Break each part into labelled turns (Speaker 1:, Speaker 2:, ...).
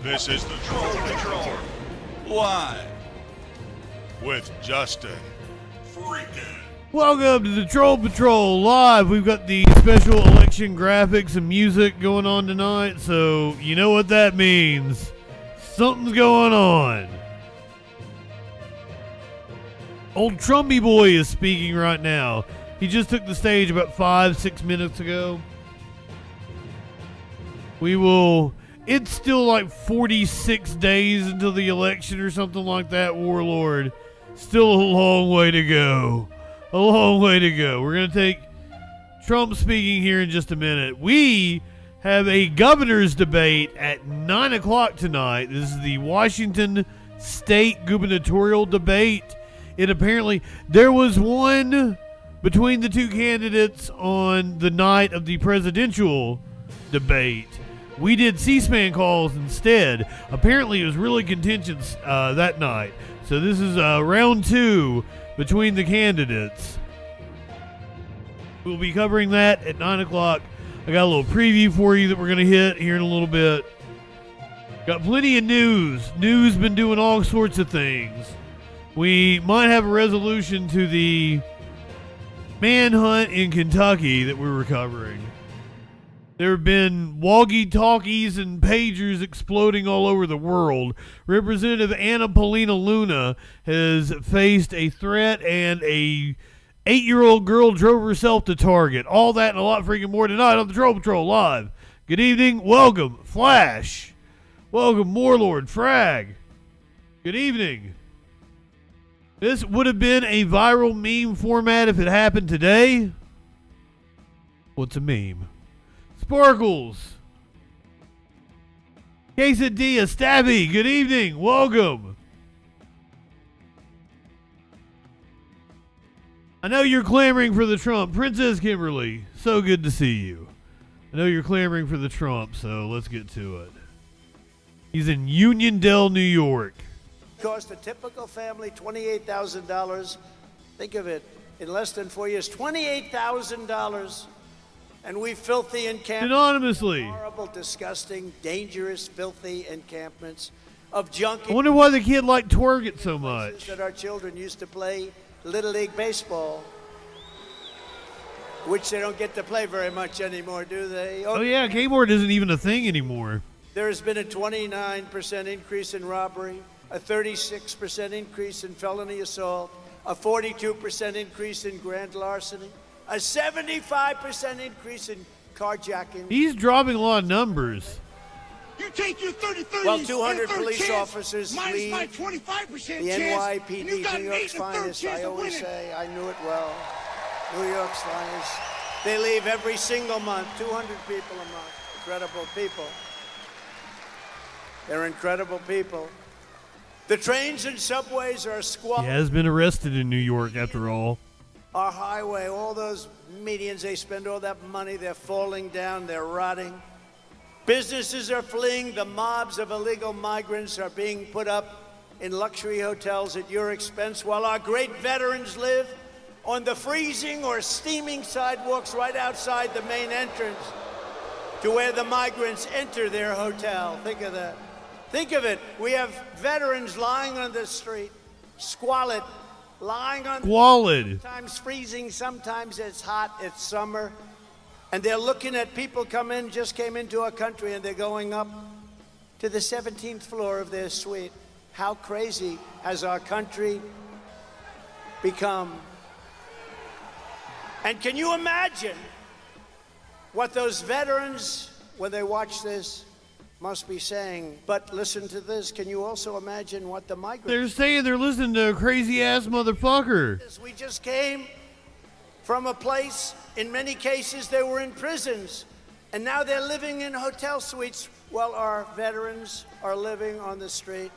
Speaker 1: This is the Troll Patrol, live with Justin Freakin.
Speaker 2: Welcome to the Troll Patrol Live. We've got the special election graphics and music going on tonight, so you know what that means. Something's going on. Old Trumpy Boy is speaking right now. He just took the stage about 5-6 minutes ago. It's still like 46 days until the election or something like that, Warlord. Still a long way to go. A long way to go. We're going to take Trump speaking here in just a minute. We have a governor's debate at 9 o'clock tonight. This is the Washington State Gubernatorial debate. There was one between the two candidates on the night of the presidential debate. We did C-SPAN calls instead. Apparently it was really contentious that night. So this is round 2 between the candidates. We'll be covering that at 9 o'clock. I got a little preview for you that we're going to hit here in a little bit. Got plenty of news. News been doing all sorts of things. We might have a resolution to the manhunt in Kentucky that we're recovering. There have been walkie-talkies and pagers exploding all over the world. Representative Anna Paulina Luna has faced a threat, and a 8-year-old girl drove herself to Target. All that and a lot freaking more tonight on the Troll Patrol Live. Good evening. Welcome, Flash. Welcome, Warlord, Frag. Good evening. This would have been a viral meme format if it happened today. What's a meme? Sparkles. Quesadilla, Stabby, good evening, welcome. I know you're clamoring for the Trump. Princess Kimberly, so good to see you. I know you're clamoring for the Trump, so let's get to it. He's in Uniondale, New York.
Speaker 3: Cost a typical family $28,000. Think of it, in less than 4 years, $28,000. And we filthy encampments,
Speaker 2: anonymously,
Speaker 3: horrible, disgusting, dangerous, filthy encampments of junk.
Speaker 2: I wonder why the kid liked Target so much.
Speaker 3: That our children used to play Little League Baseball, which they don't get to play very much anymore, do they?
Speaker 2: Oh yeah, Kmart isn't even a thing anymore.
Speaker 3: There has been a 29% increase in robbery, a 36% increase in felony assault, a 42% increase in grand larceny, a 75% increase in carjacking.
Speaker 2: He's dropping a lot of numbers.
Speaker 4: You take your 30-30.
Speaker 3: Well, 200 police officers leave
Speaker 4: my 25%
Speaker 3: the NYPD, New York's finest. I always say, I knew it well. New York's finest. They leave every single month, 200 people a month. Incredible people. They're incredible people. The trains and subways are squalid.
Speaker 2: He has been arrested in New York, after all.
Speaker 3: Our highway, all those medians, they spend all that money, they're falling down, they're rotting. Businesses are fleeing, the mobs of illegal migrants are being put up in luxury hotels at your expense, while our great veterans live on the freezing or steaming sidewalks right outside the main entrance to where the migrants enter their hotel. Think of that. Think of it. We have veterans lying on the street, squalid, lying on
Speaker 2: squalid.
Speaker 3: Sometimes freezing, sometimes it's hot, it's summer. And they're looking at people just came into our country, and they're going up to the 17th floor of their suite. How crazy has our country become? And can you imagine what those veterans, when they watch this, must be saying? But listen to this. Can you also imagine what the migrants...
Speaker 2: They're saying they're listening to a crazy-ass motherfucker.
Speaker 3: We just came from a place, in many cases, they were in prisons, and now they're living in hotel suites while our veterans are living on the street.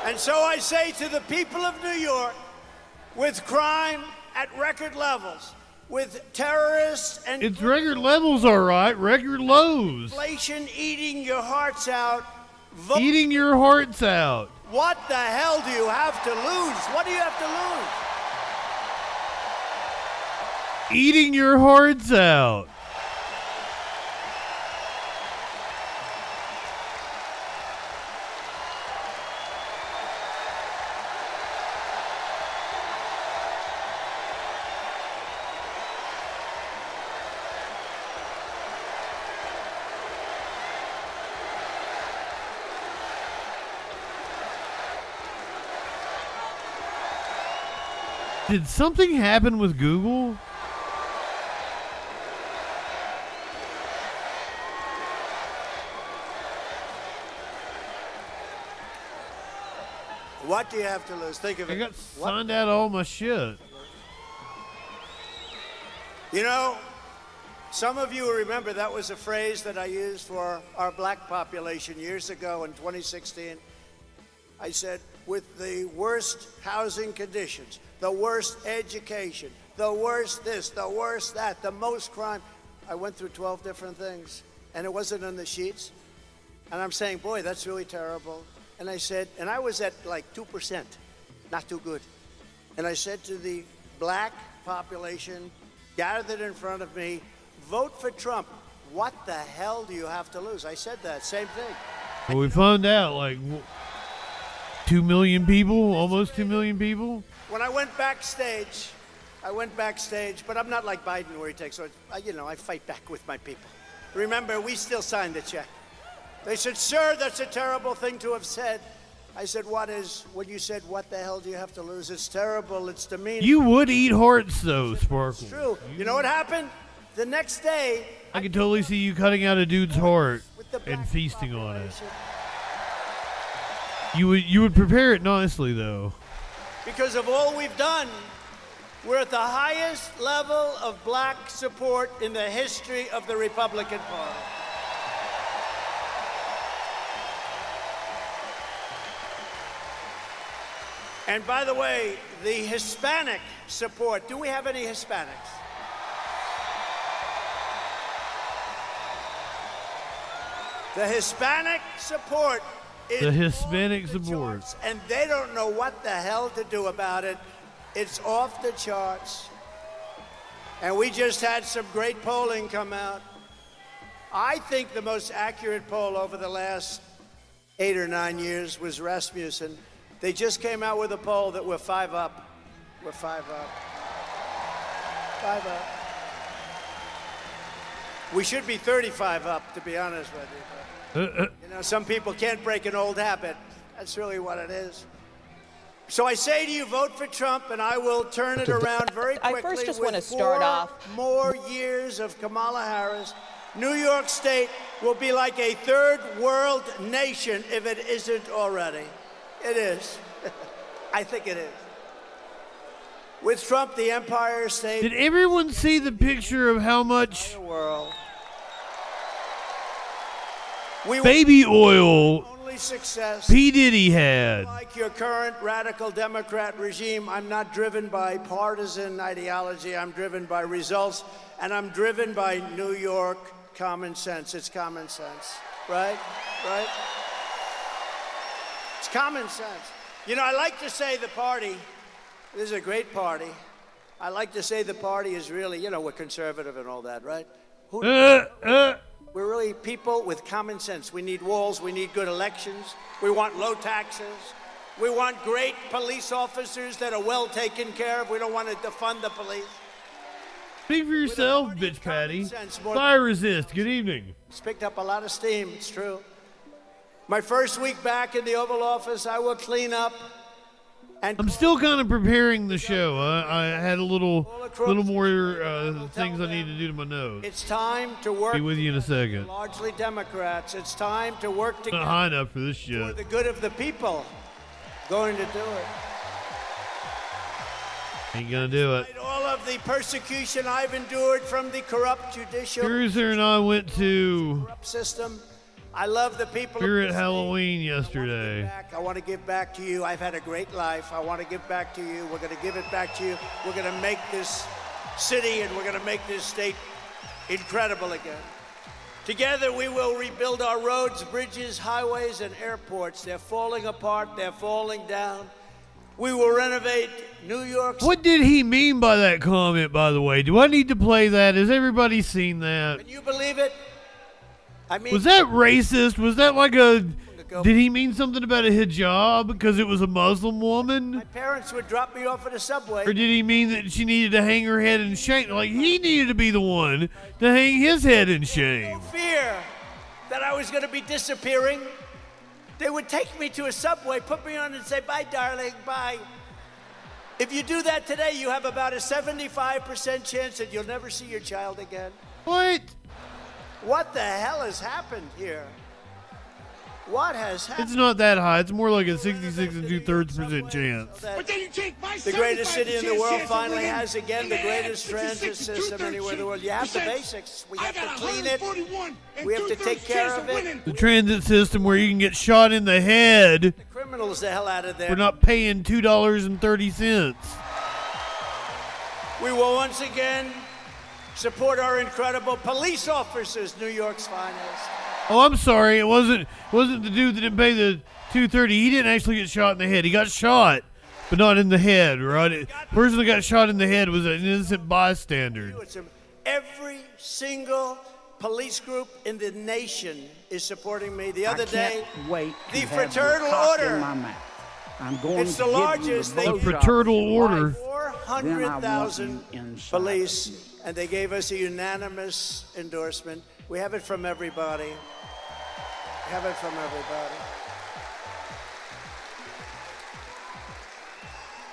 Speaker 3: And so I say to the people of New York, with crime at record levels, with terrorists and...
Speaker 2: It's record levels, all right. Record lows.
Speaker 3: Inflation eating your hearts out.
Speaker 2: Eating your hearts out.
Speaker 3: What the hell do you have to lose? What do you have to lose?
Speaker 2: Eating your hearts out. Did something happen with Google?
Speaker 3: What do you have to lose? Think of it.
Speaker 2: I got signed out of all my shit.
Speaker 3: You know, some of you will remember that was a phrase that I used for our black population years ago in 2016. I said, with the worst housing conditions, the worst education, the worst this, the worst that, the most crime. I went through 12 different things, and it wasn't on the sheets. And I'm saying, boy, that's really terrible. And I said, and I was at like 2%, not too good. And I said to the black population gathered in front of me, vote for Trump. What the hell do you have to lose? I said that, same thing.
Speaker 2: Well, we found out like 2 million people, almost 2 million people.
Speaker 3: When I went backstage, but I'm not like Biden where he takes, I fight back with my people. Remember, we still signed the check. They said, sir, that's a terrible thing to have said. I said, when you said, what the hell do you have to lose? It's terrible, it's demeaning.
Speaker 2: You would eat hearts though, Sparkle.
Speaker 3: It's true. You know what happened? The next day,
Speaker 2: I can totally see you cutting out a dude's heart
Speaker 3: with the
Speaker 2: and
Speaker 3: black
Speaker 2: feasting on it.
Speaker 3: population.
Speaker 2: You would prepare it nicely though.
Speaker 3: Because of all we've done, we're at the highest level of black support in the history of the Republican Party. And by the way, the Hispanic support, do we have any Hispanics? The Hispanic support is
Speaker 2: The Hispanic
Speaker 3: off the
Speaker 2: support.
Speaker 3: charts, and they don't know what the hell to do about it. It's off the charts. And we just had some great polling come out. I think the most accurate poll over the last 8 or 9 years was Rasmussen. They just came out with a poll that we're 5 up. We're 5 up. 5 up. We should be 35 up, to be honest with you. But, you know, some people can't break an old habit. That's really what it is. So I say to you, vote for Trump, and I will turn it around very quickly.
Speaker 5: I first just
Speaker 3: with
Speaker 5: want to start
Speaker 3: 4
Speaker 5: off.
Speaker 3: more years of Kamala Harris. New York State will be like a third world nation if it isn't already. It is. I think it is. With Trump, the Empire State.
Speaker 2: Did everyone see the picture of how much
Speaker 3: The world. We
Speaker 2: baby oil
Speaker 3: only success.
Speaker 2: P. Diddy had?
Speaker 3: Like your current radical Democrat regime, I'm not driven by partisan ideology. I'm driven by results, and I'm driven by New York common sense. It's common sense, right? Right? It's common sense. You know, I like to say the party, this is a great party. I like to say the party is really, you know, we're conservative and all that, right? We're really people with common sense. We need walls. We need good elections. We want low taxes. We want great police officers that are well taken care of. We don't want to defund the police.
Speaker 2: Speak for yourself,
Speaker 3: party of
Speaker 2: bitch patty.
Speaker 3: common sense, more-
Speaker 2: Fire resist. Good evening.
Speaker 3: It's picked up a lot of steam. It's true. My first week back in the Oval Office, I will clean up and
Speaker 2: I'm still kind of preparing the show. I had a little more things I need to do to my nose.
Speaker 3: it's time to work.
Speaker 2: Be with you in a second.
Speaker 3: Largely Democrats. It's time to work
Speaker 2: Not
Speaker 3: together
Speaker 2: high enough for this
Speaker 3: for
Speaker 2: shit.
Speaker 3: the good of the people. Going to do it.
Speaker 2: Ain't gonna do it.
Speaker 3: Despite all of the persecution I've endured from the corrupt judicial
Speaker 2: Cruiser and I went to
Speaker 3: corrupt system, I love the people. of
Speaker 2: Spirit
Speaker 3: this
Speaker 2: Halloween
Speaker 3: state.
Speaker 2: yesterday.
Speaker 3: I want to give back to you. I've had a great life. I want to give back to you. We're going to give it back to you. We're going to make this city and we're going to make this state incredible again. Together we will rebuild our roads, bridges, highways, and airports. They're falling apart. They're falling down. We will renovate New York.
Speaker 2: What did he mean by that comment, by the way? Do I need to play that? Has everybody seen that?
Speaker 3: Can you believe it? I mean,
Speaker 2: Was that racist? Was that like a... Did he mean something about a hijab because it was a Muslim woman?
Speaker 3: my parents would drop me off at a subway.
Speaker 2: Or did he mean that she needed to hang her head in shame? Like, he needed to be the one to hang his head in shame.
Speaker 3: No fear that I was going to be disappearing. They would take me to a subway, put me on and say, bye, darling, bye. If you do that today, you have about a 75% chance that you'll never see your child again.
Speaker 2: What?
Speaker 3: What the hell has happened here? What has happened?
Speaker 2: It's not that high. It's more like a 66 and 2/3% chance.
Speaker 4: But then you take my
Speaker 3: The greatest city in the world
Speaker 4: chance of
Speaker 3: finally
Speaker 4: winning,
Speaker 3: has again
Speaker 4: and
Speaker 3: the
Speaker 4: add
Speaker 3: greatest
Speaker 4: it to
Speaker 3: transit
Speaker 4: 62
Speaker 3: system anywhere in the world. You have the
Speaker 4: 13%.
Speaker 3: basics. We
Speaker 4: I
Speaker 3: have to
Speaker 4: got
Speaker 3: clean it.
Speaker 4: 141 and
Speaker 3: We have to
Speaker 4: 2/3
Speaker 3: take care
Speaker 4: chance
Speaker 3: of it.
Speaker 4: winning.
Speaker 2: The transit system where you can get shot in the head
Speaker 3: The criminals the hell out of there.
Speaker 2: for not paying $2.30.
Speaker 3: We will once again support our incredible police officers, New York's finest.
Speaker 2: Oh, I'm sorry. It wasn't the dude that didn't pay the $2.30. He didn't actually get shot in the head. He got shot, but not in the head, right? The person that got shot in the head was an innocent bystander.
Speaker 3: Every single police group in the nation is supporting me. The other day,
Speaker 5: wait
Speaker 3: the
Speaker 5: to have
Speaker 3: fraternal
Speaker 5: your cock
Speaker 3: order.
Speaker 5: in my mouth. I'm going
Speaker 3: It's
Speaker 5: to
Speaker 3: the
Speaker 5: give
Speaker 3: largest.
Speaker 5: you
Speaker 3: They-
Speaker 5: the
Speaker 2: The
Speaker 5: blowjob
Speaker 2: fraternal
Speaker 5: of your
Speaker 2: order.
Speaker 5: life.
Speaker 3: 400,000
Speaker 5: Then I want you inside
Speaker 3: police,
Speaker 5: of me.
Speaker 3: and they gave us a unanimous endorsement. We have it from everybody. We have it from everybody.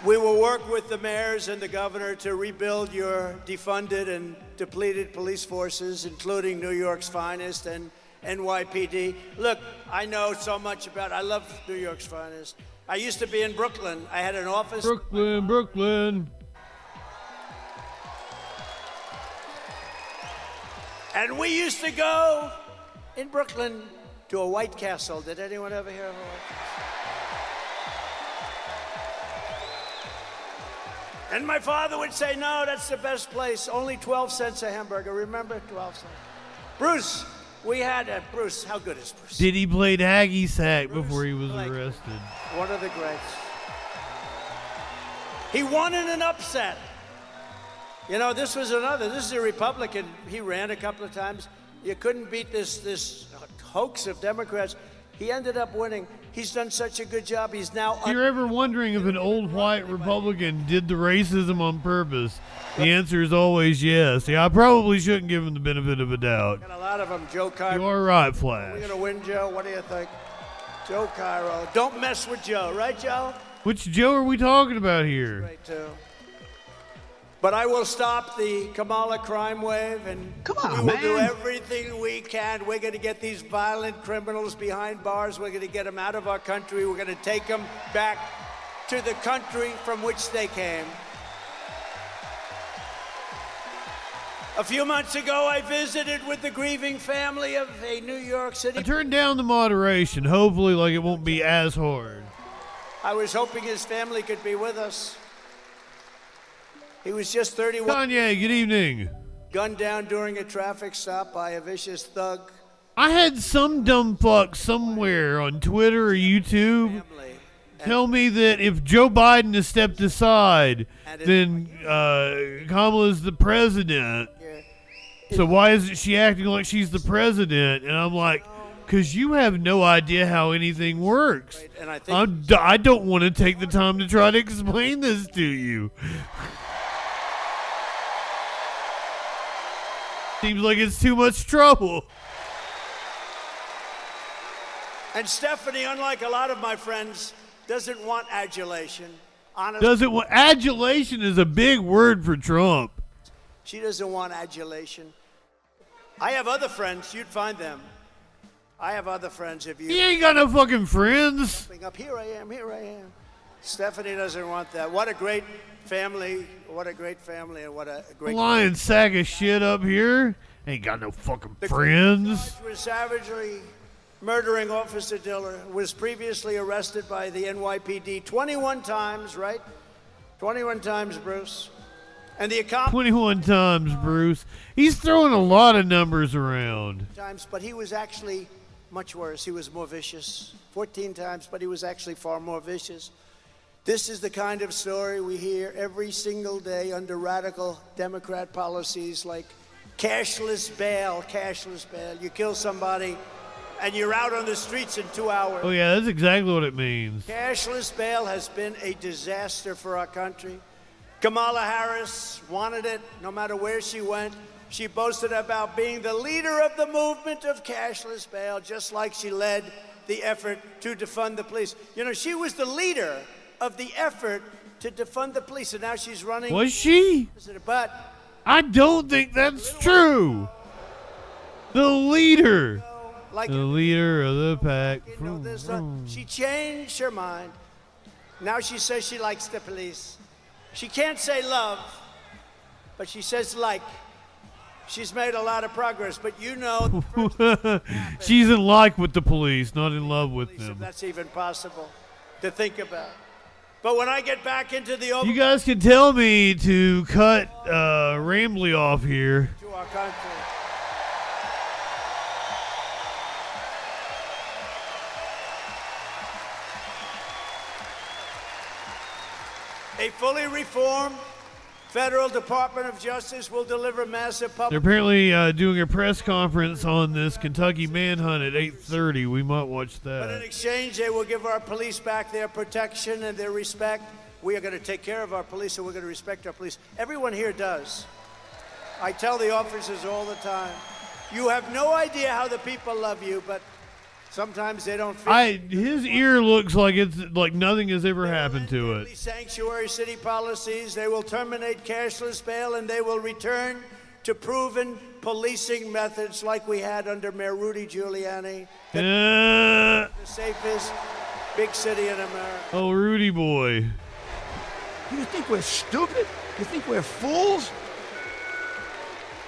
Speaker 3: We will work with the mayors and the governor to rebuild your defunded and depleted police forces, including New York's finest and NYPD. Look, I know so much about I love New York's finest. I used to be in Brooklyn. I had an office.
Speaker 2: Brooklyn.
Speaker 3: And we used to go in Brooklyn to a White Castle. Did anyone ever hear of a White Castle? And my father would say, no, that's the best place. Only 12 cents a hamburger. Remember? 12 cents. Bruce, we had a Bruce. How good is Bruce?
Speaker 2: Did he play hacky sack
Speaker 3: Bruce
Speaker 2: before he was
Speaker 3: Blake.
Speaker 2: arrested?
Speaker 3: One of the greats. He won in an upset. You know, this is a Republican. He ran a couple of times. You couldn't beat this hoax of Democrats. He ended up winning. He's done such a good job. He's now.
Speaker 2: If you're ever wondering if an old white Republican did the racism on purpose, the answer is always yes. Yeah, I probably shouldn't give him the benefit of a doubt.
Speaker 3: Got a lot of them. Joe Cairo.
Speaker 2: You are right,
Speaker 3: We're
Speaker 2: Flash.
Speaker 3: gonna win, Joe. What do you think? Joe Cairo. Don't mess with Joe, right, Joe?
Speaker 2: Which Joe are we talking about here?
Speaker 3: Great too. But I will stop the Kamala crime wave, and we will do everything we can. We're going to get these violent criminals behind bars. We're going to get them out of our country. We're going to take them back to the country from which they came. A few months ago, I visited with the grieving family of a New York City.
Speaker 2: I turned down the moderation. Hopefully, like it won't be as hard.
Speaker 3: I was hoping his family could be with us. He was just 31,
Speaker 2: Kanye, good evening.
Speaker 3: gunned down during a traffic stop by a vicious thug.
Speaker 2: I had some dumb fuck somewhere on Twitter or YouTube
Speaker 3: Family.
Speaker 2: tell me that if Joe Biden has stepped aside, then Kamala's the president. So why isn't she acting like she's the president? And I'm like, because you have no idea how anything works.
Speaker 3: And I think
Speaker 2: I don't want to take the time to try to explain this to you. Seems like it's too much trouble.
Speaker 3: And Stephanie, unlike a lot of my friends, doesn't want adulation. Honestly,
Speaker 2: Doesn't want adulation is a big word for Trump.
Speaker 3: she doesn't want adulation. I have other friends. You'd find them. I have other friends if
Speaker 2: He
Speaker 3: you
Speaker 2: ain't got no fucking friends.
Speaker 3: bring up, here I am, here I am. Stephanie doesn't want that. What a great family. What a great family, and what a great...
Speaker 2: Lying sack of shit up here. Ain't got no fucking friends.
Speaker 3: Charged with savagely murdering Officer Diller, was previously arrested by the NYPD 21 times, right? 21 times, Bruce. And the accomplice
Speaker 2: 21 times, Bruce. He's throwing a lot of numbers around.
Speaker 3: times, but he was actually much worse. He was more vicious. 14 times, but he was actually far more vicious. This is the kind of story we hear every single day under radical Democrat policies like cashless bail, cashless bail. You kill somebody and you're out on the streets in 2 hours.
Speaker 2: Oh, yeah, that's exactly what it means.
Speaker 3: Cashless bail has been a disaster for our country. Kamala Harris wanted it no matter where she went. She boasted about being the leader of the movement of cashless bail, just like she led the effort to defund the police. You know, she was the leader of the effort to defund the police, and now she's running.
Speaker 2: Was she?
Speaker 3: But
Speaker 2: I don't think that's true. The leader.
Speaker 3: like
Speaker 2: The leader of the pack.
Speaker 3: she changed her mind. Now she says she likes the police. She can't say love, but she says like. She's made a lot of progress, but you know.
Speaker 2: She's in like with the police, not in love with
Speaker 3: If
Speaker 2: them.
Speaker 3: that's even possible to think about. But when I get back into the
Speaker 2: You guys can tell me to cut Rambley off here.
Speaker 3: to our country. A fully reformed Federal Department of Justice will deliver massive
Speaker 2: They're
Speaker 3: public.
Speaker 2: apparently doing a press conference on this Kentucky manhunt at 8:30. We might watch
Speaker 3: But in
Speaker 2: that.
Speaker 3: exchange, they will give our police back their protection and their respect. We are going to take care of our police, and we're going to respect our police. Everyone here does. I tell the officers all the time, you have no idea how the people love you, but sometimes they don't feel.
Speaker 2: His ear looks like it's like nothing has ever happened to it.
Speaker 3: Sanctuary city policies. They will terminate cashless bail, and they will return to proven policing methods like we had under Mayor Rudy Giuliani. The safest big city in America.
Speaker 2: Oh, Rudy boy.
Speaker 4: You think we're stupid? You think we're fools?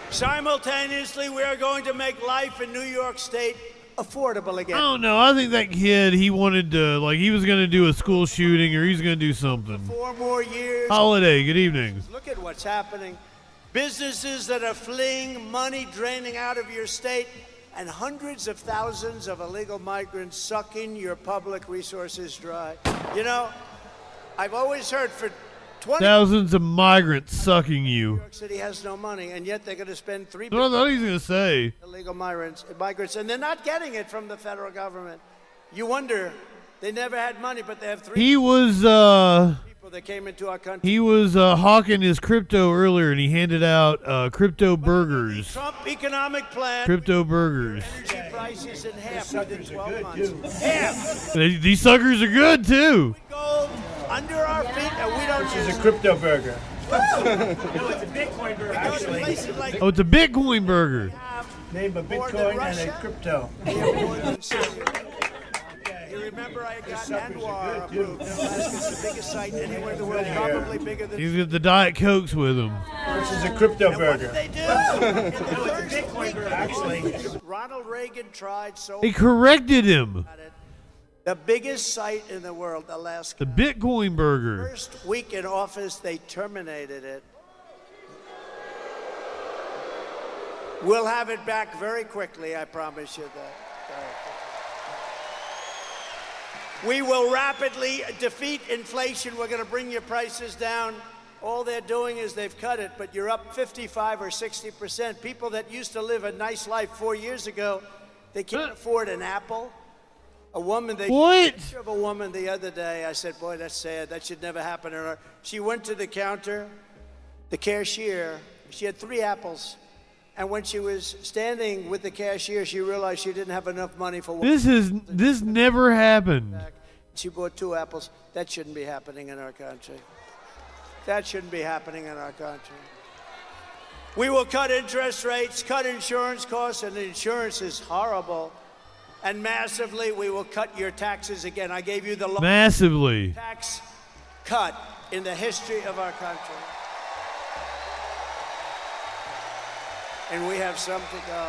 Speaker 3: Simultaneously, we are going to make life in New York State affordable
Speaker 2: I
Speaker 3: again.
Speaker 2: don't know. I think that kid, he wanted to, like, he was going to do a school shooting or he's going to do something.
Speaker 3: 4 more years.
Speaker 2: Holiday, good evening.
Speaker 3: Look at what's happening. Businesses that are fleeing, money draining out of your state, and hundreds of thousands of illegal migrants sucking your public resources dry. You know, I've always heard for 20
Speaker 2: Thousands of migrants sucking
Speaker 3: New
Speaker 2: you.
Speaker 3: York City has no money, and yet they're going to spend $3
Speaker 2: That's what I thought he was going to say.
Speaker 3: illegal migrants, and they're not getting it from the federal government. You wonder, they never had money, but they have 3
Speaker 2: He was,
Speaker 3: people that came into our country.
Speaker 2: hawking his crypto earlier and he handed out, crypto burgers.
Speaker 3: Trump economic plan.
Speaker 2: Crypto burgers.
Speaker 3: Energy prices in half within 12 months. Half.
Speaker 2: These suckers are good, too.
Speaker 3: Gold under our feet, and we don't use it.
Speaker 5: Crypto burger.
Speaker 3: Actually, places like
Speaker 2: Oh, it's a Bitcoin burger.
Speaker 5: Name of
Speaker 3: More than
Speaker 5: Bitcoin and
Speaker 3: Russia?
Speaker 5: a crypto.
Speaker 3: we have more than Syria. You remember I got Anwar approved in Alaska. It's the biggest site anywhere in the world, probably bigger than.
Speaker 2: He's got the Diet Cokes with him.
Speaker 5: This is a crypto
Speaker 3: What
Speaker 5: burger.
Speaker 3: did they do? In the first week,
Speaker 5: Actually,
Speaker 3: Ronald Reagan tried so
Speaker 2: They corrected him.
Speaker 3: hard at it. The biggest site in the world, Alaska.
Speaker 2: The Bitcoin burger.
Speaker 3: First week in office, they terminated it. We'll have it back very quickly, I promise you that. We will rapidly defeat inflation. We're going to bring your prices down. All they're doing is they've cut it, but you're up 55 or 60%. People that used to live a nice life 4 years ago, they can't afford an apple. A woman, they
Speaker 2: What?
Speaker 3: picture of a woman the other day. I said, boy, that's sad. That should never happen to her. She went to the counter, the cashier. She had 3 apples. And when she was standing with the cashier, she realized she didn't have enough money for one.
Speaker 2: This never happened.
Speaker 3: She bought 2 apples. That shouldn't be happening in our country. That shouldn't be happening in our country. We will cut interest rates, cut insurance costs, and insurance is horrible. And massively, we will cut your taxes again. I gave you the largest
Speaker 2: Massively.
Speaker 3: tax cut in the history of our country. And we have some to go.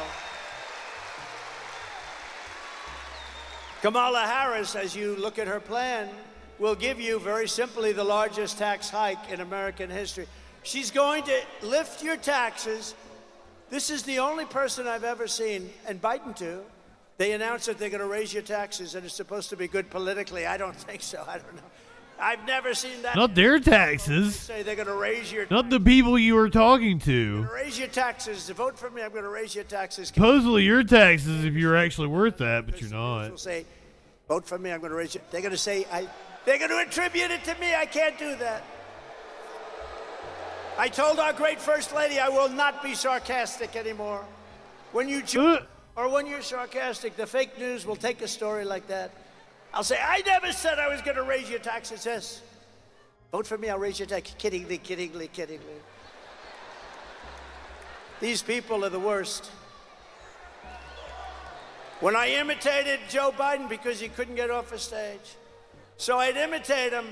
Speaker 3: Kamala Harris, as you look at her plan, will give you, very simply, the largest tax hike in American history. She's going to lift your taxes. This is the only person I've ever seen, and Biden too. They announced that they're going to raise your taxes, and it's supposed to be good politically. I don't think so. I don't know. I've never seen that.
Speaker 2: Not their taxes.
Speaker 3: Say they're going to raise your
Speaker 2: Not the people you were talking to.
Speaker 3: raise your taxes. Vote for me. I'm going to raise your taxes.
Speaker 2: Supposedly your taxes if you're actually worth that, but you're not.
Speaker 3: Will say, vote for me. I'm going to raise it. They're going to say, they're going to attribute it to me. I can't do that. I told our great First Lady I will not be sarcastic anymore. When you choose, or when you're sarcastic, the fake news will take a story like that. I'll say, I never said I was going to raise your taxes. Yes, Vote for me, I'll raise your tax. Kiddingly, kiddingly, kiddingly. These people are the worst. When I imitated Joe Biden because he couldn't get off a stage. So I'd imitate him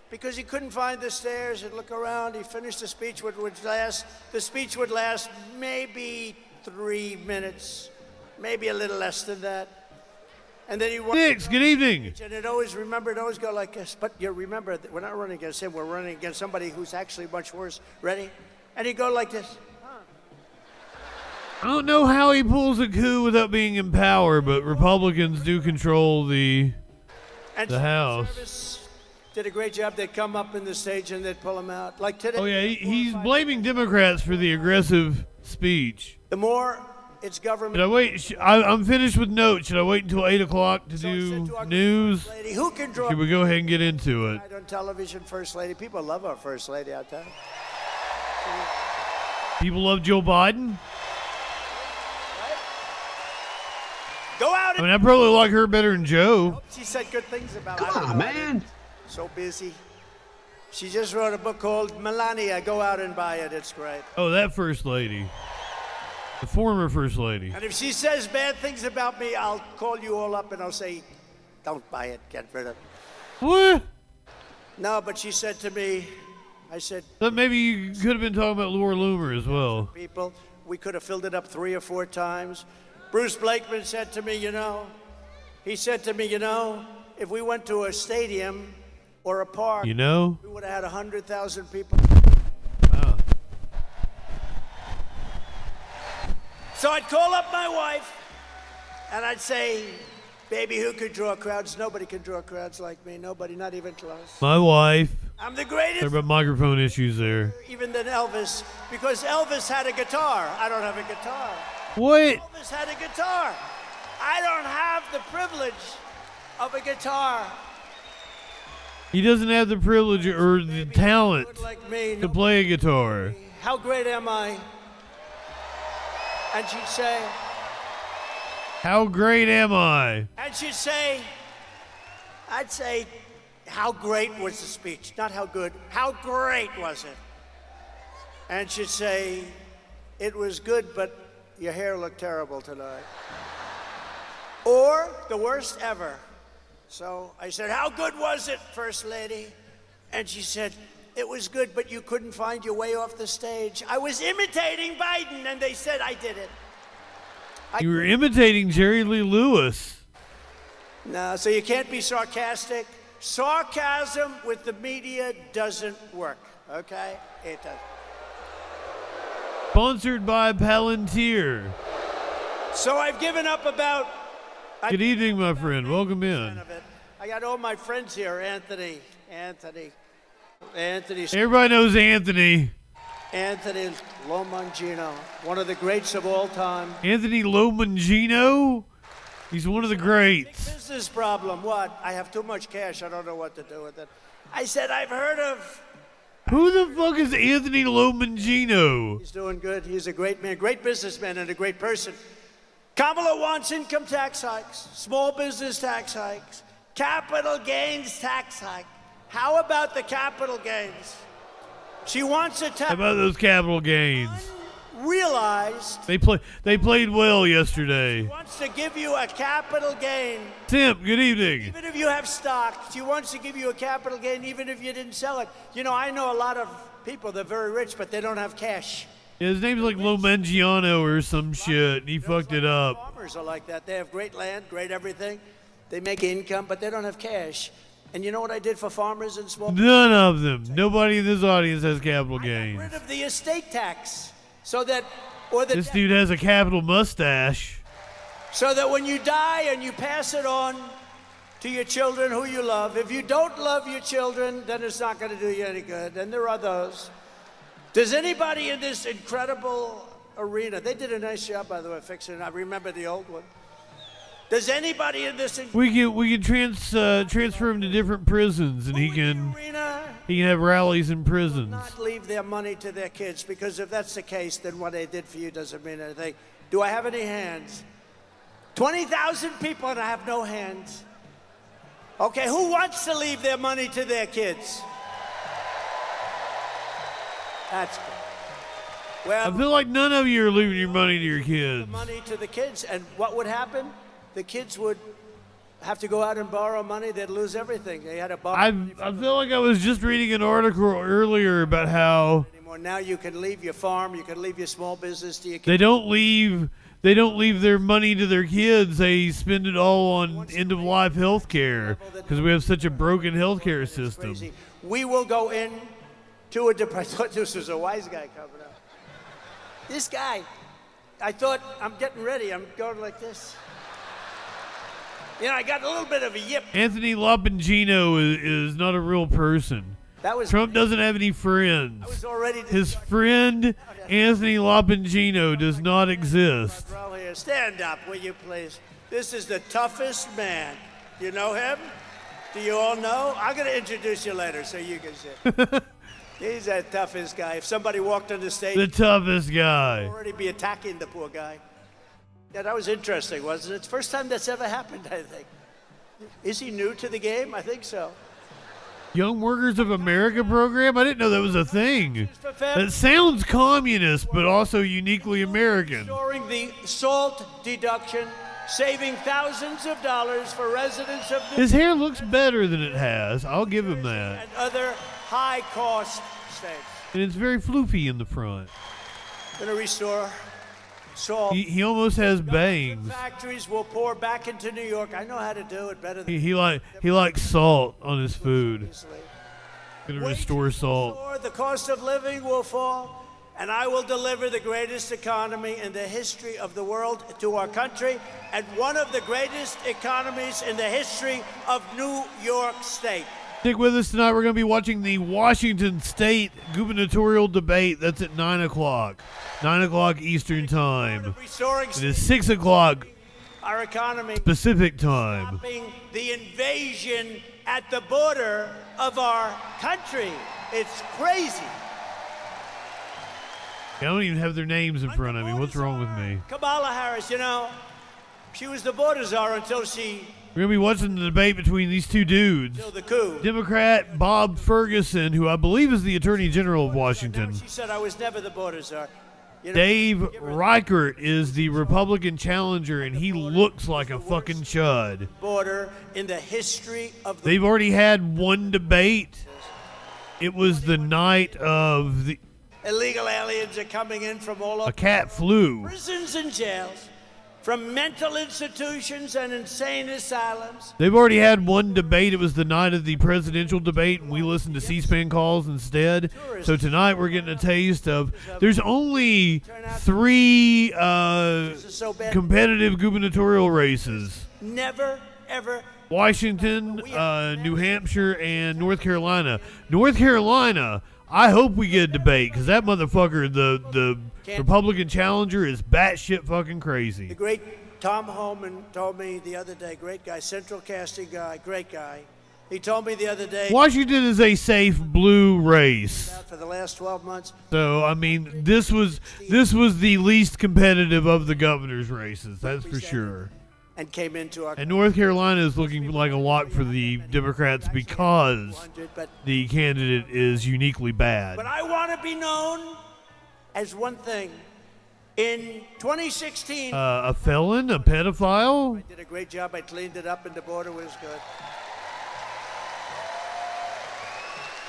Speaker 3: because he couldn't find the stairs. He'd look around, he'd finish the speech, the speech would last maybe 3 minutes, maybe a little less than that. And then he won.
Speaker 2: Nix, good evening.
Speaker 3: And it always go like this. But you remember, we're not running against him, we're running against somebody who's actually much worse. Ready? And he'd go like this.
Speaker 2: I don't know how he pulls a coup without being in power, but Republicans do control the House.
Speaker 3: Service did a great job. They'd come up in the stage and they'd pull him out. Like today.
Speaker 2: Oh, yeah, he's blaming Democrats for the aggressive speech.
Speaker 3: The more it's government.
Speaker 2: Should I wait? I'm finished with notes. Should I wait until 8 o'clock to do news?
Speaker 3: Lady, who can draw?
Speaker 2: Should we go ahead and get into it?
Speaker 3: On television, First Lady. People love our First Lady out there.
Speaker 2: People love Joe Biden?
Speaker 3: Go out.
Speaker 2: I mean, I probably like her better than Joe.
Speaker 3: She said good things about.
Speaker 4: Come on, man.
Speaker 3: So busy. She just wrote a book called Melania. Go out and buy it. It's great.
Speaker 2: Oh, that First Lady. The former First Lady.
Speaker 3: And if she says bad things about me, I'll call you all up and I'll say, don't buy it. Get rid of it.
Speaker 2: What?
Speaker 3: No, but she said to me, I said,
Speaker 2: But maybe you could have been talking about Laura Loomer as well.
Speaker 3: people, we could have filled it up 3 or 4 times. Bruce Blakeman said to me, if we went to a stadium or a park,
Speaker 2: You know?
Speaker 3: we would have had 100,000 people.
Speaker 2: Wow.
Speaker 3: So I'd call up my wife and I'd say, baby, who could draw crowds? Nobody can draw crowds like me. Nobody, not even close.
Speaker 2: My wife.
Speaker 3: I'm the greatest.
Speaker 2: Sorry about microphone issues there.
Speaker 3: Even than Elvis, because Elvis had a guitar. I don't have a guitar.
Speaker 2: What?
Speaker 3: Elvis had a guitar. I don't have the privilege of a guitar.
Speaker 2: He doesn't have the privilege or the talent
Speaker 3: Good like me,
Speaker 2: to play a guitar.
Speaker 3: How great am I? And she'd say,
Speaker 2: How great am I?
Speaker 3: and she'd say, I'd say, how great was the speech? Not how good. How great was it? And she'd say, it was good, but your hair looked terrible tonight. Or the worst ever. So I said, how good was it, First Lady? And she said, it was good, but you couldn't find your way off the stage. I was imitating Biden, and they said I did it.
Speaker 2: You were imitating Jerry Lee Lewis.
Speaker 3: No, so you can't be sarcastic. Sarcasm with the media doesn't work, okay? It doesn't.
Speaker 2: Sponsored by Palantir.
Speaker 3: So I've given up about...
Speaker 2: Good evening, my friend. Welcome in.
Speaker 3: I got all my friends here. Anthony.
Speaker 2: Everybody knows Anthony.
Speaker 3: Anthony Lomangino, one of the greats of all time.
Speaker 2: Anthony Lomangino? He's one of the greats.
Speaker 3: Business problem. What? I have too much cash. I don't know what to do with it. I said, I've heard of...
Speaker 2: Who the fuck is Anthony Lomangino?
Speaker 3: He's doing good. He's a great man, great businessman, and a great person. Kamala wants income tax hikes, small business tax hikes, capital gains tax hike. How about the capital gains? She wants a tax.
Speaker 2: How about those capital gains?
Speaker 3: Realized.
Speaker 2: They played well yesterday.
Speaker 3: She wants to give you a capital gain.
Speaker 2: Tim, good evening.
Speaker 3: Even if you have stock, she wants to give you a capital gain even if you didn't sell it. You know, I know a lot of people, they're very rich, but they don't have cash.
Speaker 2: Yeah, his name's like Lomangiano or some shit, and he fucked it up.
Speaker 3: Farmers are like that. They have great land, great everything. They make income, but they don't have cash. And you know what I did for farmers and small?
Speaker 2: None of them. Nobody in this audience has capital
Speaker 3: Got
Speaker 2: gains.
Speaker 3: rid of the estate tax, so that
Speaker 2: This dude has a capital mustache.
Speaker 3: So that when you die and you pass it on to your children who you love, if you don't love your children, then it's not going to do you any good. And there are those. Does anybody in this incredible arena? They did a nice job, by the way, fixing it. I remember the old one. Does anybody in this?
Speaker 2: We can transfer him to different prisons, and he can have rallies in prisons.
Speaker 3: Not leave their money to their kids, because if that's the case, then what they did for you doesn't mean anything. Do I have any hands? 20,000 people, and I have no hands. Okay, who wants to leave their money to their kids? That's good.
Speaker 2: I
Speaker 3: Well,
Speaker 2: feel like none of you are leaving your money to your kids.
Speaker 3: money to the kids, and what would happen? The kids would have to go out and borrow money. They'd lose everything. They had to borrow
Speaker 2: I feel like I was just reading an article earlier about how
Speaker 3: anymore. Now you can leave your farm, you can leave your small business to your kids.
Speaker 2: they don't leave their money to their kids. They spend it all on end of life health care because we have such a broken health care system.
Speaker 3: Crazy. We will go in to a I thought this was a wise guy coming up. This guy, I thought, I'm getting ready. I'm going like this. You know, I got a little bit of a yip.
Speaker 2: Anthony Lopangino is not a real person.
Speaker 3: That was
Speaker 2: Trump doesn't have any friends.
Speaker 3: I was already
Speaker 2: His friend Anthony Lopangino does not exist.
Speaker 3: Bro here. Stand up, will you please? This is the toughest man. You know him? Do you all know? I'm going to introduce you later so you can see. He's the toughest guy. If somebody walked on the stage,
Speaker 2: The toughest guy.
Speaker 3: I'd already be attacking the poor guy. Yeah, that was interesting, wasn't it? It's the first time that's ever happened, I think. Is he new to the game? I think so.
Speaker 2: Young Workers of America program? I didn't know that was a thing. That sounds communist, but also uniquely American.
Speaker 3: Restoring the SALT deduction, saving thousands of dollars for residents of New
Speaker 2: His hair looks better than it has. I'll give him that.
Speaker 3: and other high-cost states.
Speaker 2: And it's very floofy in the front.
Speaker 3: Going to restore SALT.
Speaker 2: He almost has bangs.
Speaker 3: Factories will pour back into New York. I know how to do it better than
Speaker 2: He likes salt on his food.
Speaker 3: easily.
Speaker 2: Gonna restore salt.
Speaker 3: Restore, the cost of living will fall, and I will deliver the greatest economy in the history of the world to our country, and one of the greatest economies in the history of New York State.
Speaker 2: Stick with us tonight. We're going to be watching the Washington State Gubernatorial debate. That's at 9 o'clock. 9 o'clock Eastern Time.
Speaker 3: Restoring
Speaker 2: It is 6 o'clock
Speaker 3: our economy,
Speaker 2: Pacific Time.
Speaker 3: stopping the invasion at the border of our country. It's crazy.
Speaker 2: I don't even have their names in front of me. What's wrong with me?
Speaker 3: Kamala Harris, you know, she was the border czar until she
Speaker 2: We're going to be watching the debate between these two dudes.
Speaker 3: killed the coup.
Speaker 2: Democrat Bob Ferguson, who I believe is the Attorney General of Washington.
Speaker 3: She said, I was never the border czar. You know,
Speaker 2: Dave Reichert is the Republican challenger, and he looks like a fucking chud.
Speaker 3: border in the history of the
Speaker 2: They've already had one debate. It was the night of the
Speaker 3: illegal aliens are coming in from all
Speaker 2: a
Speaker 3: over
Speaker 2: cat flu.
Speaker 3: prisons and jails, from mental institutions and insane asylums.
Speaker 2: They've already had one debate. It was the night of the presidential debate, and we listened to C-SPAN calls instead. So tonight we're getting a taste of. There's only 3
Speaker 3: This is so bad.
Speaker 2: competitive gubernatorial races:
Speaker 3: Never, ever.
Speaker 2: Washington, New Hampshire, and North Carolina. North Carolina. I hope we get a debate because that motherfucker, the Republican challenger, is batshit fucking
Speaker 3: The
Speaker 2: crazy.
Speaker 3: great Tom Homan told me the other day, great guy, central casting guy, great guy. He told me the other day,
Speaker 2: Washington is a safe blue race.
Speaker 3: for the last 12 months,
Speaker 2: So I mean, this was the least competitive of the governor's races, that's for sure.
Speaker 3: and came into our
Speaker 2: And North Carolina is looking like a lock for the Democrats because
Speaker 3: 100, but
Speaker 2: the candidate is uniquely bad.
Speaker 3: I want to be known as one thing. In 2016,
Speaker 2: A felon, a pedophile.
Speaker 3: I did a great job. I cleaned it up, and the border was good.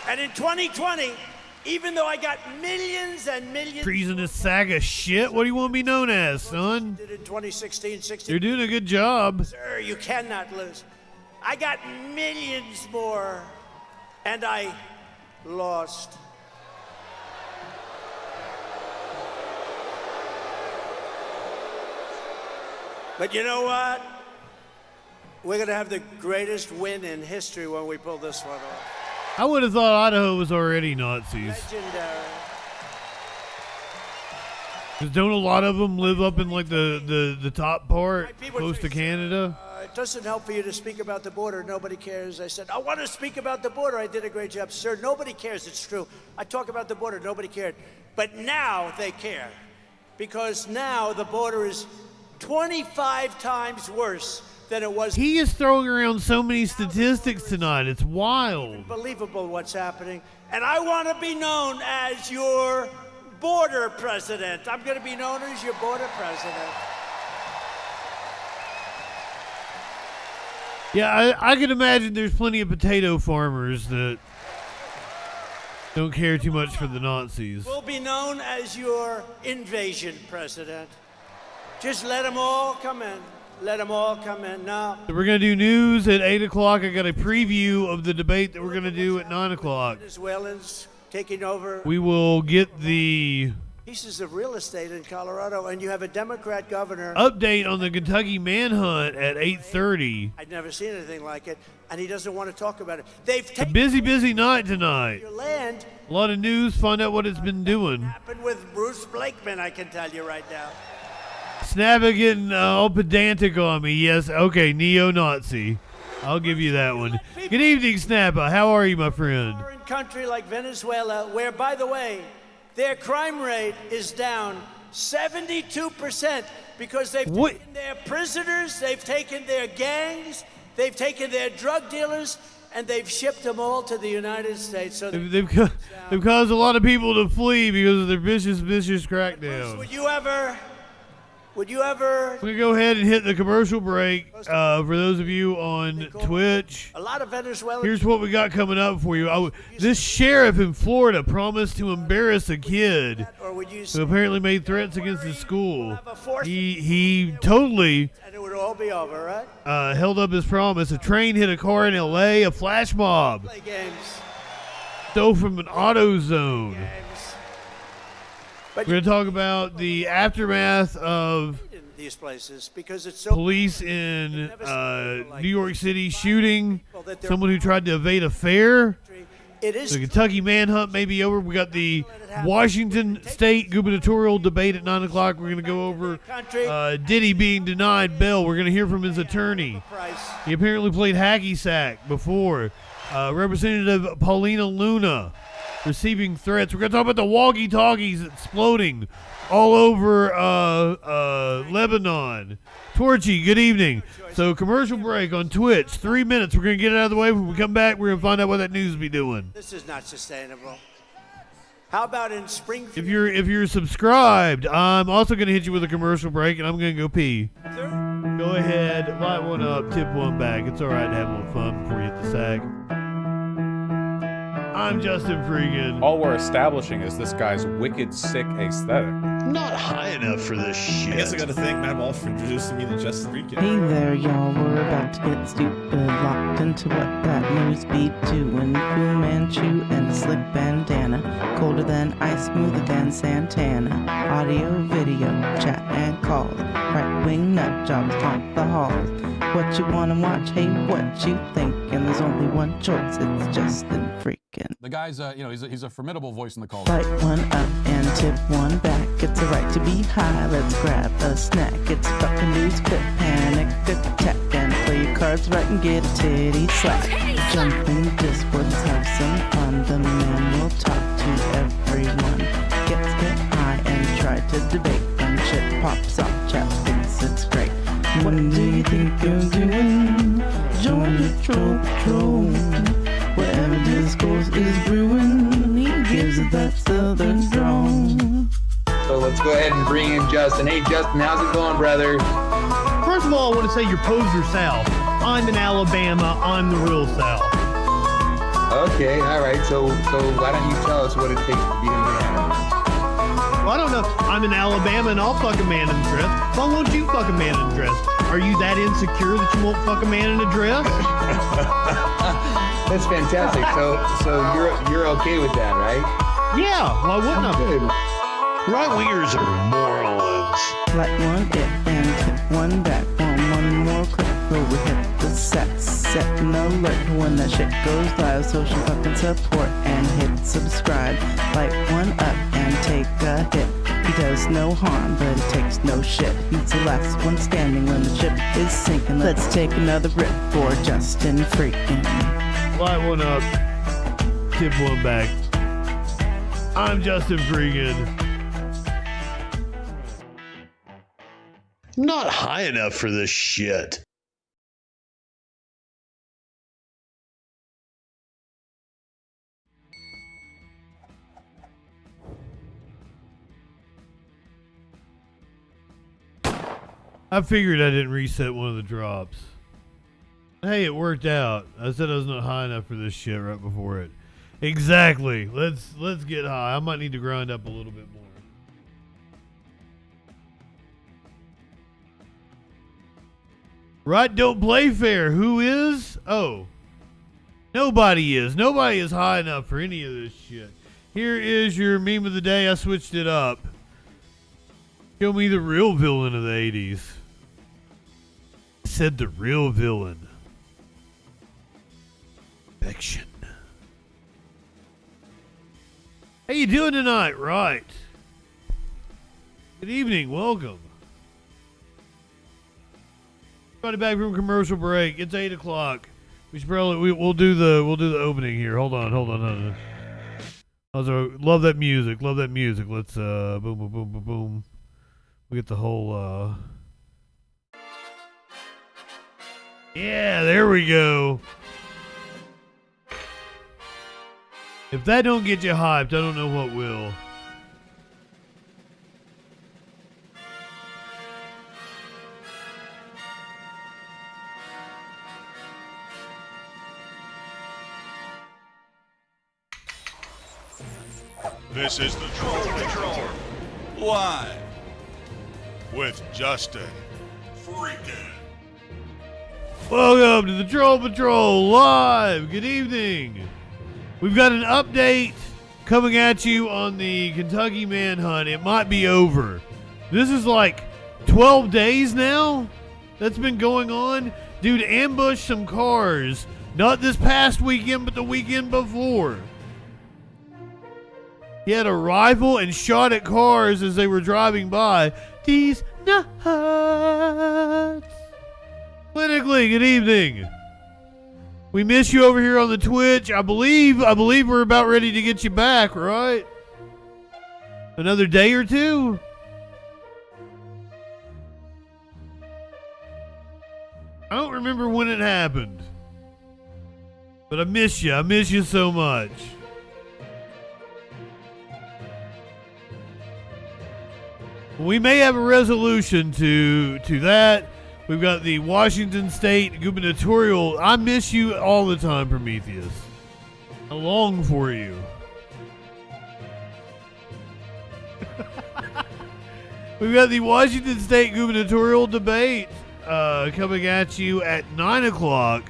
Speaker 3: And in 2020, even though I got millions and millions,
Speaker 2: Treasonous sack of shit. What do you want to be known as, son?
Speaker 3: did in 2016, 16,
Speaker 2: You're doing a good job.
Speaker 3: sir, you cannot lose. I got millions more, and I lost. But you know what? We're going to have the greatest win in history when we pull this one off.
Speaker 2: I would have thought Idaho was already Nazis.
Speaker 3: Legendary.
Speaker 2: 'Cause don't a lot of them live up in like the top part, close to Canada?
Speaker 3: It doesn't help for you to speak about the border. Nobody cares. I said, I want to speak about the border. I did a great job. Sir, nobody cares. It's true. I talk about the border. Nobody cared. But now they care. Because now the border is 25 times worse than it was.
Speaker 2: He is throwing around so many statistics tonight. It's wild.
Speaker 3: Unbelievable what's happening. And I want to be known as your border president. I'm going to be known as your border president.
Speaker 2: Yeah, I can imagine there's plenty of potato farmers that don't care too much for the Nazis.
Speaker 3: We'll be known as your invasion president. Just let them all come in. Let them all come in now.
Speaker 2: So we're going to do news at 8 o'clock. I got a preview of the debate that we're going to do at 9 o'clock.
Speaker 3: Venezuelans taking over
Speaker 2: We will get the
Speaker 3: pieces of real estate in Colorado, and you have a Democrat governor.
Speaker 2: update on the Kentucky manhunt at 8:30.
Speaker 3: I'd never seen anything like it, and he doesn't want to talk about it. They've
Speaker 2: A
Speaker 3: taken
Speaker 2: busy night tonight.
Speaker 3: your land.
Speaker 2: A lot of news. Find out what it's been doing.
Speaker 3: Happened with Bruce Blakeman, I can tell you right now.
Speaker 2: Snappa getting all pedantic on me. Yes, okay, neo-Nazi. I'll give you that one. Good evening, Snappa. How are you, my friend?
Speaker 3: Foreign country like Venezuela, where, by the way, their crime rate is down 72% because they've taken their prisoners, they've taken their gangs, they've taken their drug dealers, and they've shipped them all to the United States. So
Speaker 2: They've caused a lot of people to flee because of their vicious crackdown.
Speaker 3: Would you ever?
Speaker 2: We're going to go ahead and hit the commercial break. For those of you on Twitch,
Speaker 3: A lot of Venezuelans.
Speaker 2: here's what we got coming up for you. This sheriff in Florida promised to embarrass a kid
Speaker 3: Or would you
Speaker 2: who
Speaker 3: say,
Speaker 2: apparently made threats against his school.
Speaker 3: have a force-
Speaker 2: He totally
Speaker 3: and it would all be over, right?
Speaker 2: held up his promise. A train hit a car in L.A., a flash mob
Speaker 3: Play games.
Speaker 2: stole from an auto zone.
Speaker 3: Games. But
Speaker 2: We're going to talk about the aftermath of
Speaker 3: in these places because it's so.
Speaker 2: police in New York City shooting someone who tried to evade a fair.
Speaker 3: It is.
Speaker 2: The Kentucky manhunt may be over. We got the Washington State Gubernatorial debate at 9 o'clock. We're going to go over Diddy being denied bail. We're going to hear from his attorney.
Speaker 3: Price.
Speaker 2: He apparently played hacky sack before. Representative Paulina Luna receiving threats. We're going to talk about the walkie-talkies exploding all over Lebanon. Torchy, good evening. So commercial break on Twitch, 3 minutes. We're going to get it out of the way. When we come back, we're going to find out what that news be doing.
Speaker 3: This is not sustainable. How about in Springfield?
Speaker 2: If you're subscribed, I'm also going to hit you with a commercial break, and I'm going to go pee. Go ahead, light one up, tip one back. It's all right to have a little fun before you hit the sack. I'm JustinFREAKIN.
Speaker 6: All we're establishing is this guy's wicked sick aesthetic.
Speaker 7: Not high enough for this shit.
Speaker 8: I guess I gotta thank Matt Walsh for introducing me to JustinFREAKIN.
Speaker 9: Hey there, y'all. We're about to get stupid, locked into what that news be doing. Fu Manchu and a slick bandana, colder than ice, smoother than Santana. Audio, video, chat and calls. Right-wing nut jobs haunt the halls. What you wanna watch? Hey, what you think? And there's only one choice. It's JustinFREAKIN.
Speaker 10: The guy's, he's a formidable voice in the culture.
Speaker 9: Light one up and tip one back. It's a right to be high. Let's grab a snack. It's fucking news, clip, panic, attack, and play your cards right and get a titty slap. Jump in Discord, have some fun. The man will talk to everyone. Get high and try to debate. When shit pops off, chat thinks it's great. What do you think you're doing? Join the troll patrol. Wherever discourse is brewing, he gives it that southern drawl.
Speaker 11: So let's go ahead and bring in Justin. Hey Justin, how's it going, brother?
Speaker 5: First of all, I want to say you're poser South. I'm in Alabama. I'm the real South.
Speaker 11: Okay, all right. So why don't you tell us what it takes to be a man?
Speaker 5: Well, I don't know. I'm in Alabama and I'll fuck a man in a dress. Why won't you fuck a man in a dress? Are you that insecure that you won't fuck a man in a dress?
Speaker 11: That's fantastic. So you're okay with that, right?
Speaker 5: Yeah. Why wouldn't I?
Speaker 11: Good.
Speaker 7: Right-wingers are morons.
Speaker 9: Light one hit and hit one back. One more clip before we hit the set an alert when that shit goes live. Social fucking support and hit subscribe. Light one up and take a hit. He does no harm, but he takes no shit. He's the last one standing when the ship is sinking. Let's take another rip for JustinFREAKIN.
Speaker 2: Light one up, tip one back. I'm JustinFREAKIN.
Speaker 7: Not high enough for this shit.
Speaker 2: I figured I didn't reset one of the drops. Hey, it worked out. I said I was not high enough for this shit right before it. Exactly. Let's get high. I might need to grind up a little bit more. Right, don't play fair. Who is? Oh. Nobody is. Nobody is high enough for any of this shit. Here is your meme of the day. I switched it up. Show me the real villain of the 80s. I said the real villain. Fiction. How you doing tonight? Right. Good evening. Welcome. Everybody back from commercial break. It's 8 o'clock. We should probably we'll do the opening here. Hold on. Also, love that music. Let's boom boom boom boom boom. We get the whole yeah, there we go. If that don't get you hyped, I don't know what will.
Speaker 1: This is the Troll Patrol. Live with Justin Freakin.
Speaker 2: Welcome to the Troll Patrol Live. Good evening. We've got an update coming at you on the Kentucky manhunt. It might be over. This is like 12 days now that's been going on. Dude ambushed some cars. Not this past weekend, but the weekend before. He had a rifle and shot at cars as they were driving by. These nuts. Clinically, good evening. We miss you over here on the Twitch. I believe we're about ready to get you back, right? Another day or two? I don't remember when it happened. But I miss you. I miss you so much. We may have a resolution to that. We've got the Washington State Gubernatorial. I miss you all the time, Prometheus. I long for you. We've got the Washington State Gubernatorial debate coming at you at 9 o'clock.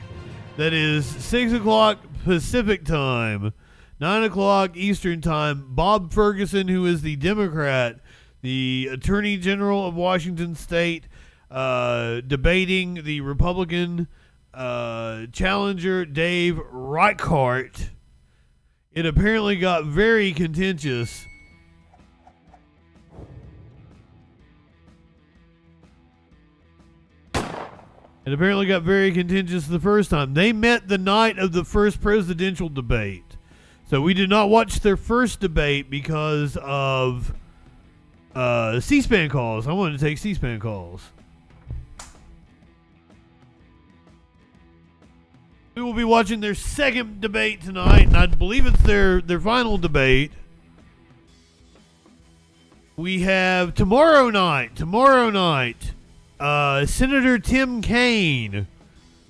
Speaker 2: That is 6 o'clock Pacific time, 9 o'clock Eastern time. Bob Ferguson, who is the Democrat, the Attorney General of Washington State, debating the Republican challenger Dave Reichart. It apparently got very contentious. It apparently got very contentious the first time. They met the night of the first presidential debate. So we did not watch their first debate because of C-SPAN calls. I wanted to take C-SPAN calls. We will be watching their second debate tonight, and I believe it's their final debate. We have tomorrow night, Senator Tim Kaine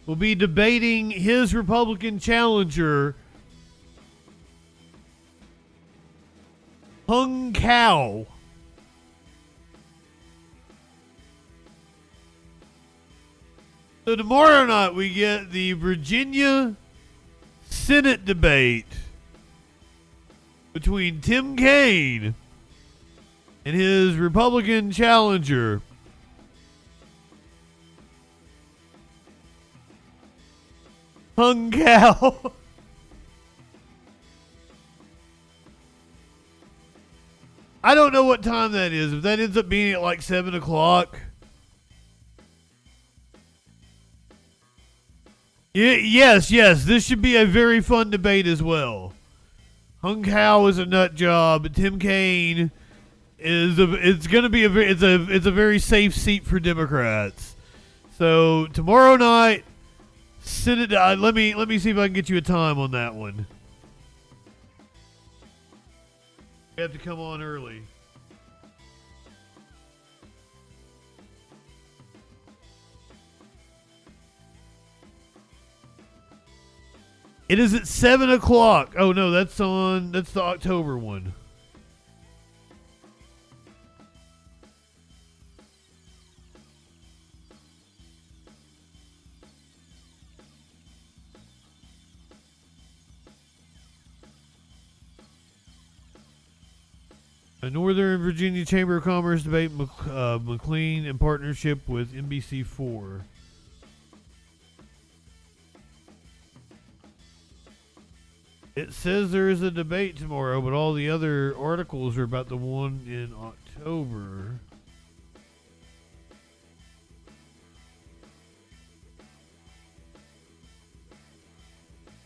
Speaker 2: will be debating his Republican challenger, Hung Cao. So tomorrow night we get the Virginia Senate debate between Tim Kaine and his Republican challenger, Hung Cao. I don't know what time that is. If that ends up being at like 7 o'clock. Yes. This should be a very fun debate as well. Hung Cao is a nut job. Tim Kaine is it's a very safe seat for Democrats. So tomorrow night, Senate. Let me see if I can get you a time on that one. You have to come on early. It is at 7 o'clock. Oh, no, that's the October one. A Northern Virginia Chamber of Commerce debate, McLean in partnership with NBC4. It says there is a debate tomorrow, but all the other articles are about the one in October.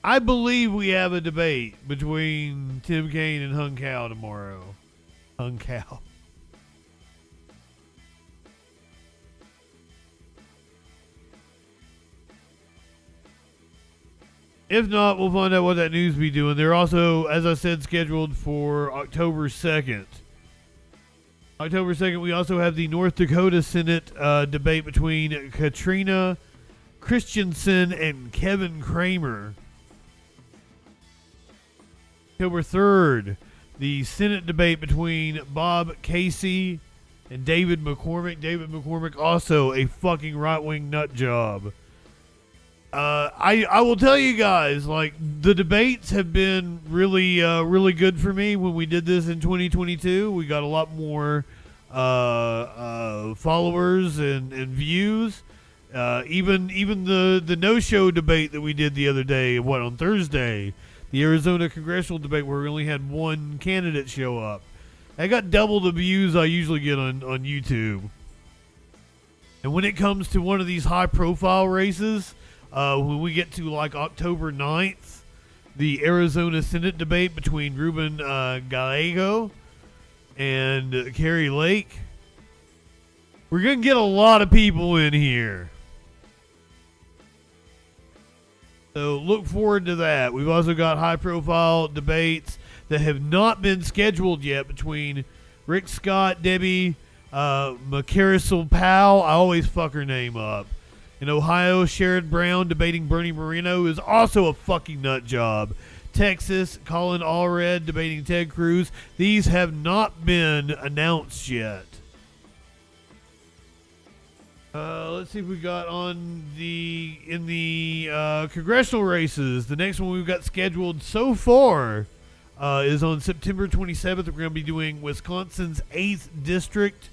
Speaker 2: I believe we have a debate between Tim Kaine and Hung Cow tomorrow. Hung Cow. If not, we'll find out what that news be doing. They're also, as I said, scheduled for October 2nd. October 2nd, we also have the North Dakota Senate debate between Katrina Christensen and Kevin Kramer. October 3rd, the Senate debate between Bob Casey and David McCormick. David McCormick, also a fucking right-wing nut job. I will tell you guys, like, the debates have been really good for me. When we did this in 2022, we got a lot more followers and views. Even the no-show debate that we did the other day, on Thursday, the Arizona congressional debate where we only had one candidate show up. I got double the views I usually get on YouTube. And when it comes to one of these high-profile races, when we get to like October 9th, the Arizona Senate debate between Ruben Gallego and Carrie Lake, we're going to get a lot of people in here. So look forward to that. We've also got high-profile debates that have not been scheduled yet between Rick Scott, Debbie McCarrisel Powell. I always fuck her name up. In Ohio, Sherrod Brown debating Bernie Moreno is also a fucking nut job. Texas, Colin Allred debating Ted Cruz. These have not been announced yet. Let's see if we got in the congressional races. The next one we've got scheduled so far is on September 27th. We're going to be doing Wisconsin's 8th District.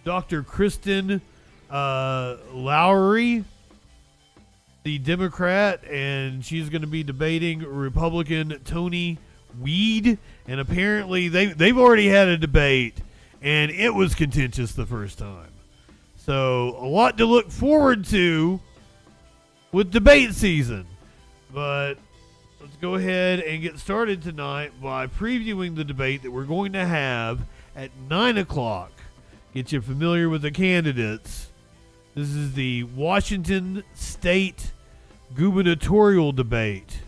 Speaker 2: Dr. Kristen Lowry, the Democrat, and she's going to be debating Republican Tony Weed. And apparently they've already had a debate, and it was contentious the first time. So a lot to look forward to with debate season. But let's go ahead and get started tonight by previewing the debate that we're going to have at 9 o'clock. Get you familiar with the candidates. This is the Washington State Gubernatorial debate.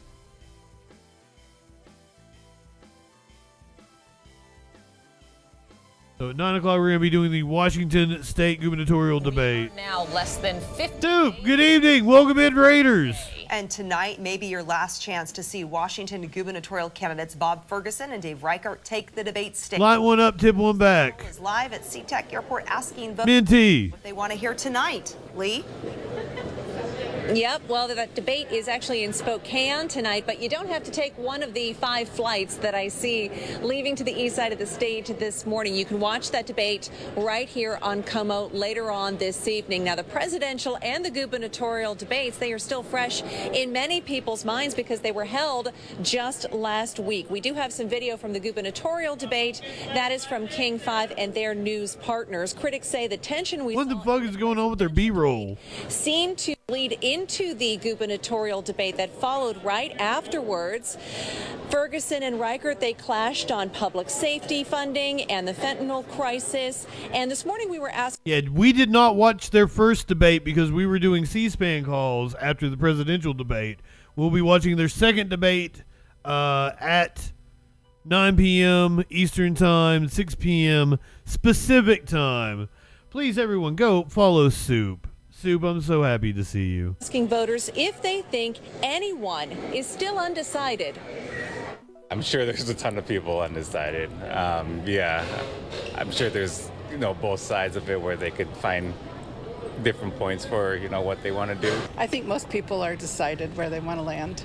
Speaker 2: So at 9 o'clock, we're going to be doing the Washington State Gubernatorial debate.
Speaker 12: Now less than 50.
Speaker 2: Dude, good evening. Welcome in, Raiders.
Speaker 12: And tonight may be your last chance to see Washington gubernatorial candidates Bob Ferguson and Dave Reichert take the debate stage.
Speaker 2: Light one up, tip one back.
Speaker 12: Is live at SeaTac Airport asking voters
Speaker 2: Minty.
Speaker 12: what they want to hear tonight. Lee?
Speaker 13: Yep, well, that debate is actually in Spokane tonight, but you don't have to take one of the 5 flights that I see leaving to the east side of the stage this morning. You can watch that debate right here on Como later on this evening. Now, the presidential and the gubernatorial debates, they are still fresh in many people's minds because they were held just last week. We do have some video from the gubernatorial debate. That is from King 5 and their news partners. Critics say the tension we
Speaker 2: What the fuck is going on with their B-roll?
Speaker 13: Seemed to lead into the gubernatorial debate that followed right afterwards. Ferguson and Reichert, they clashed on public safety funding and the fentanyl crisis. And this morning we were asked.
Speaker 2: Yeah, we did not watch their first debate because we were doing C-SPAN calls after the presidential debate. We'll be watching their second debate at 9 p.m. Eastern Time, 6 p.m. Pacific Time. Please, everyone, go follow Soup. Soup, I'm so happy to see you.
Speaker 13: Asking voters if they think anyone is still undecided.
Speaker 6: I'm sure there's a ton of people undecided. Yeah, I'm sure there's, both sides of it where they could find different points for, what they want to do.
Speaker 14: I think most people are decided where they want to land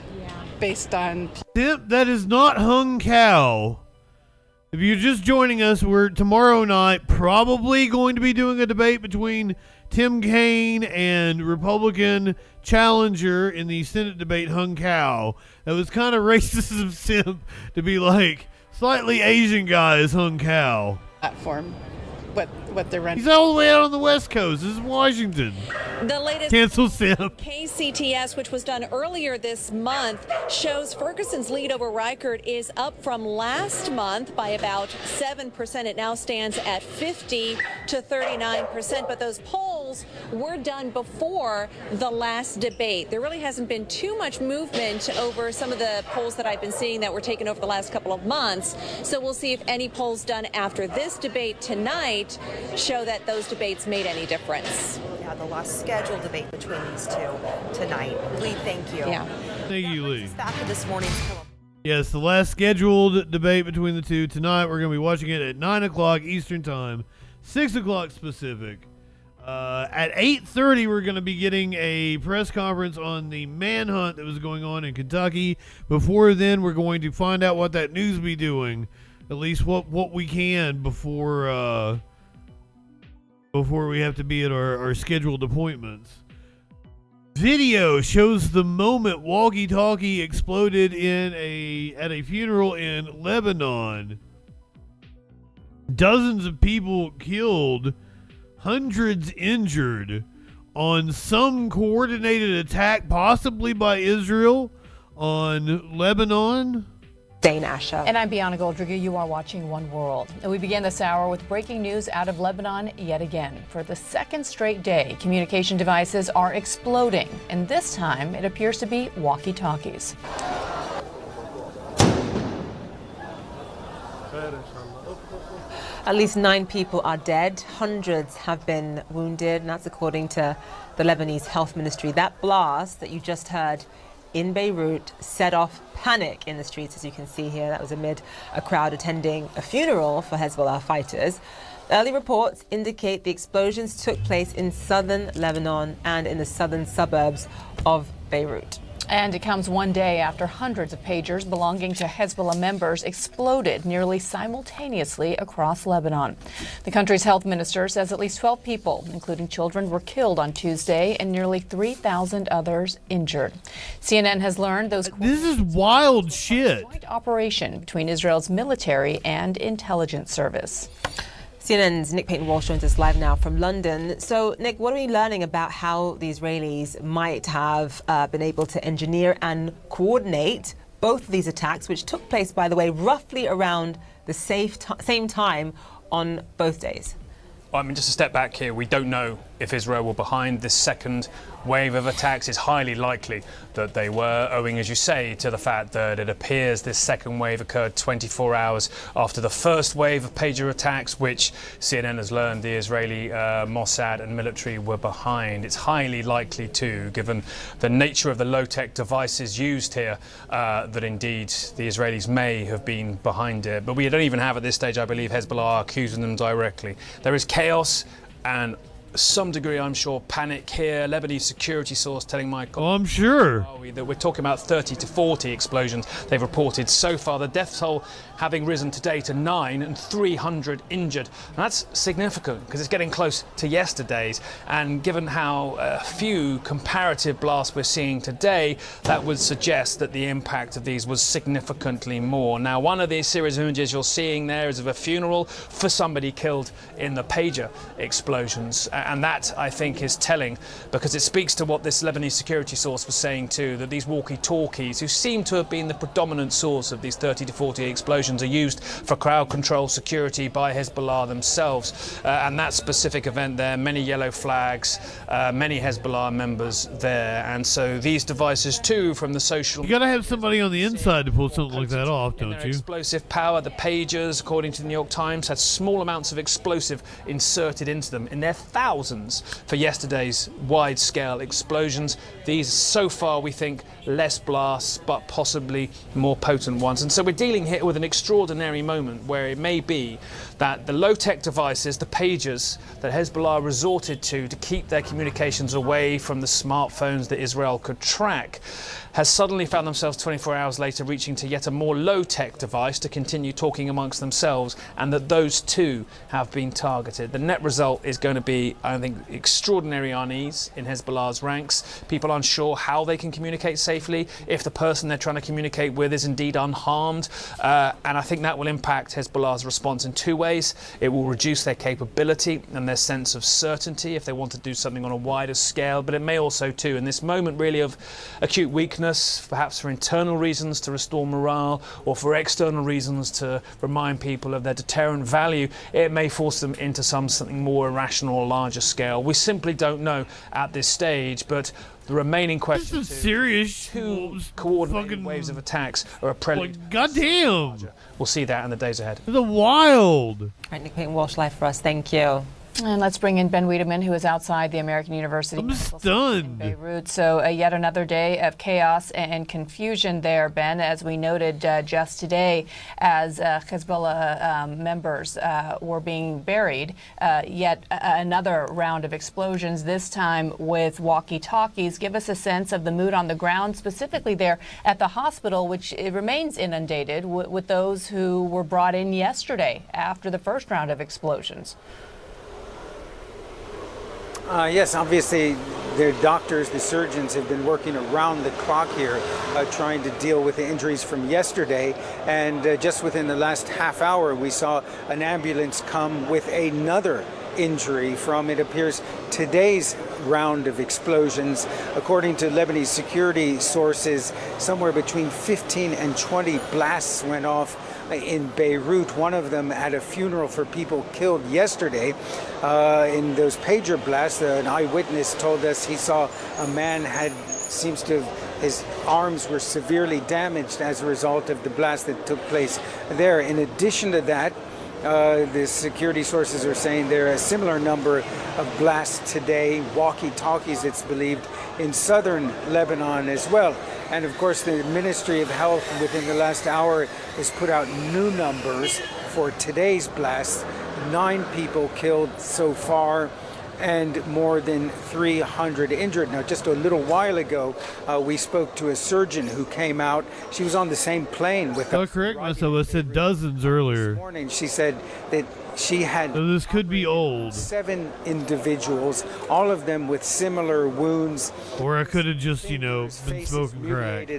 Speaker 14: based on...
Speaker 2: That is not hung cow. If you're just joining us, we're tomorrow night probably going to be doing a debate between Tim Kaine and Republican challenger in the Senate debate, Hung Cow. That was kind of racist of Sim to be like, slightly Asian guy is Hung Cow.
Speaker 14: Platform, what they're running.
Speaker 2: He's all the way out on the West Coast. This is Washington.
Speaker 13: The latest
Speaker 2: Cancel Sim.
Speaker 13: KCTS, which was done earlier this month, shows Ferguson's lead over Reichert is up from last month by about 7%. It now stands at 50 to 39%. But those polls were done before the last debate. There really hasn't been too much movement over some of the polls that I've been seeing that were taken over the last couple of months. So we'll see if any polls done after this debate tonight show that those debates made any difference.
Speaker 12: Yeah, the last scheduled debate between these two tonight. Lee, thank you.
Speaker 13: Yeah.
Speaker 2: Thank you, Lee.
Speaker 12: Back to this morning's
Speaker 2: Yes, the last scheduled debate between the two tonight. We're going to be watching it at 9 o'clock Eastern Time, 6 o'clock Pacific. At 8:30, we're going to be getting a press conference on the manhunt that was going on in Kentucky. Before then, we're going to find out what that news be doing, at least what we can before we have to be at our scheduled appointments. Video shows the moment walkie-talkie exploded at a funeral in Lebanon. Dozens of people killed, hundreds injured on some coordinated attack, possibly by Israel, on Lebanon.
Speaker 15: Dane Asher. And I'm Bianca Goldriger. You are watching One World. And we begin this hour with breaking news out of Lebanon yet again. For the second straight day, communication devices are exploding. And this time, it appears to be walkie-talkies.
Speaker 16: At least 9 people are dead. Hundreds have been wounded. And that's according to the Lebanese Health Ministry. That blast that you just heard in Beirut set off panic in the streets, as you can see here. That was amid a crowd attending a funeral for Hezbollah fighters. Early reports indicate the explosions took place in southern Lebanon and in the southern suburbs of Beirut.
Speaker 15: And it comes one day after hundreds of pagers belonging to Hezbollah members exploded nearly simultaneously across Lebanon. The country's health minister says at least 12 people, including children, were killed on Tuesday and nearly 3,000 others injured. CNN has learned those...
Speaker 2: This is wild shit.
Speaker 15: ...joint operation between Israel's military and intelligence service.
Speaker 16: CNN's Nick Payton-Walsh joins us live now from London. So, Nick, what are we learning about how the Israelis might have been able to engineer and coordinate both of these attacks, which took place, by the way, roughly around the same time on both days?
Speaker 17: Well, I mean, just a step back here, we don't know if Israel were behind this second wave of attacks. It's highly likely that they were, owing, as you say, to the fact that it appears this second wave occurred 24 hours after the first wave of pager attacks, which CNN has learned the Israeli Mossad and military were behind. It's highly likely too, given the nature of the low-tech devices used here, that indeed the Israelis may have been behind it. But we don't even have at this stage, I believe, Hezbollah accusing them directly. There is chaos and some degree, I'm sure, panic here. Lebanese security source telling my colleague,
Speaker 2: I'm sure
Speaker 17: that we're talking about 30 to 40 explosions they've reported so far. The death toll having risen today to 9 and 300 injured. And that's significant because it's getting close to yesterday's. And given how few comparative blasts we're seeing today, that would suggest that the impact of these was significantly more. Now, one of these series of images you're seeing there is of a funeral for somebody killed in the pager explosions. And that, I think, is telling because it speaks to what this Lebanese security source was saying too, that these walkie-talkies, who seem to have been the predominant source of these 30 to 40 explosions, are used for crowd control security by Hezbollah themselves. And that specific event there, many yellow flags, many Hezbollah members there. And so these devices too, from the social...
Speaker 2: You gotta have somebody on the inside to pull something like that off, don't you?
Speaker 17: Explosive power. The pagers, according to the New York Times, had small amounts of explosive inserted into them in their thousands thousands for yesterday's wide-scale explosions. These, so far, we think less blasts, but possibly more potent ones. And so we're dealing here with an extraordinary moment where it may be that the low-tech devices, the pagers that Hezbollah resorted to keep their communications away from the smartphones that Israel could track, has suddenly found themselves 24 hours later reaching to yet a more low-tech device to continue talking amongst themselves, and that those too have been targeted. The net result is going to be, I think, extraordinary unease in Hezbollah's ranks, people unsure how they can communicate safely, if the person they're trying to communicate with is indeed unharmed, and I think that will impact Hezbollah's response in two ways. It will reduce their capability and their sense of certainty if they want to do something on a wider scale, but it may also too, in this moment really of acute weakness, perhaps for internal reasons to restore morale or for external reasons to remind people of their deterrent value, it may force them into something more irrational or larger scale. We simply don't know at this stage, but the remaining question is serious. Two coordinated waves of attacks are a prelude.
Speaker 2: Goddamn!
Speaker 17: We'll see that in the days ahead.
Speaker 2: The wild.
Speaker 16: All right, Nick Payton Walsh live for us. Thank you.
Speaker 15: And let's bring in Ben Wiedemann, who is outside the American University
Speaker 2: I'm stunned.
Speaker 15: in Beirut. So yet another day of chaos and confusion there, Ben, as we noted just today, as Hezbollah members were being buried. Yet another round of explosions, this time with walkie-talkies. Give us a sense of the mood on the ground, specifically there at the hospital, which remains inundated with those who were brought in yesterday after the first round of explosions.
Speaker 18: Yes, obviously, the doctors, the surgeons have been working around the clock here, trying to deal with the injuries from yesterday. And just within the last half hour, we saw an ambulance come with another injury from, it appears, today's round of explosions. According to Lebanese security sources, somewhere between 15 and 20 blasts went off in Beirut, one of them at a funeral for people killed yesterday. In those pager blasts, an eyewitness told us he saw a man his arms were severely damaged as a result of the blast that took place there. In addition to that, the security sources are saying there are a similar number of blasts today, walkie-talkies, it's believed, in southern Lebanon as well. And of course, the Ministry of Health within the last hour has put out new numbers for today's blast. 9 people killed so far and more than 300 injured. Now, just a little while ago, we spoke to a surgeon who came out. She was on the same plane with us.
Speaker 2: Correct myself, I said dozens earlier.
Speaker 18: This morning, she said that she had
Speaker 2: so this could be old.
Speaker 18: 7 individuals, all of them with similar wounds.
Speaker 2: Or I could have just, been smoking crack.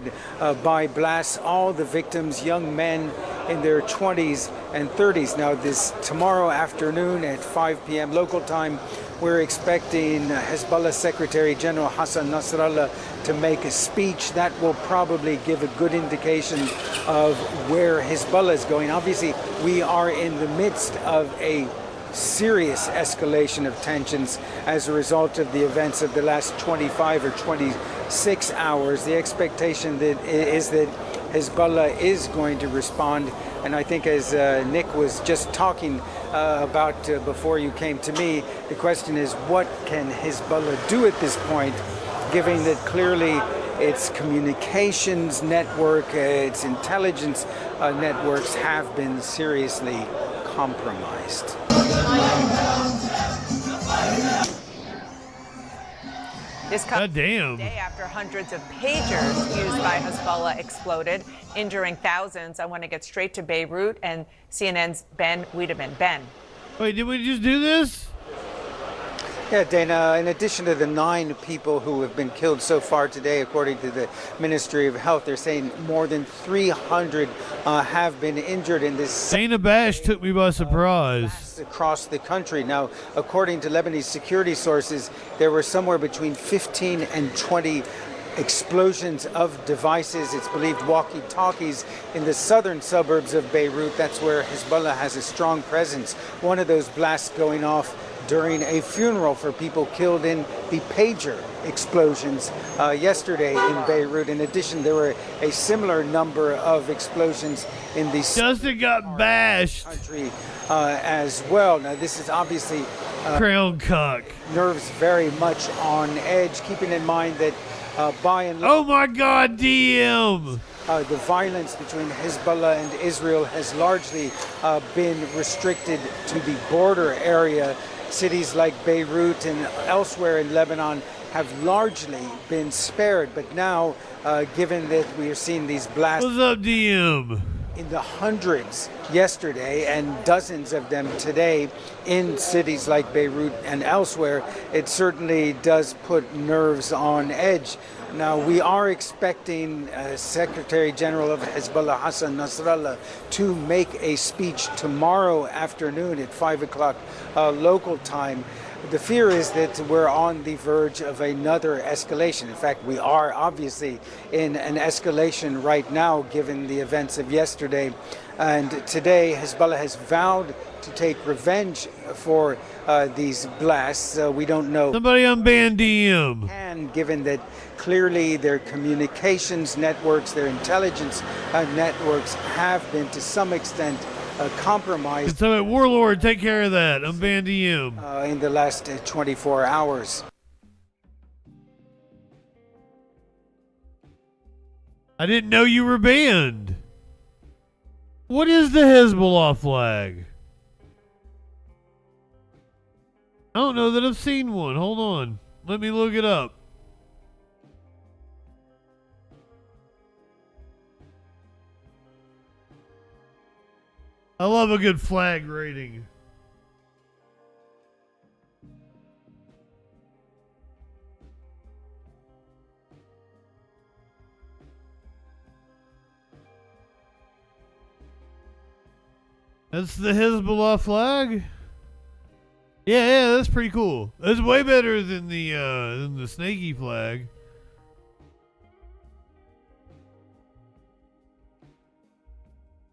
Speaker 18: By blasts, all the victims, young men in their 20s and 30s. Now, tomorrow afternoon at 5 p.m. local time, we're expecting Hezbollah Secretary General Hassan Nasrallah to make a speech that will probably give a good indication of where Hezbollah is going. Obviously, we are in the midst of a serious escalation of tensions as a result of the events of the last 25 or 26 hours. The expectation is that Hezbollah is going to respond. And I think, as Nick was just talking about before you came to me, the question is, what can Hezbollah do at this point, given that clearly its communications network, its intelligence networks have been seriously compromised?
Speaker 12: This comes a day after hundreds of pagers used by Hezbollah exploded, injuring thousands. I want to get straight to Beirut and CNN's Ben Wiedemann. Ben.
Speaker 2: Wait, did we just do this?
Speaker 18: Yeah, Dana, in addition to the 9 people who have been killed so far today, according to the Ministry of Health, they're saying more than 300 have been injured in this.
Speaker 2: Dana Bash took me by surprise.
Speaker 18: Across the country. Now, according to Lebanese security sources, there were somewhere between 15 and 20 explosions of devices, it's believed walkie-talkies, in the southern suburbs of Beirut. That's where Hezbollah has a strong presence. One of those blasts going off during a funeral for people killed in the pager explosions yesterday in Beirut. In addition, there were a similar number of explosions in the
Speaker 2: Justin got bashed
Speaker 18: country as well. Now, this is obviously
Speaker 2: Crown cock.
Speaker 18: Nerves very much on edge, keeping in mind that by and large,
Speaker 2: oh my God, DM!
Speaker 18: The violence between Hezbollah and Israel has largely been restricted to the border area. Cities like Beirut and elsewhere in Lebanon have largely been spared, but now, given that we are seeing these blasts,
Speaker 2: what's up, DM?
Speaker 18: In the hundreds yesterday and dozens of them today in cities like Beirut and elsewhere, it certainly does put nerves on edge. Now, we are expecting Secretary General of Hezbollah, Hassan Nasrallah, to make a speech tomorrow afternoon at 5 o'clock local time. The fear is that we're on the verge of another escalation. In fact, we are obviously in an escalation right now, given the events of yesterday. And today, Hezbollah has vowed to take revenge for these blasts. We don't know.
Speaker 2: Somebody unban DM.
Speaker 18: And given that clearly their communications networks, their intelligence networks have been to some extent compromised.
Speaker 2: So, Warlord, take care of that. Unban DM.
Speaker 18: In the last 24 hours.
Speaker 2: I didn't know you were banned. What is the Hezbollah flag? I don't know that I've seen one. Hold on. Let me look it up. I love a good flag rating. That's the Hezbollah flag? Yeah, that's pretty cool. That's way better than the snaky flag.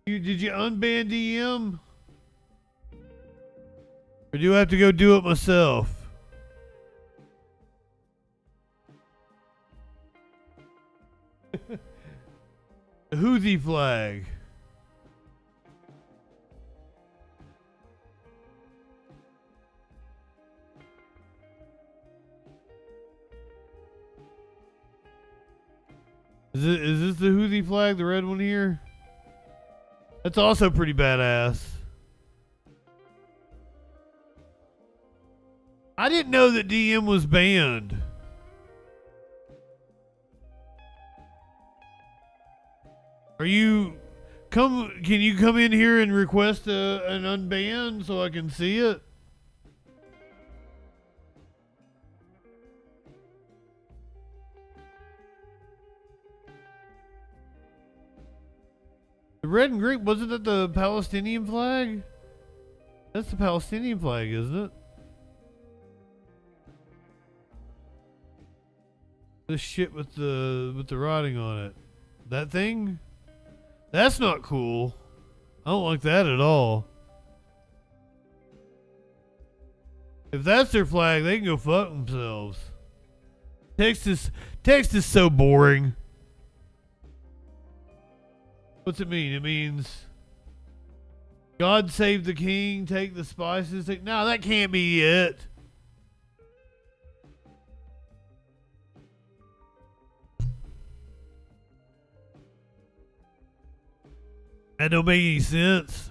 Speaker 2: Did you unban DM? Or do I have to go do it myself? The Houthi flag. Is this the Houthi flag, the red one here? That's also pretty badass. I didn't know that DM was banned. Can you come in here and request an unban so I can see it? The red and green, wasn't that the Palestinian flag? That's the Palestinian flag, isn't it? This shit with the writing on it. That thing? That's not cool. I don't like that at all. If that's their flag, they can go fuck themselves. Text is so boring. What's it mean? It means God save the king, take the spices. No, that can't be it. That don't make any sense.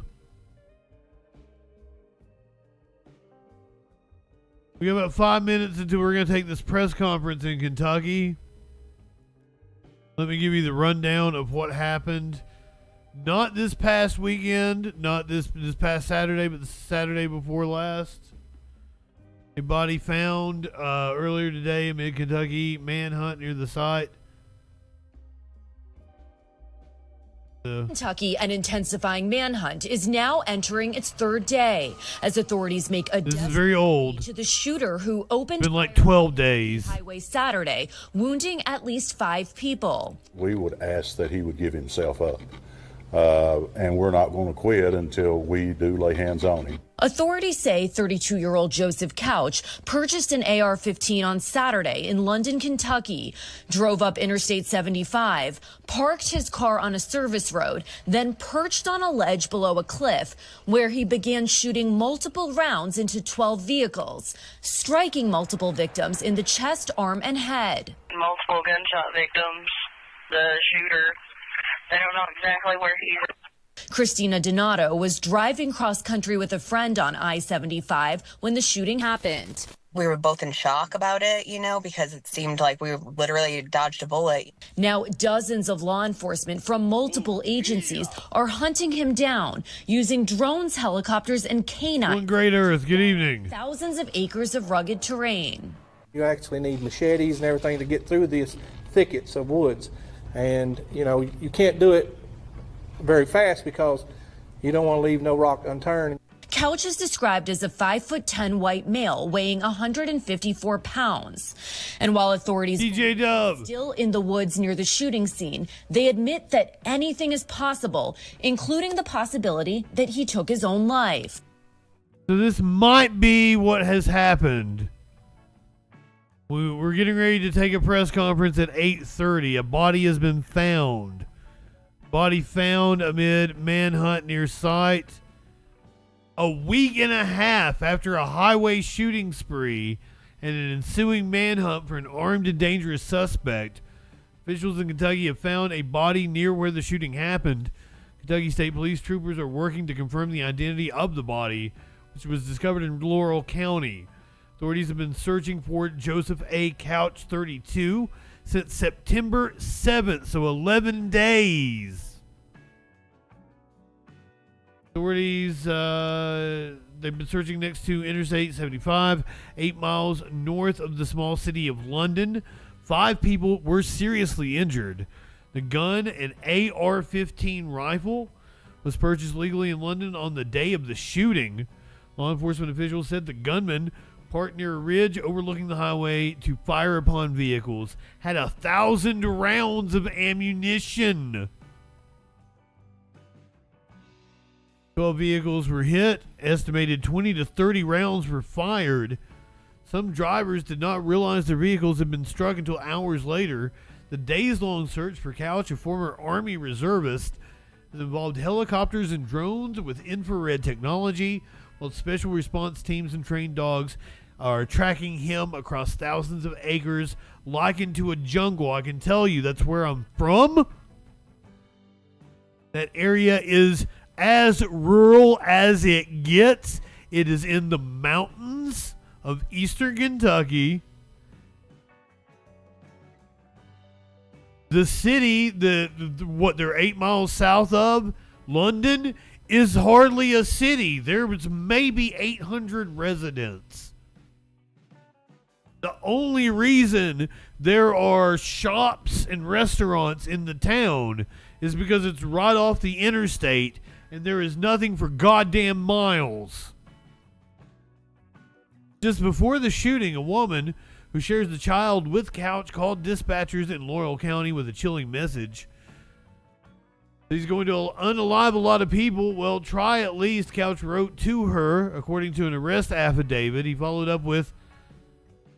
Speaker 2: We got about 5 minutes until we're going to take this press conference in Kentucky. Let me give you the rundown of what happened. Not this past weekend, not this past Saturday, but the Saturday before last. A body found earlier today in mid-Kentucky, manhunt near the site.
Speaker 19: Kentucky, an intensifying manhunt is now entering its third day as authorities make a
Speaker 2: this is very old
Speaker 19: to the shooter who opened
Speaker 2: been like 12 days
Speaker 19: highway Saturday, wounding at least 5 people.
Speaker 20: We would ask that he would give himself up. and we're not going to quit until we do lay hands on him.
Speaker 19: Authorities say 32-year-old Joseph Couch purchased an AR-15 on Saturday in London, Kentucky, drove up Interstate 75, parked his car on a service road, then perched on a ledge below a cliff where he began shooting multiple rounds into 12 vehicles, striking multiple victims in the chest, arm, and head.
Speaker 21: Multiple gunshot victims. The shooter, they don't know exactly where he is.
Speaker 19: Christina Donato was driving cross country with a friend on I-75 when the shooting happened.
Speaker 22: We were both in shock about it, because it seemed like we literally dodged a bullet.
Speaker 19: Now, dozens of law enforcement from multiple agencies are hunting him down using drones, helicopters, and canines.
Speaker 2: One great earth. Good evening.
Speaker 19: Thousands of acres of rugged terrain.
Speaker 23: You actually need machetes and everything to get through these thickets of woods. And, you can't do it very fast because you don't want to leave no rock unturned.
Speaker 19: Couch is described as a 5'10" white male weighing 154 pounds. And while authorities are still in the woods near the shooting scene, they admit that anything is possible, including the possibility that he took his own life.
Speaker 2: So this might be what has happened. We're getting ready to take a press conference at 8:30. A body has been found. Body found amid manhunt near site. A week and a half after a highway shooting spree and an ensuing manhunt for an armed and dangerous suspect, officials in Kentucky have found a body near where the shooting happened. Kentucky State Police troopers are working to confirm the identity of the body, which was discovered in Laurel County. Authorities have been searching for Joseph A. Couch, 32, since September 7th, so 11 days. Authorities, they've been searching next to Interstate 75, 8 miles north of the small city of London. 5 people were seriously injured. The gun, an AR-15 rifle, was purchased legally in London on the day of the shooting. Law enforcement officials said the gunman, parked near a ridge overlooking the highway to fire upon vehicles, had 1,000 rounds of ammunition. 12 vehicles were hit. Estimated 20 to 30 rounds were fired. Some drivers did not realize their vehicles had been struck until hours later. The days-long search for Couch, a former Army reservist, has involved helicopters and drones with infrared technology, while special response teams and trained dogs are tracking him across thousands of acres, likened to a jungle. I can tell you that's where I'm from. That area is as rural as it gets. It is in the mountains of eastern Kentucky. The city, what they're 8 miles south of, London, is hardly a city. There was maybe 800 residents. The only reason there are shops and restaurants in the town is because it's right off the interstate and there is nothing for goddamn miles. Just before the shooting, a woman who shares the child with Couch called dispatchers in Laurel County with a chilling message. He's going to unalive a lot of people. Well, try at least, Couch wrote to her, according to an arrest affidavit. He followed up with,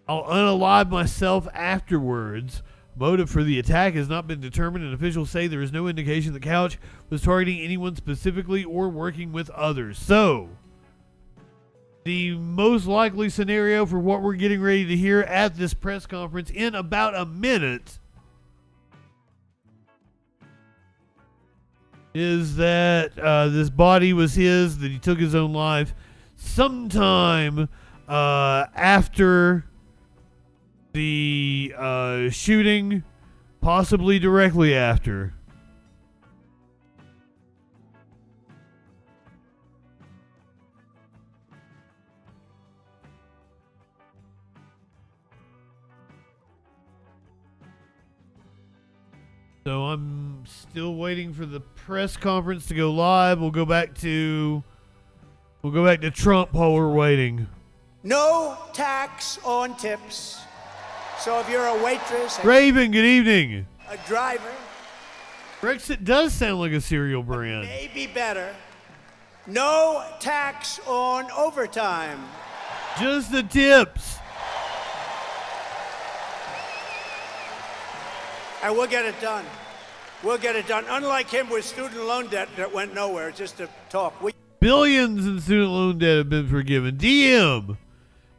Speaker 2: I'll unalive myself afterwards. Motive for the attack has not been determined, and officials say there is no indication that Couch was targeting anyone specifically or working with others. So, the most likely scenario for what we're getting ready to hear at this press conference in about a minute is that this body was his, that he took his own life sometime after the shooting, possibly directly after. So I'm still waiting for the press conference to go live. We'll go back to Trump while we're waiting.
Speaker 3: No tax on tips. So if you're a waitress,
Speaker 2: Raven, good evening.
Speaker 3: a driver,
Speaker 2: Brexit does sound like a cereal brand.
Speaker 3: Maybe better. No tax on overtime.
Speaker 2: Just the tips.
Speaker 3: And we'll get it done. We'll get it done. Unlike him with student loan debt that went nowhere, just to talk.
Speaker 2: Billions in student loan debt have been forgiven. DM,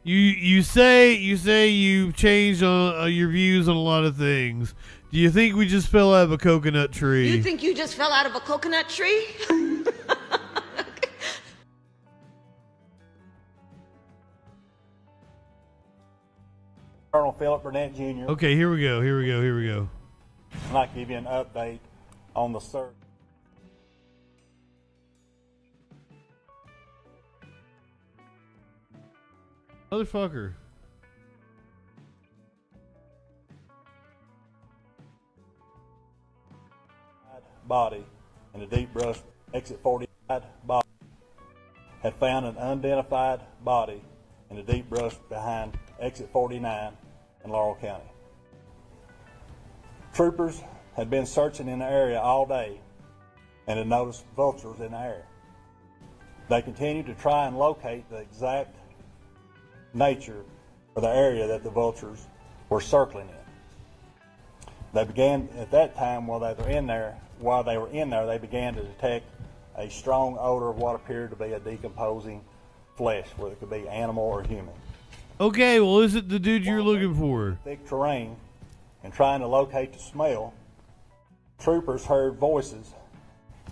Speaker 2: you say you've changed on your views on a lot of things. Do you think we just fell out of a coconut tree?
Speaker 4: You think you just fell out of a coconut tree?
Speaker 8: Colonel Philip Burnett Jr.
Speaker 2: Okay, here we go.
Speaker 8: I'd like to give you an update on the search.
Speaker 2: Motherfucker.
Speaker 8: Body in the deep brush exit 40 body had found an unidentified body in the deep brush behind exit 49 in Laurel County. Troopers had been searching in the area all day and had noticed vultures in the area. They continued to try and locate the exact nature of the area that the vultures were circling in. They began at that time while they were in there, they began to detect a strong odor of what appeared to be a decomposing flesh, whether it could be animal or human.
Speaker 2: Okay, well, is it the dude you're looking for?
Speaker 8: Thick terrain and trying to locate the smell, troopers heard voices,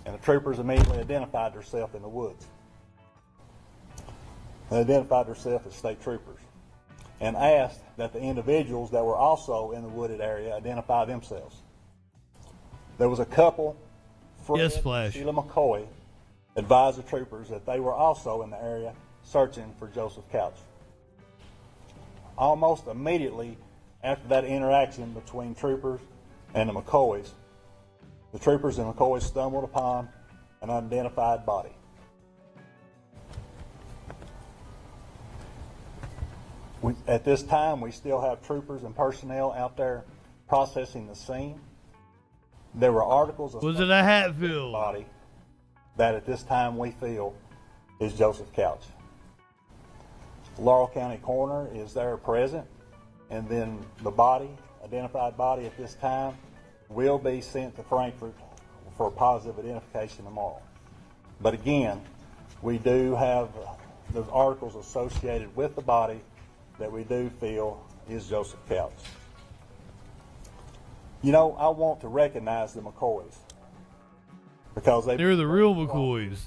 Speaker 8: and the troopers immediately identified themselves in the woods. They identified themselves as state troopers and asked that the individuals that were also in the wooded area identify themselves. There was a couple, Fred and Sheila McCoy, advised the troopers that they were also in the area searching for Joseph Couch. Almost immediately after that interaction between troopers and the McCoys, the troopers and McCoys stumbled upon an unidentified body. At this time, we still have troopers and personnel out there processing the scene. There were articles of
Speaker 2: Was it a Hatfield
Speaker 8: body that at this time we feel is Joseph Couch. Laurel County Coroner is there present, and then the body, identified body at this time, will be sent to Frankfurt for positive identification tomorrow. But again, we do have those articles associated with the body that we do feel is Joseph Couch. You know, I want to recognize the McCoys because they're
Speaker 2: the real McCoys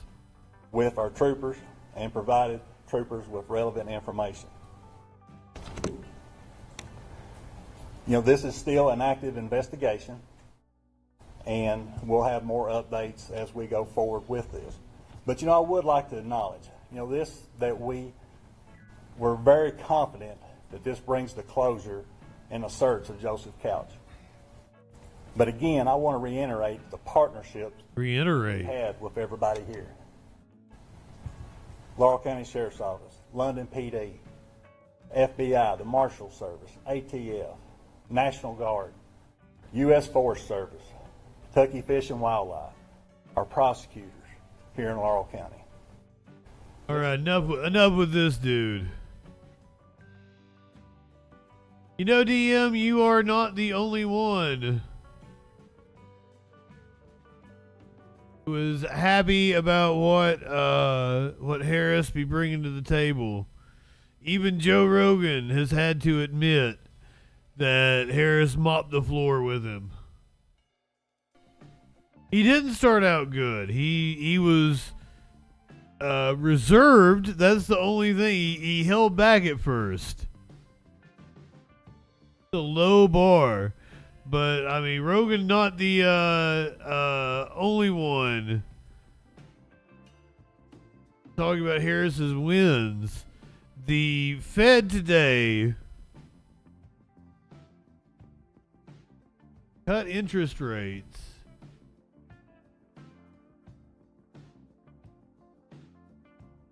Speaker 8: with our troopers and provided troopers with relevant information. You know, this is still an active investigation, and we'll have more updates as we go forward with this. But, you know, I would like to acknowledge, you know, we're very confident that this brings to closure in the search of Joseph Couch. But again, I want to reiterate the partnerships we had with everybody here. Laurel County Sheriff's Office, London PD, FBI, the Marshal Service, ATF, National Guard, U.S. Forest Service, Kentucky Fish and Wildlife, our prosecutors here in Laurel County.
Speaker 2: All right, enough with this dude. You know, DM, you are not the only one who is happy about what Harris be bringing to the table. Even Joe Rogan has had to admit that Harris mopped the floor with him. He didn't start out good. He was reserved. That's the only thing. He held back at first. A low bar, but I mean, Rogan not the only one talking about Harris's wins. The Fed today cut interest rates.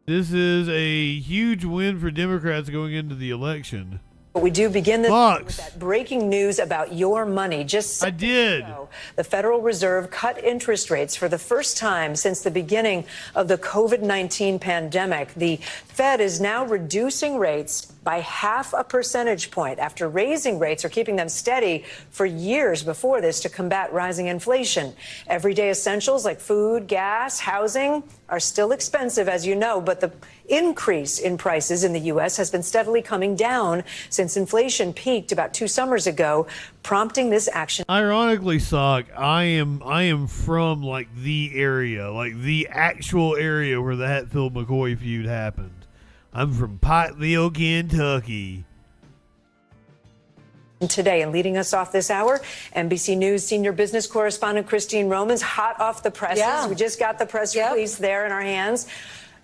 Speaker 2: This is a huge win for Democrats going into the election.
Speaker 5: But we do begin this
Speaker 2: Fox.
Speaker 5: with that breaking news about your money. Just
Speaker 2: I did.
Speaker 5: ago, the Federal Reserve cut interest rates for the first time since the beginning of the COVID-19 pandemic. The Fed is now reducing rates by 0.5 percentage point after raising rates or keeping them steady for years before this to combat rising inflation. Everyday essentials like food, gas, housing are still expensive, as you know, but the increase in prices in the U.S. has been steadily coming down since inflation peaked about 2 summers ago, prompting this action.
Speaker 2: Ironically, Sock, I am from like the area, like the actual area where the Hatfield-McCoy feud happened. I'm from Pikeville, Kentucky.
Speaker 5: Today, and leading us off this hour, NBC News senior business correspondent Christine Romans, hot off the presses.
Speaker 10: Yeah.
Speaker 5: We just got the press release there in our hands.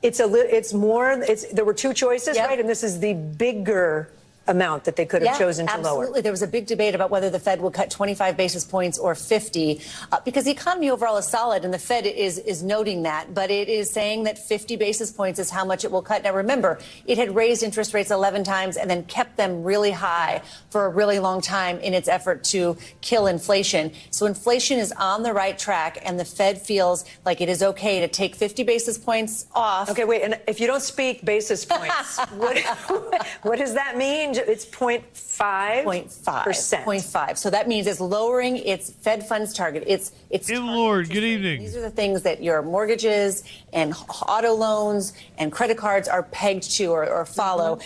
Speaker 5: There were two choices, right? And this is the bigger amount that they could have chosen to lower.
Speaker 10: Absolutely. There was a big debate about whether the Fed would cut 25 basis points or 50 because the economy overall is solid, and the Fed is noting that. But it is saying that 50 basis points is how much it will cut. Now, remember, it had raised interest rates 11 times and then kept them really high for a really long time in its effort to kill inflation. So inflation is on the right track, and the Fed feels like it is okay to take 50 basis points off.
Speaker 5: Okay, wait. And if you don't speak basis points, what does that mean? It's 0.5%.
Speaker 10: 0.5. So that means it's lowering its Fed funds target. It's
Speaker 2: Lord, good evening.
Speaker 10: These are the things that your mortgages and auto loans and credit cards are pegged to or follow.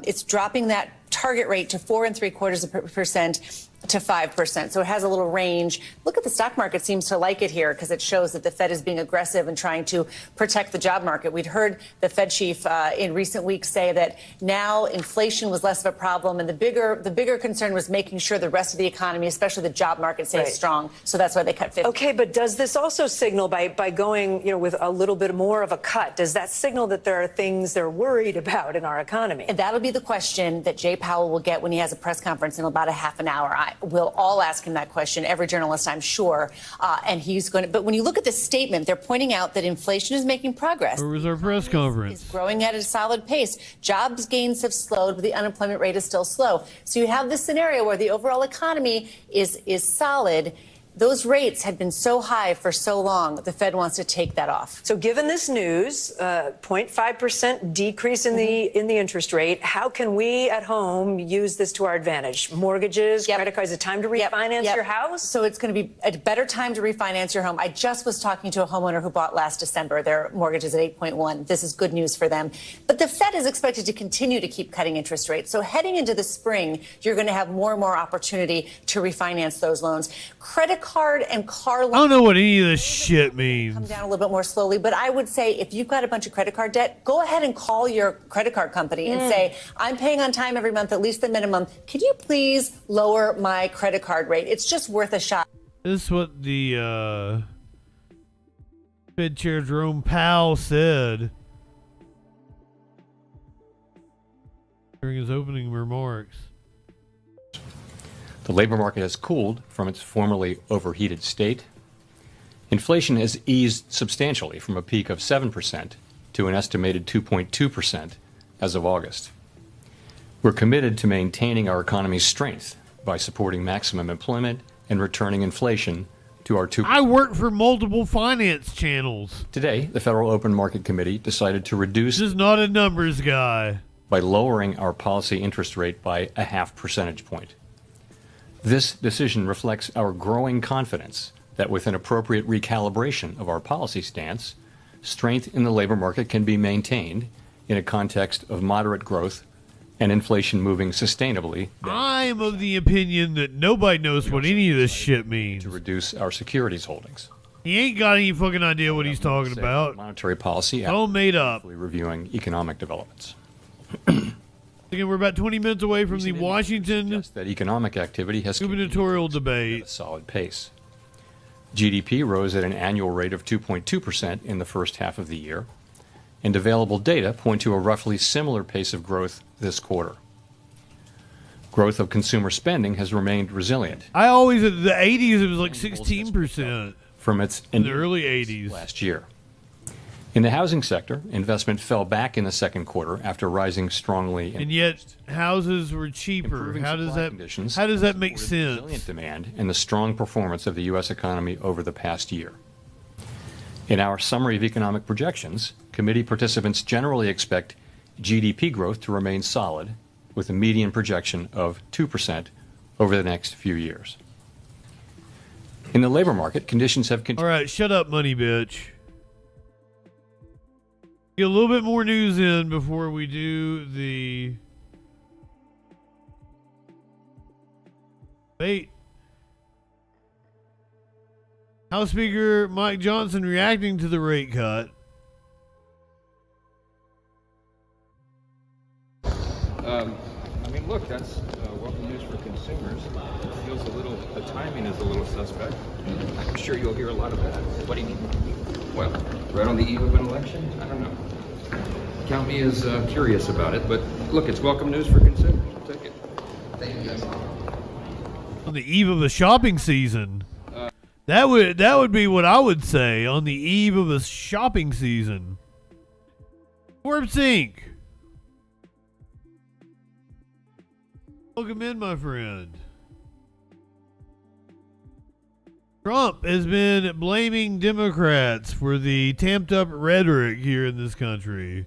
Speaker 10: It's dropping that target rate to 4.75% to 5%. So it has a little range. Look at the stock market seems to like it here because it shows that the Fed is being aggressive and trying to protect the job market. We'd heard the Fed chief in recent weeks say that now inflation was less of a problem, and the bigger concern was making sure the rest of the economy, especially the job market, stays strong. So that's why they cut 50.
Speaker 5: Okay, but does this also signal by going, with a little bit more of a cut, does that signal that there are things they're worried about in our economy?
Speaker 10: And that'll be the question that Jay Powell will get when he has a press conference in about a half an hour. We'll all ask him that question, every journalist, I'm sure. And he's going to. But when you look at the statement, they're pointing out that inflation is making progress.
Speaker 2: Where was our press conference?
Speaker 10: It's growing at a solid pace. Jobs gains have slowed, but the unemployment rate is still slow. So you have this scenario where the overall economy is solid. Those rates had been so high for so long, the Fed wants to take that off.
Speaker 5: So given this news, 0.5% decrease in the interest rate, how can we at home use this to our advantage? Mortgages, credit cards, is it time to refinance your house?
Speaker 10: So it's going to be a better time to refinance your home. I just was talking to a homeowner who bought last December. Their mortgage is at 8.1. This is good news for them. But the Fed is expected to continue to keep cutting interest rates. So heading into the spring, you're going to have more and more opportunity to refinance those loans. Credit card and car loans.
Speaker 2: I don't know what any of this shit means.
Speaker 10: Come down a little bit more slowly, but I would say if you've got a bunch of credit card debt, go ahead and call your credit card company and say, I'm paying on time every month, at least the minimum. Could you please lower my credit card rate? It's just worth a shot.
Speaker 2: This is what the Fed Chair Jerome Powell said during his opening remarks.
Speaker 11: The labor market has cooled from its formerly overheated state. Inflation has eased substantially from a peak of 7% to an estimated 2.2% as of August. We're committed to maintaining our economy's strength by supporting maximum employment and returning inflation to our 2%.
Speaker 2: I work for multiple finance channels.
Speaker 11: Today, the Federal Open Market Committee decided to reduce...
Speaker 2: This is not a numbers guy.
Speaker 11: ...by lowering our policy interest rate by 0.5 percentage point. This decision reflects our growing confidence that with an appropriate recalibration of our policy stance, strength in the labor market can be maintained in a context of moderate growth and inflation moving sustainably.
Speaker 2: I'm of the opinion that nobody knows what any of this shit means.
Speaker 11: To reduce our securities holdings.
Speaker 2: He ain't got any fucking idea what he's talking about.
Speaker 11: Monetary policy.
Speaker 2: All made up.
Speaker 11: Reviewing economic developments.
Speaker 2: Again, we're about 20 minutes away from the Washington
Speaker 11: that economic activity has
Speaker 2: gubernatorial debate
Speaker 11: at a solid pace. GDP rose at an annual rate of 2.2% in the first half of the year, and available data point to a roughly similar pace of growth this quarter. Growth of consumer spending has remained resilient.
Speaker 2: I always, in the 80s, it was like 16%.
Speaker 11: From its
Speaker 2: in the early 80s.
Speaker 11: Last year. In the housing sector, investment fell back in the second quarter after rising strongly.
Speaker 2: And yet, houses were cheaper. How does that make sense?
Speaker 11: Resilient demand and the strong performance of the U.S. economy over the past year. In our summary of economic projections, committee participants generally expect GDP growth to remain solid, with a median projection of 2% over the next few years. In the labor market, conditions have continued.
Speaker 2: All right, shut up, money bitch. Get a little bit more news in before we do the debate. House Speaker Mike Johnson reacting to the rate cut.
Speaker 1: I mean, look, that's welcome news for consumers. It feels a little, the timing is a little suspect. I'm sure you'll hear a lot of that. What do you mean? Well, right on the eve of an election? I don't know. Count me as curious about it, but look, it's welcome news for consumers. I'll take it. Thank you, guys.
Speaker 2: On the eve of a shopping season. That would be what I would say, on the eve of a shopping season. Forbes Inc. Welcome in, my friend. Trump has been blaming Democrats for the tamped up rhetoric here in this country.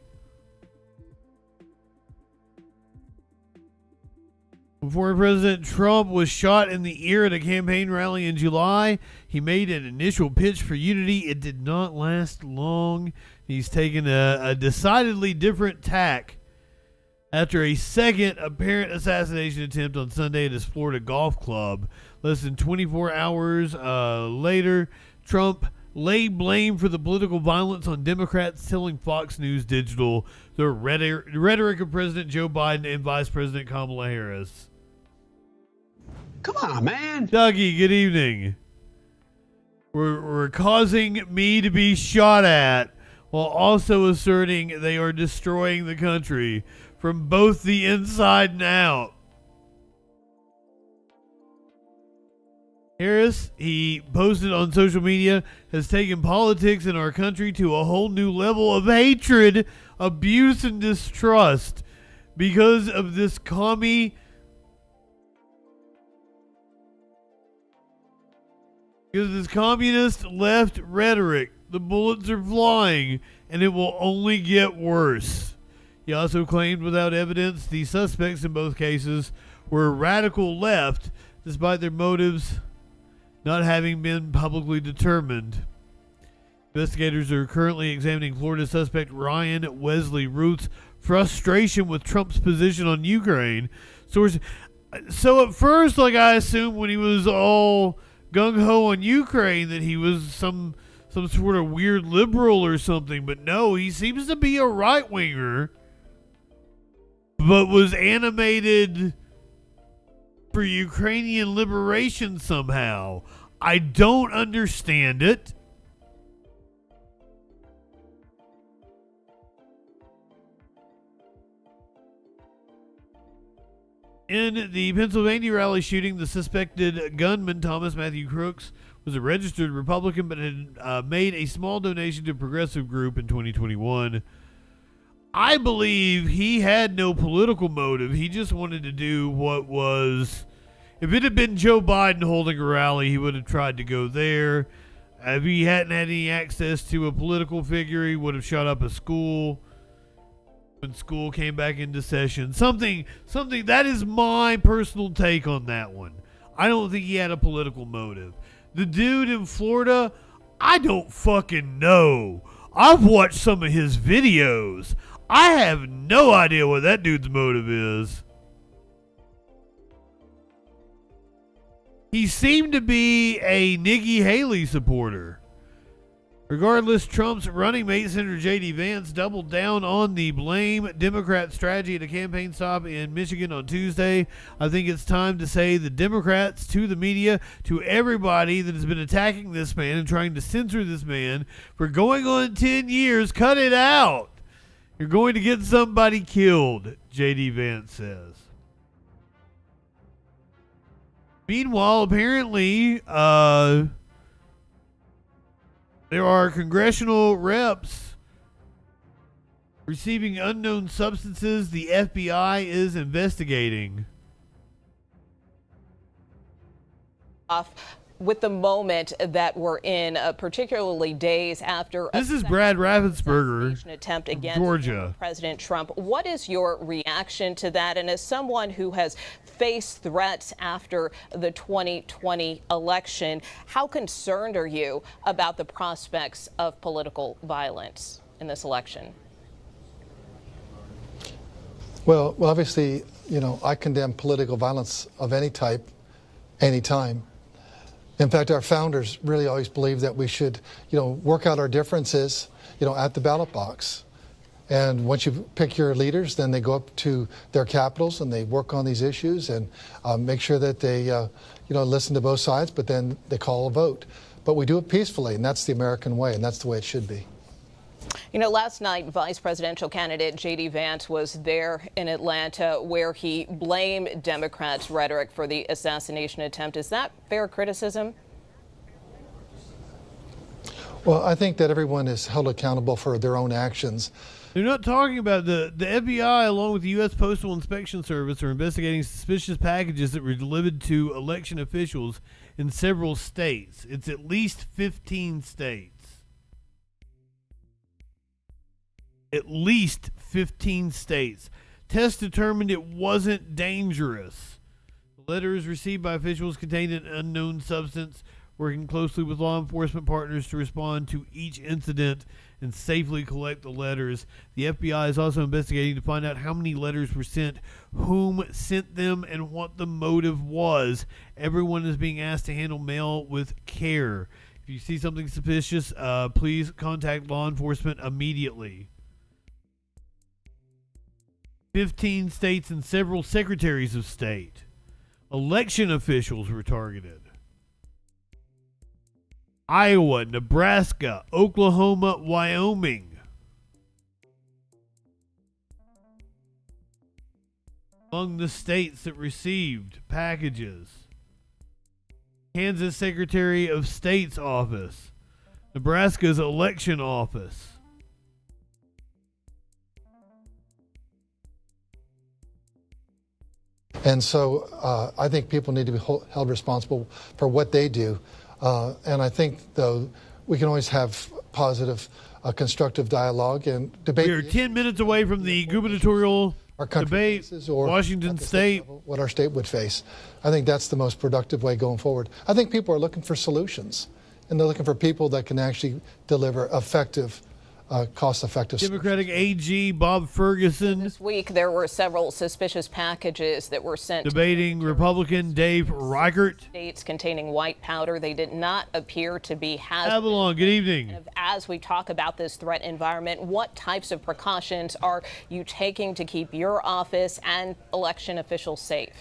Speaker 2: Before President Trump was shot in the ear at a campaign rally in July, he made an initial pitch for unity. It did not last long. He's taken a decidedly different tack after a second apparent assassination attempt on Sunday at his Florida golf club. Less than 24 hours later, Trump laid blame for the political violence on Democrats, telling Fox News Digital the rhetoric of President Joe Biden and Vice President Kamala Harris.
Speaker 7: Come on, man.
Speaker 2: Dougie, good evening. We're causing me to be shot at while also asserting they are destroying the country from both the inside and out. Harris, he posted on social media, has taken politics in our country to a whole new level of hatred, abuse, and distrust because of this communist left rhetoric. The bullets are flying, and it will only get worse. He also claimed without evidence the suspects in both cases were radical left, despite their motives not having been publicly determined. Investigators are currently examining Florida suspect Ryan Wesley Root's frustration with Trump's position on Ukraine. So at first, I assumed when he was all gung-ho on Ukraine that he was some sort of weird liberal or something, but no, he seems to be a right-winger, but was animated for Ukrainian liberation somehow. I don't understand it. In the Pennsylvania rally shooting, the suspected gunman, Thomas Matthew Crooks, was a registered Republican but had made a small donation to a progressive group in 2021. I believe he had no political motive. He just wanted to do what was... If it had been Joe Biden holding a rally, he would have tried to go there. If he hadn't had any access to a political figure, he would have shut up a school when school came back into session. Something that is my personal take on that one. I don't think he had a political motive. The dude in Florida, I don't fucking know. I've watched some of his videos. I have no idea what that dude's motive is. He seemed to be a Nikki Haley supporter. Regardless, Trump's running mate, Senator J.D. Vance, doubled down on the blame Democrat strategy at a campaign stop in Michigan on Tuesday. I think it's time to say the Democrats, to the media, to everybody that has been attacking this man and trying to censor this man for going on 10 years, cut it out. You're going to get somebody killed, J.D. Vance says. Meanwhile, apparently, there are congressional reps Receiving unknown substances the FBI is investigating.
Speaker 6: Off with the moment that we're in, particularly days after
Speaker 2: this is Brad Raffensperger,
Speaker 6: attempt against
Speaker 2: Georgia.
Speaker 6: President Trump. What is your reaction to that? And as someone who has faced threats after the 2020 election, how concerned are you about the prospects of political violence in this election?
Speaker 9: Well, obviously, I condemn political violence of any type, anytime. In fact, our founders really always believed that we should, work out our differences, at the ballot box. And once you pick your leaders, then they go up to their capitals and they work on these issues and make sure that they, listen to both sides, but then they call a vote. But we do it peacefully, and that's the American way, and that's the way it should be.
Speaker 6: Last night, Vice Presidential candidate J.D. Vance was there in Atlanta where he blamed Democrats' rhetoric for the assassination attempt. Is that fair criticism?
Speaker 9: Well, I think that everyone is held accountable for their own actions.
Speaker 2: They're not talking about the FBI, along with the U.S. Postal Inspection Service, are investigating suspicious packages that were delivered to election officials in several states. It's at least 15 states. At least 15 states. Tests determined it wasn't dangerous. The letters received by officials contained an unknown substance, working closely with law enforcement partners to respond to each incident and safely collect the letters. The FBI is also investigating to find out how many letters were sent, whom sent them, and what the motive was. Everyone is being asked to handle mail with care. If you see something suspicious, please contact law enforcement immediately. 15 states and several secretaries of state. Election officials were targeted. Iowa, Nebraska, Oklahoma, Wyoming. Among the states that received packages: Kansas Secretary of State's office, Nebraska's election office.
Speaker 9: And so I think people need to be held responsible for what they do. And I think, though, we can always have positive, constructive dialogue and debate.
Speaker 2: We are 10 minutes away from the gubernatorial debate, Washington State.
Speaker 9: What our state would face. I think that's the most productive way going forward. I think people are looking for solutions, and they're looking for people that can actually deliver effective, cost-effective.
Speaker 2: Democratic AG Bob Ferguson.
Speaker 6: This week, there were several suspicious packages that were sent.
Speaker 2: Debating Republican Dave Reichert.
Speaker 6: States containing white powder. They did not appear to be hazardous.
Speaker 2: Avalon, good evening.
Speaker 6: As we talk about this threat environment, what types of precautions are you taking to keep your office and election officials safe?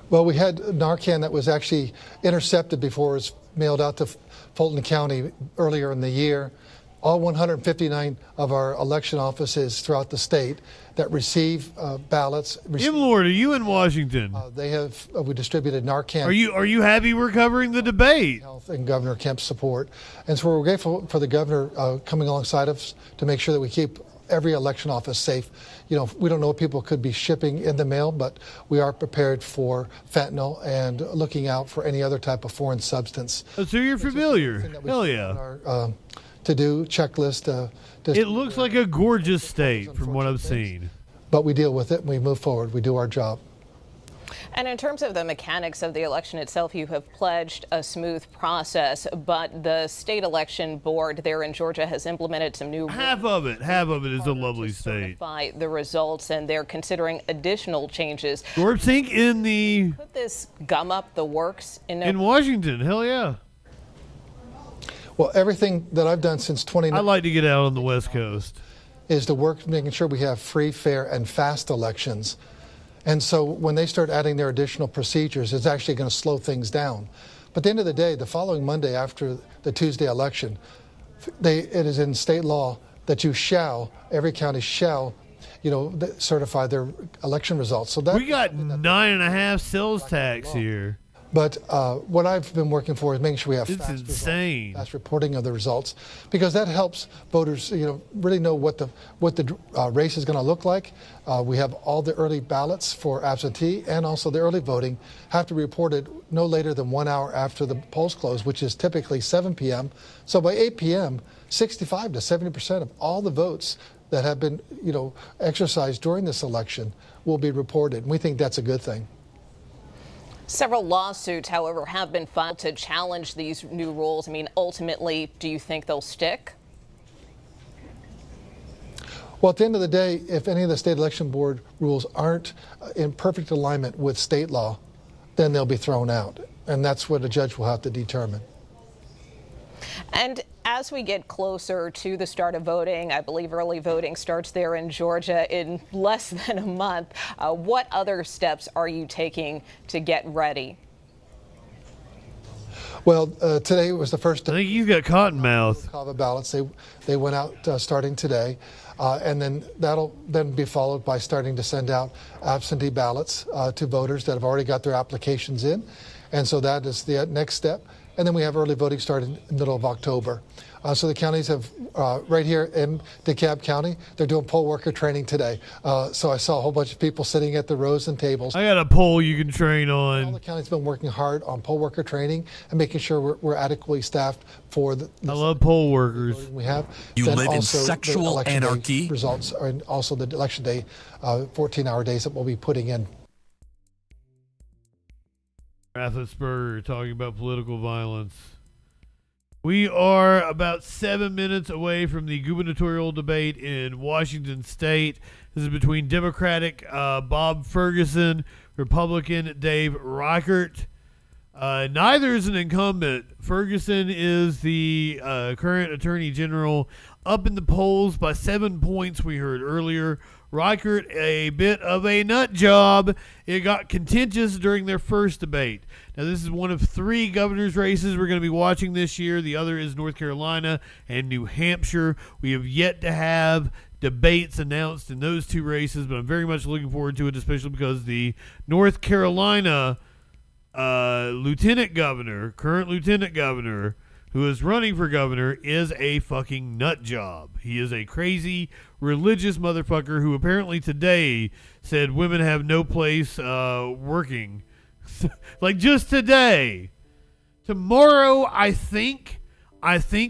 Speaker 9: Well, we had Narcan that was actually intercepted before it was mailed out to Fulton County earlier in the year. All 159 of our election offices throughout the state that receive ballots.
Speaker 2: Lord, are you in Washington?
Speaker 9: We distributed Narcan.
Speaker 2: Are you happy we're covering the debate?
Speaker 9: Health and Governor Kemp's support, and so we're grateful for the governor coming alongside us to make sure that we keep every election office safe. We don't know what people could be shipping in the mail, but we are prepared for fentanyl and looking out for any other type of foreign substance.
Speaker 2: So you're familiar? Hell yeah.
Speaker 9: Our to-do checklist.
Speaker 2: It looks like a gorgeous state from what I've seen.
Speaker 9: But we deal with it and we move forward. We do our job.
Speaker 6: And in terms of the mechanics of the election itself, you have pledged a smooth process, but the state election board there in Georgia has implemented some new
Speaker 2: half of it is a lovely state.
Speaker 6: By the results, and they're considering additional changes.
Speaker 2: Gorpsink in the
Speaker 6: could this gum up the works in
Speaker 2: Washington? Hell yeah.
Speaker 9: Well, everything that I've done since 2019.
Speaker 2: I'd like to get out on the West Coast.
Speaker 9: Is to work making sure we have free, fair, and fast elections. And so when they start adding their additional procedures, it's actually going to slow things down. But at the end of the day, the following Monday after the Tuesday election, it is in state law that every county shall, certify their election results. So that
Speaker 2: we got 9.5 sales tax here.
Speaker 9: But what I've been working for is making sure we have fast reporting of the results, because that helps voters, really know what the race is going to look like. We have all the early ballots for absentee, and also the early voting have to be reported no later than 1 hour after the polls close, which is typically 7 p.m. So by 8 p.m., 65 to 70% of all the votes that have been, exercised during this election will be reported. And we think that's a good thing.
Speaker 6: Several lawsuits, however, have been filed to challenge these new rules. I mean, ultimately, do you think they'll stick?
Speaker 9: Well, at the end of the day, if any of the state election board rules aren't in perfect alignment with state law, then they'll be thrown out. And that's what a judge will have to determine.
Speaker 6: And as we get closer to the start of voting, I believe early voting starts there in Georgia in less than a month. What other steps are you taking to get ready?
Speaker 9: Well, today was the first day.
Speaker 2: I think you got cotton mouth.
Speaker 9: Ballots. They went out starting today. And then that'll then be followed by starting to send out absentee ballots to voters that have already got their applications in. And so that is the next step. And then we have early voting starting in the middle of October. So the counties have, right here in DeKalb County, they're doing poll worker training today. So I saw a whole bunch of people sitting at the rows and tables.
Speaker 2: I got a poll you can train on.
Speaker 9: All the counties have been working hard on poll worker training and making sure we're adequately staffed for the
Speaker 2: I love poll workers.
Speaker 9: We have.
Speaker 13: You
Speaker 9: then
Speaker 13: live in
Speaker 9: also
Speaker 13: sexual
Speaker 9: the election
Speaker 13: anarchy.
Speaker 9: Day results, and also the election day 14-hour days that we'll be putting in.
Speaker 2: Rathensperger talking about political violence. We are about 7 minutes away from the gubernatorial debate in Washington State. This is between Democratic Bob Ferguson, Republican Dave Reichert. Neither is an incumbent. Ferguson is the current Attorney General, up in the polls by 7 points, we heard earlier. Reichert, a bit of a nut job. It got contentious during their first debate. Now, this is one of 3 governor's races we're going to be watching this year. The other is North Carolina and New Hampshire. We have yet to have debates announced in those 2 races, but I'm very much looking forward to it, especially because the North Carolina current lieutenant governor, who is running for governor, is a fucking nut job. He is a crazy religious motherfucker who apparently today said women have no place working. Like just today. Tomorrow, I think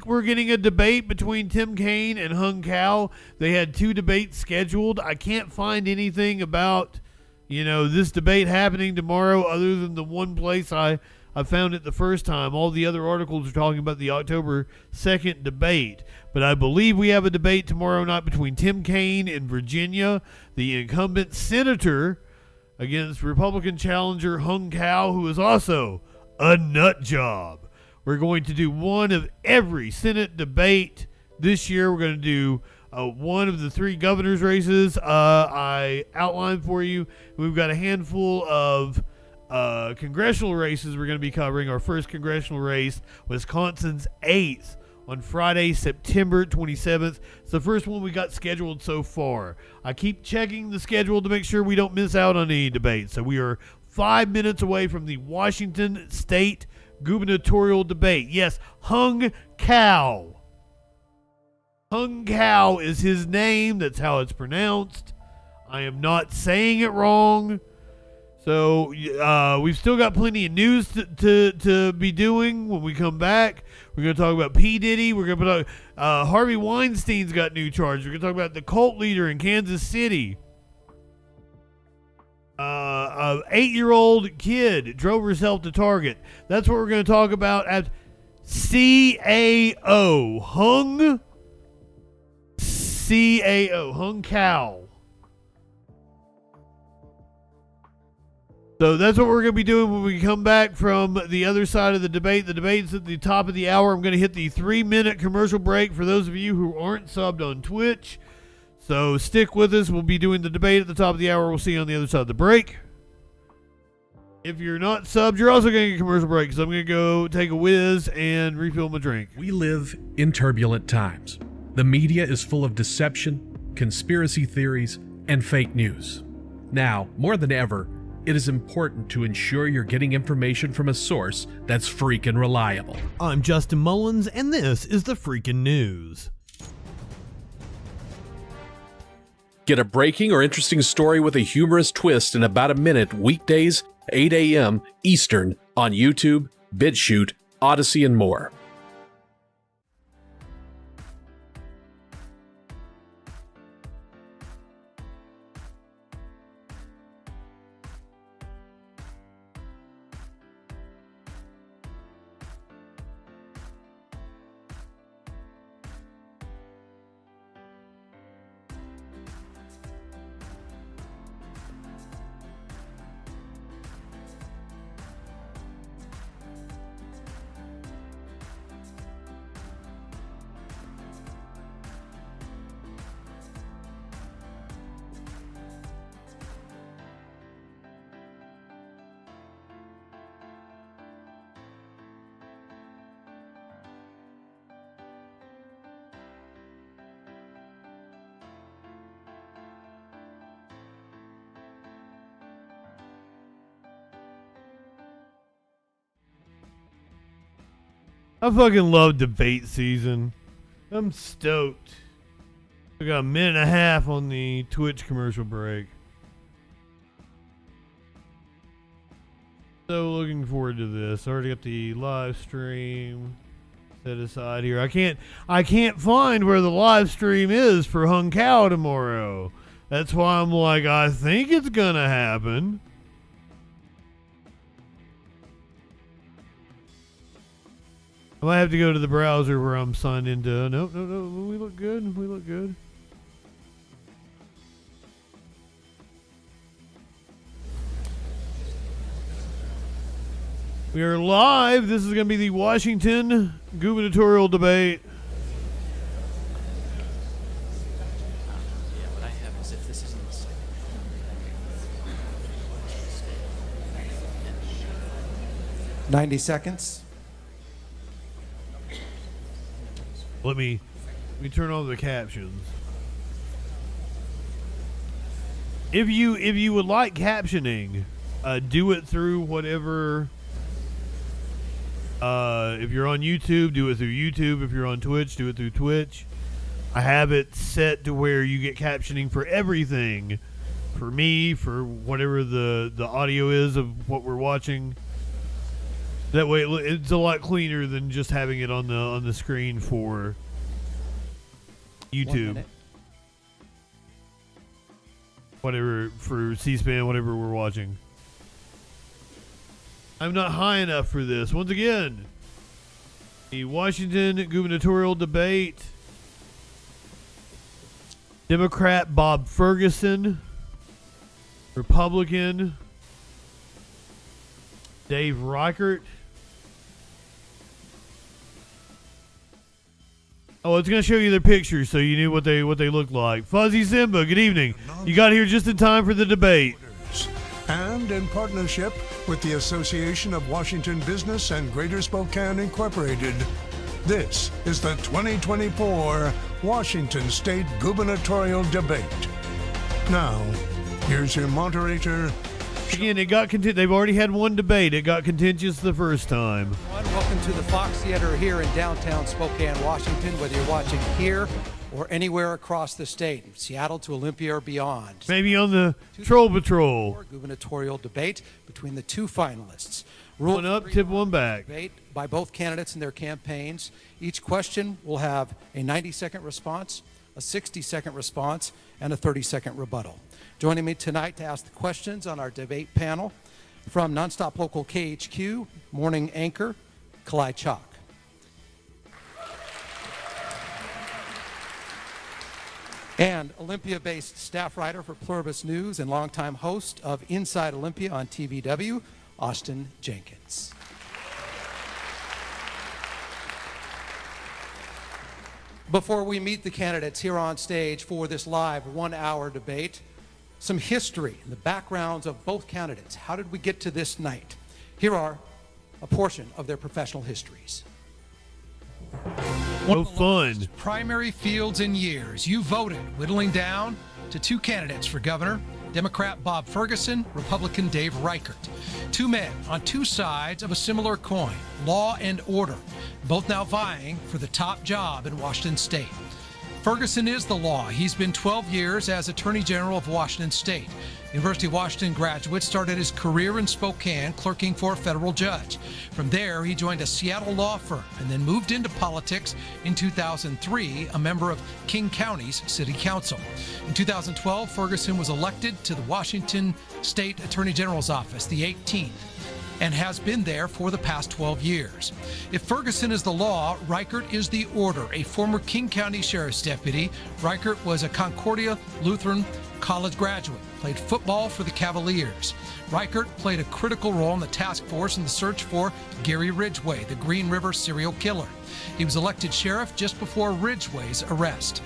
Speaker 2: we're getting a debate between Tim Kaine and Hung Cao. They had 2 debates scheduled. I can't find anything about, this debate happening tomorrow other than the one place I found it the first time. All the other articles are talking about the October 2nd debate. But I believe we have a debate tomorrow night between Tim Kaine in Virginia, the incumbent senator, against Republican challenger Hung Cao, who is also a nut job. We're going to do one of every Senate debate this year. We're going to do one of the 3 governor's races I outlined for you. We've got a handful of congressional races we're going to be covering. Our first congressional race, Wisconsin's 8th, on Friday, September 27th. It's the first one we got scheduled so far. I keep checking the schedule to make sure we don't miss out on any debates. So we are 5 minutes away from the Washington State gubernatorial debate. Yes, Hung Cao. Hung Cao is his name. That's how it's pronounced. I am not saying it wrong. So we've still got plenty of news to be doing when we come back. We're going to talk about P. Diddy. We're going to talk Harvey Weinstein's got new charges. We're going to talk about the cult leader in Kansas City. An 8-year-old kid drove herself to Target. That's what we're going to talk about at CAO. Hung Cao. So that's what we're going to be doing when we come back from the other side of the debate. The debate's at the top of the hour. I'm going to hit the 3-minute commercial break for those of you who aren't subbed on Twitch. So stick with us. We'll be doing the debate at the top of the hour. We'll see you on the other side of the break. If you're not subbed, you're also going to get a commercial break because I'm going to go take a whiz and refill my drink.
Speaker 14: We live in turbulent times. The media is full of deception, conspiracy theories, and fake news. Now, more than ever, it is important to ensure you're getting information from a source that's freaking reliable.
Speaker 2: I'm Justin Mullins, and this is the Freakin' News.
Speaker 14: Get a breaking or interesting story with a humorous twist in about a minute weekdays, 8 a.m. Eastern on YouTube, BitChute, Odyssey, and more.
Speaker 2: I fucking love debate season. I'm stoked. I got a minute and a half on the Twitch commercial break. So looking forward to this. Already got the live stream set aside here. I can't find where the live stream is for Hung Cow tomorrow. That's why I'm like, I think it's gonna happen. I might have to go to the browser where I'm signed into. No, we look good. We look good. We are live. This is going to be the Washington gubernatorial debate.
Speaker 13: Yeah, what I have is if this isn't the second.
Speaker 16: 90 seconds.
Speaker 2: Let me turn on the captions. If you would like captioning, do it through whatever. If you're on YouTube, do it through YouTube. If you're on Twitch, do it through Twitch. I have it set to where you get captioning for everything. For me, for whatever the audio is of what we're watching. That way, it's a lot cleaner than just having it on the screen for YouTube. Whatever, for C-SPAN, whatever we're watching. I'm not high enough for this. Once again, the Washington gubernatorial debate. Democrat Bob Ferguson. Republican Dave Reichert. Oh, it's going to show you their pictures so you knew what they looked like. Fuzzy Simba, good evening. You got here just in time for the debate.
Speaker 17: And in partnership with the Association of Washington Business and Greater Spokane Incorporated, this is the 2024 Washington State Gubernatorial Debate. Now, here's your moderator.
Speaker 2: Again, they've already had one debate. It got contentious the first time.
Speaker 16: Welcome to the Fox Theater here in downtown Spokane, Washington, whether you're watching here or anywhere across the state, from Seattle to Olympia or beyond.
Speaker 2: Maybe on the Troll Patrol.
Speaker 16: Gubernatorial debate between the two finalists.
Speaker 2: One up, tip one back.
Speaker 16: Debate by both candidates in their campaigns. Each question will have a 90-second response, a 60-second response, and a 30-second rebuttal. Joining me tonight to ask the questions on our debate panel, from Nonstop Local KHQ, morning anchor, Kalai Chalk. And Olympia-based staff writer for Pluribus News and longtime host of Inside Olympia on TVW, Austin Jenkins. Before we meet the candidates here on stage for this live one-hour debate, some history and the backgrounds of both candidates. How did we get to this night? Here are a portion of their professional histories.
Speaker 2: No fun.
Speaker 24: Primary fields in years. You voted, whittling down to two candidates for governor
Speaker 16: Democrat Bob Ferguson, Republican Dave Reichert. Two men on two sides of a similar coin, law and order, both now vying for the top job in Washington State. Ferguson is the law. He's been 12 years as Attorney General of Washington State. University of Washington graduate, started his career in Spokane clerking for a federal judge. From there, he joined a Seattle law firm and then moved into politics in 2003, a member of King County's City Council. In 2012, Ferguson was elected to the Washington State Attorney General's office, the 18th, and has been there for the past 12 years. If Ferguson is the law, Reichert is the order. A former King County Sheriff's deputy, Reichert was a Concordia Lutheran College graduate, played football for the Cavaliers. Reichert played a critical role in the task force in the search for Gary Ridgway, the Green River serial killer. He was elected sheriff just before Ridgway's arrest.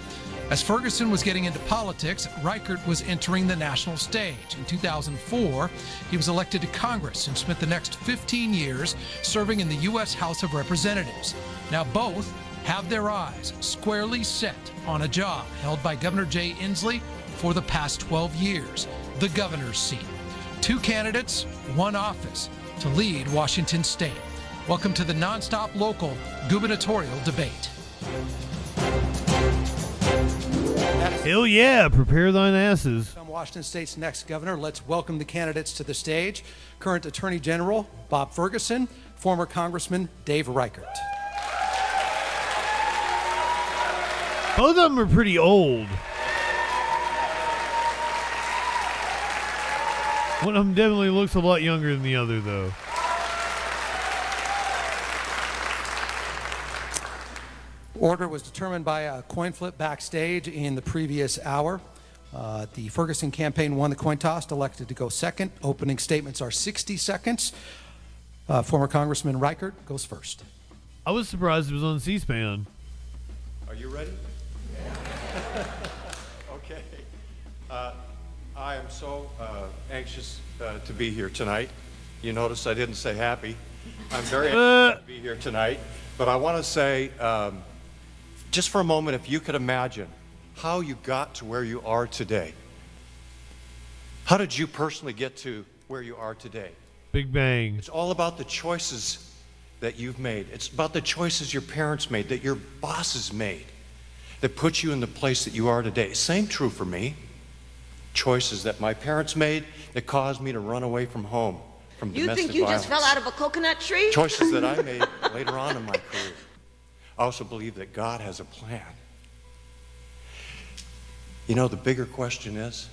Speaker 16: As Ferguson was getting into politics, Reichert was entering the national stage. In 2004, he was elected to Congress and spent the next 15 years serving in the U.S. House of Representatives. Now both have their eyes squarely set on a job held by Governor Jay Inslee for the past 12 years, the governor's seat. Two candidates, one office to lead Washington State. Welcome to the nonstop local gubernatorial debate.
Speaker 2: Hell yeah, prepare thine asses.
Speaker 16: I'm Washington State's next governor. Let's welcome the candidates to the stage. Current Attorney General Bob Ferguson, former Congressman Dave Reichert.
Speaker 2: Both of them are pretty old. One of them definitely looks a lot younger than the other, though.
Speaker 16: Order was determined by a coin flip backstage in the previous hour. The Ferguson campaign won the coin toss, elected to go second. Opening statements are 60 seconds. Former Congressman Reichert goes first.
Speaker 2: I was surprised it was on C-SPAN.
Speaker 12: Are you ready? Okay. I am so anxious to be here tonight. You notice I didn't say happy. I'm very anxious to be here tonight. But I want to say, just for a moment, if you could imagine how you got to where you are today. How did you personally get to where you are today?
Speaker 2: Big bang.
Speaker 12: It's all about the choices that you've made. It's about the choices your parents made, that your bosses made, that put you in the place that you are today. Same true for me. Choices that my parents made that caused me to run away from home, from domestic violence.
Speaker 4: You think you just fell out of a coconut tree?
Speaker 12: Choices that I made later on in my career. I also believe that God has a plan. You know, the bigger question is,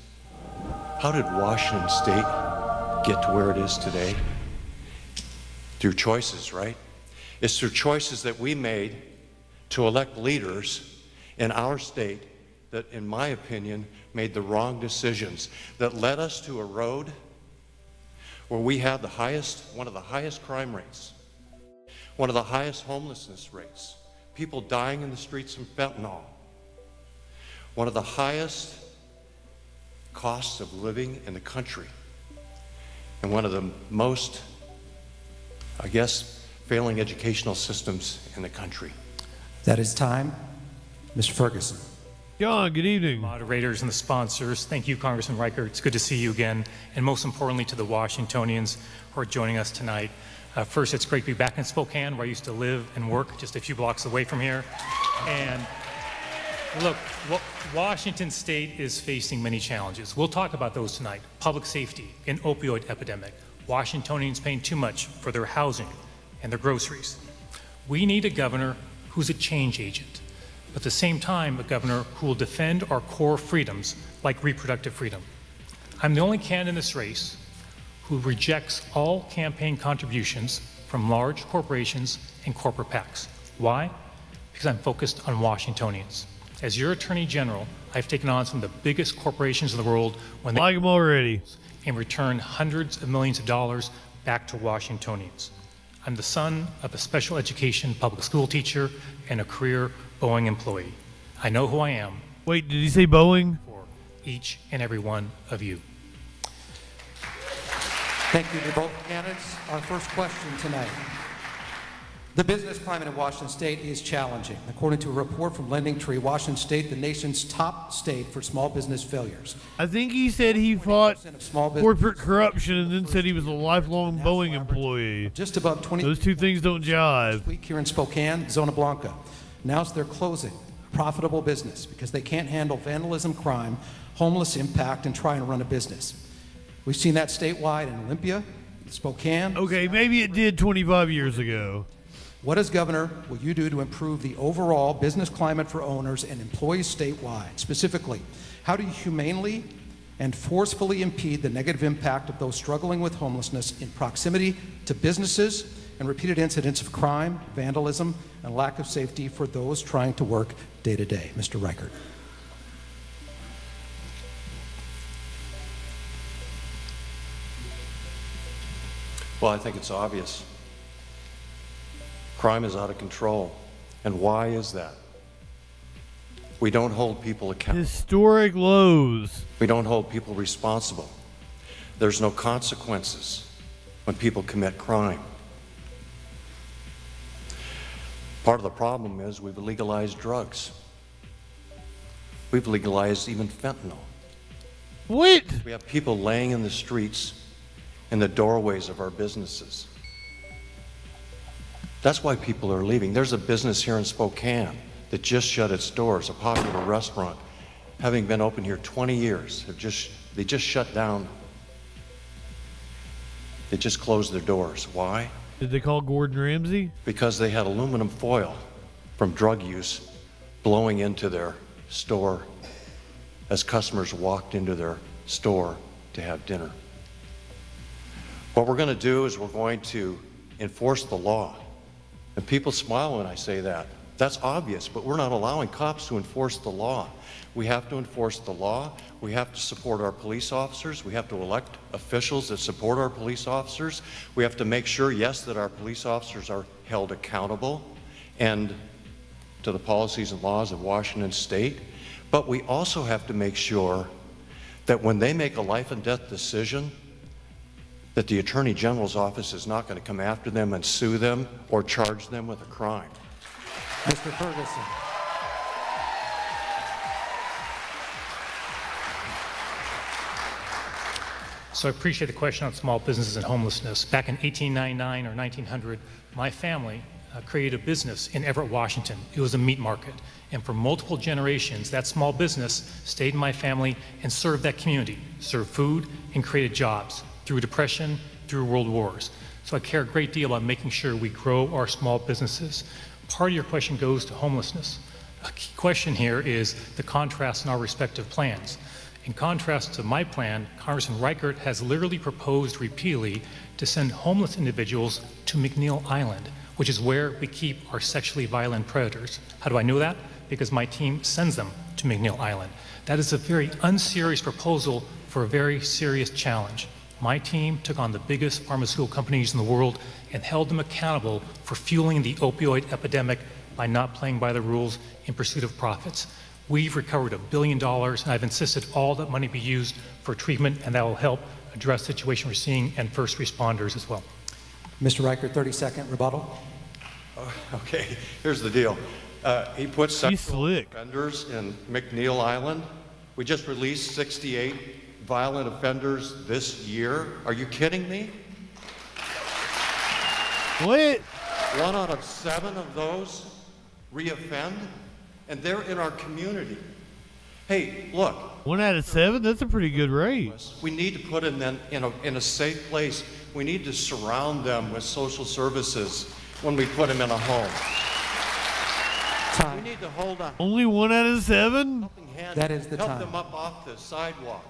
Speaker 12: how did Washington State get to where it is today? Through choices, right? It's through choices that we made to elect leaders in our state that, in my opinion, made the wrong decisions, that led us to a road where we have one of the highest crime rates, one of the highest homelessness rates, people dying in the streets from fentanyl, one of the highest costs of living in the country, and one of the most, I guess, failing educational systems in the country.
Speaker 16: That is time. Mr. Ferguson.
Speaker 2: John, good evening.
Speaker 15: Moderators and the sponsors, thank you, Congressman Reichert. It's good to see you again, and most importantly to the Washingtonians who are joining us tonight. First, it's great to be back in Spokane, where I used to live and work, just a few blocks away from here. And look, Washington State is facing many challenges. We'll talk about those tonight. Public safety, an opioid epidemic, Washingtonians paying too much for their housing and their groceries. We need a governor who's a change agent, but at the same time, a governor who will defend our core freedoms like reproductive freedom. I'm the only candidate in this race who rejects all campaign contributions from large corporations and corporate PACs. Why? Because I'm focused on Washingtonians. As your Attorney General, I've taken on some of the biggest corporations in the world when they
Speaker 2: like them already,
Speaker 15: and return hundreds of millions of dollars back to Washingtonians. I'm the son of a special education public school teacher and a career Boeing employee. I know who I am.
Speaker 2: Wait, did he say Boeing?
Speaker 15: For each and every one of you.
Speaker 16: Thank you to both candidates. Our first question tonight. The business climate in Washington State is challenging. According to a report from LendingTree, Washington State, the nation's top state for small business failures.
Speaker 2: I think he said he fought corporate corruption and then said he was a lifelong Boeing employee.
Speaker 16: Just above 20.
Speaker 2: Those two things don't jive.
Speaker 16: Week here in Spokane, Zona Blanca. Announced they're closing a profitable business because they can't handle vandalism, crime, homeless impact, and try and run a business. We've seen that statewide in Olympia, Spokane.
Speaker 2: Okay, maybe it did 25 years ago.
Speaker 16: What, as governor, will you do to improve the overall business climate for owners and employees statewide? Specifically, how do you humanely and forcefully impede the negative impact of those struggling with homelessness in proximity to businesses and repeated incidents of crime, vandalism, and lack of safety for those trying to work day to day? Mr. Reichert.
Speaker 12: Well, I think it's obvious. Crime is out of control. And why is that? We don't hold people accountable.
Speaker 2: Historic lows.
Speaker 12: We don't hold people responsible. There's no consequences when people commit crime. Part of the problem is we've legalized drugs. We've legalized even fentanyl.
Speaker 2: What?
Speaker 12: We have people laying in the streets, in the doorways of our businesses. That's why people are leaving. There's a business here in Spokane that just shut its doors, a popular restaurant, having been open here 20 years. They just shut down. They just closed their doors. Why?
Speaker 2: Did they call Gordon Ramsay?
Speaker 12: Because they had aluminum foil from drug use blowing into their store as customers walked into their store to have dinner. What we're going to do is we're going to enforce the law. And people smile when I say that. That's obvious, but we're not allowing cops to enforce the law. We have to enforce the law. We have to support our police officers. We have to elect officials that support our police officers. We have to make sure, yes, that our police officers are held accountable and to the policies and laws of Washington State. But we also have to make sure that when they make a life and death decision, that the Attorney General's office is not going to come after them and sue them or charge them with a crime.
Speaker 16: Mr. Ferguson.
Speaker 15: So I appreciate the question on small businesses and homelessness. Back in 1899 or 1900, my family created a business in Everett, Washington. It was a meat market. And for multiple generations, that small business stayed in my family and served that community, served food and created jobs through depression, through world wars. So I care a great deal about making sure we grow our small businesses. Part of your question goes to homelessness. A key question here is the contrast in our respective plans. In contrast to my plan, Congressman Reichert has literally proposed repeatedly to send homeless individuals to McNeil Island, which is where we keep our sexually violent predators. How do I know that? Because my team sends them to McNeil Island. That is a very unserious proposal for a very serious challenge. My team took on the biggest pharmaceutical companies in the world and held them accountable for fueling the opioid epidemic by not playing by the rules in pursuit of profits. We've recovered $1 billion, and I've insisted all that money be used for treatment, and that will help address the situation we're seeing and first responders as well.
Speaker 16: Mr. Reichert, 30-second rebuttal.
Speaker 12: Okay, here's the deal. He put sexual offenders in McNeil Island. We just released 68 violent offenders this year. Are you kidding me?
Speaker 2: What?
Speaker 12: 1 out of 7 of those reoffend, and they're in our community. Hey, look.
Speaker 2: 1 out of 7? That's a pretty good rate.
Speaker 12: We need to put them in a safe place. We need to surround them with social services when we put them in a home. We need to hold on.
Speaker 2: Only 1 out of 7?
Speaker 16: That is the
Speaker 12: Help
Speaker 16: time.
Speaker 12: them up off the sidewalk.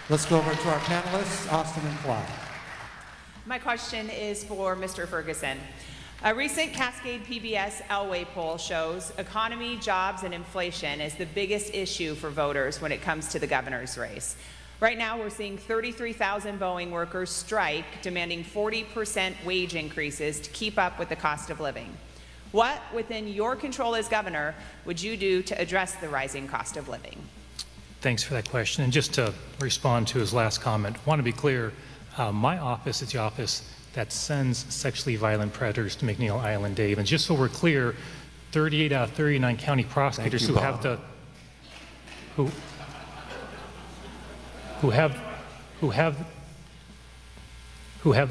Speaker 16: Let's go over to our panelists, Austin and Clyde.
Speaker 18: My question is for Mr. Ferguson. A recent Cascade PBS Elway poll shows economy, jobs, and inflation is the biggest issue for voters when it comes to the governor's race. Right now, we're seeing 33,000 Boeing workers strike, demanding 40% wage increases to keep up with the cost of living. What, within your control as governor, would you do to address the rising cost of living?
Speaker 15: Thanks for that question. And just to respond to his last comment, I want to be clear, my office is the office that sends sexually violent predators to McNeil Island, Dave. And just so we're clear, 38 out of 39 county prosecutors who have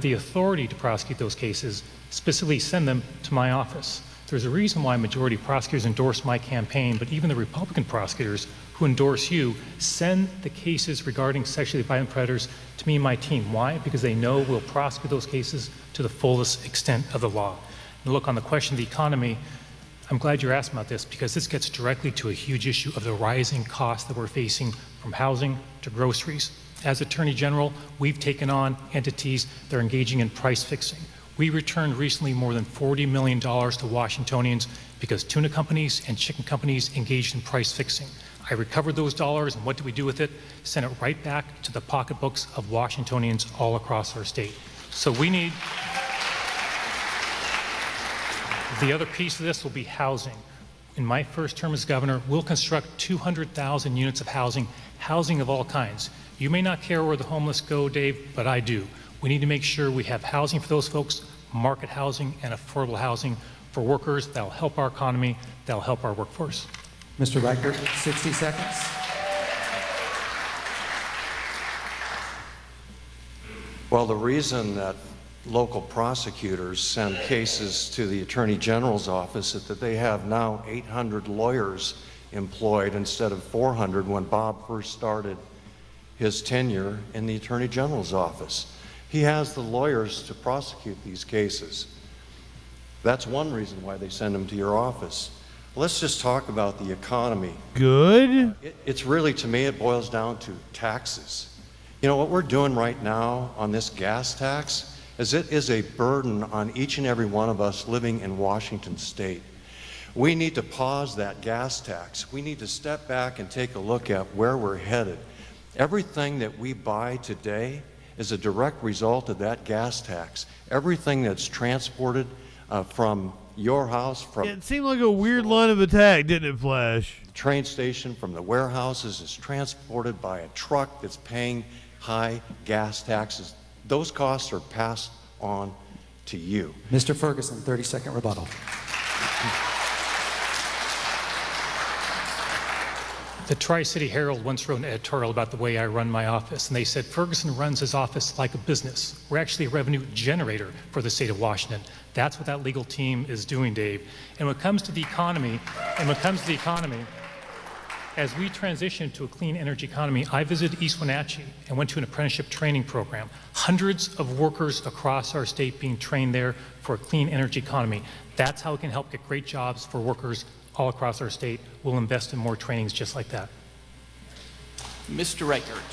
Speaker 15: the authority to prosecute those cases specifically send them to my office. There's a reason why majority prosecutors endorse my campaign, but even the Republican prosecutors who endorse you send the cases regarding sexually violent predators to me and my team. Why? Because they know we'll prosecute those cases to the fullest extent of the law. And look, on the question of the economy, I'm glad you're asking about this because this gets directly to a huge issue of the rising costs that we're facing from housing to groceries. As Attorney General, we've taken on entities that are engaging in price fixing. We returned recently more than $40 million to Washingtonians because tuna companies and chicken companies engaged in price fixing. I recovered those dollars, and what did we do with it? Sent it right back to the pocketbooks of Washingtonians all across our state. So we need... The other piece of this will be housing. In my first term as governor, we'll construct 200,000 units of housing of all kinds. You may not care where the homeless go, Dave, but I do. We need to make sure we have housing for those folks, market housing and affordable housing for workers that'll help our economy, that'll help our workforce.
Speaker 20: Mr. Reichert, 60 seconds.
Speaker 12: Well, the reason that local prosecutors send cases to the Attorney General's office is that they have now 800 lawyers employed instead of 400 when Bob first started his tenure in the Attorney General's office. He has the lawyers to prosecute these cases. That's one reason why they send them to your office. Let's just talk about the economy.
Speaker 2: Good.
Speaker 12: It's really, to me, it boils down to taxes. You know, what we're doing right now on this gas tax is it is a burden on each and every one of us living in Washington State. We need to pause that gas tax. We need to step back and take a look at where we're headed. Everything that we buy today is a direct result of that gas tax. Everything that's transported from your house, from
Speaker 2: it seemed like a weird line of attack, didn't it, Flash?
Speaker 12: The train station, from the warehouses, is transported by a truck that's paying high gas taxes. Those costs are passed on to you.
Speaker 20: Mr. Ferguson, 30-second rebuttal.
Speaker 15: The Tri-City Herald once wrote an editorial about the way I run my office, and they said Ferguson runs his office like a business. We're actually a revenue generator for the state of Washington. That's what that legal team is doing, Dave. And when it comes to the economy, as we transition to a clean energy economy, I visited East Wenatchee and went to an apprenticeship training program. Hundreds of workers across our state being trained there for a clean energy economy. That's how we can help get great jobs for workers all across our state. We'll invest in more trainings just like that.
Speaker 13: Mr. Reichert,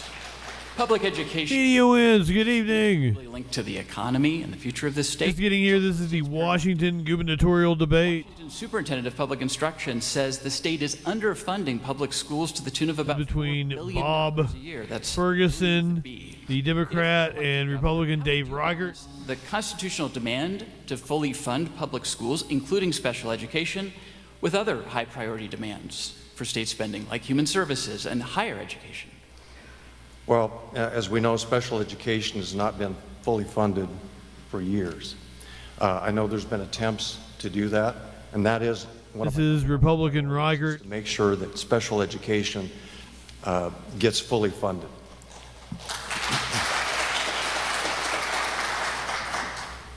Speaker 13: public education
Speaker 2: Media wins. Good evening.
Speaker 13: really linked to the economy and the future of this state.
Speaker 2: Just getting here, this is the Washington gubernatorial debate.
Speaker 13: The Superintendent of Public Instruction says the state is underfunding public schools to the tune of about
Speaker 2: between
Speaker 13: $4 billion
Speaker 2: Bob
Speaker 13: a year. That's
Speaker 2: Ferguson, the Democrat, and Republican Dave Reichert.
Speaker 13: the constitutional demand to fully fund public schools, including special education, with other high priority demands for state spending like human services and higher education.
Speaker 12: Well, as we know, special education has not been fully funded for years. I know there's been attempts to do that, and that is one
Speaker 2: this is Republican Reichert.
Speaker 12: to make sure that special education gets fully funded.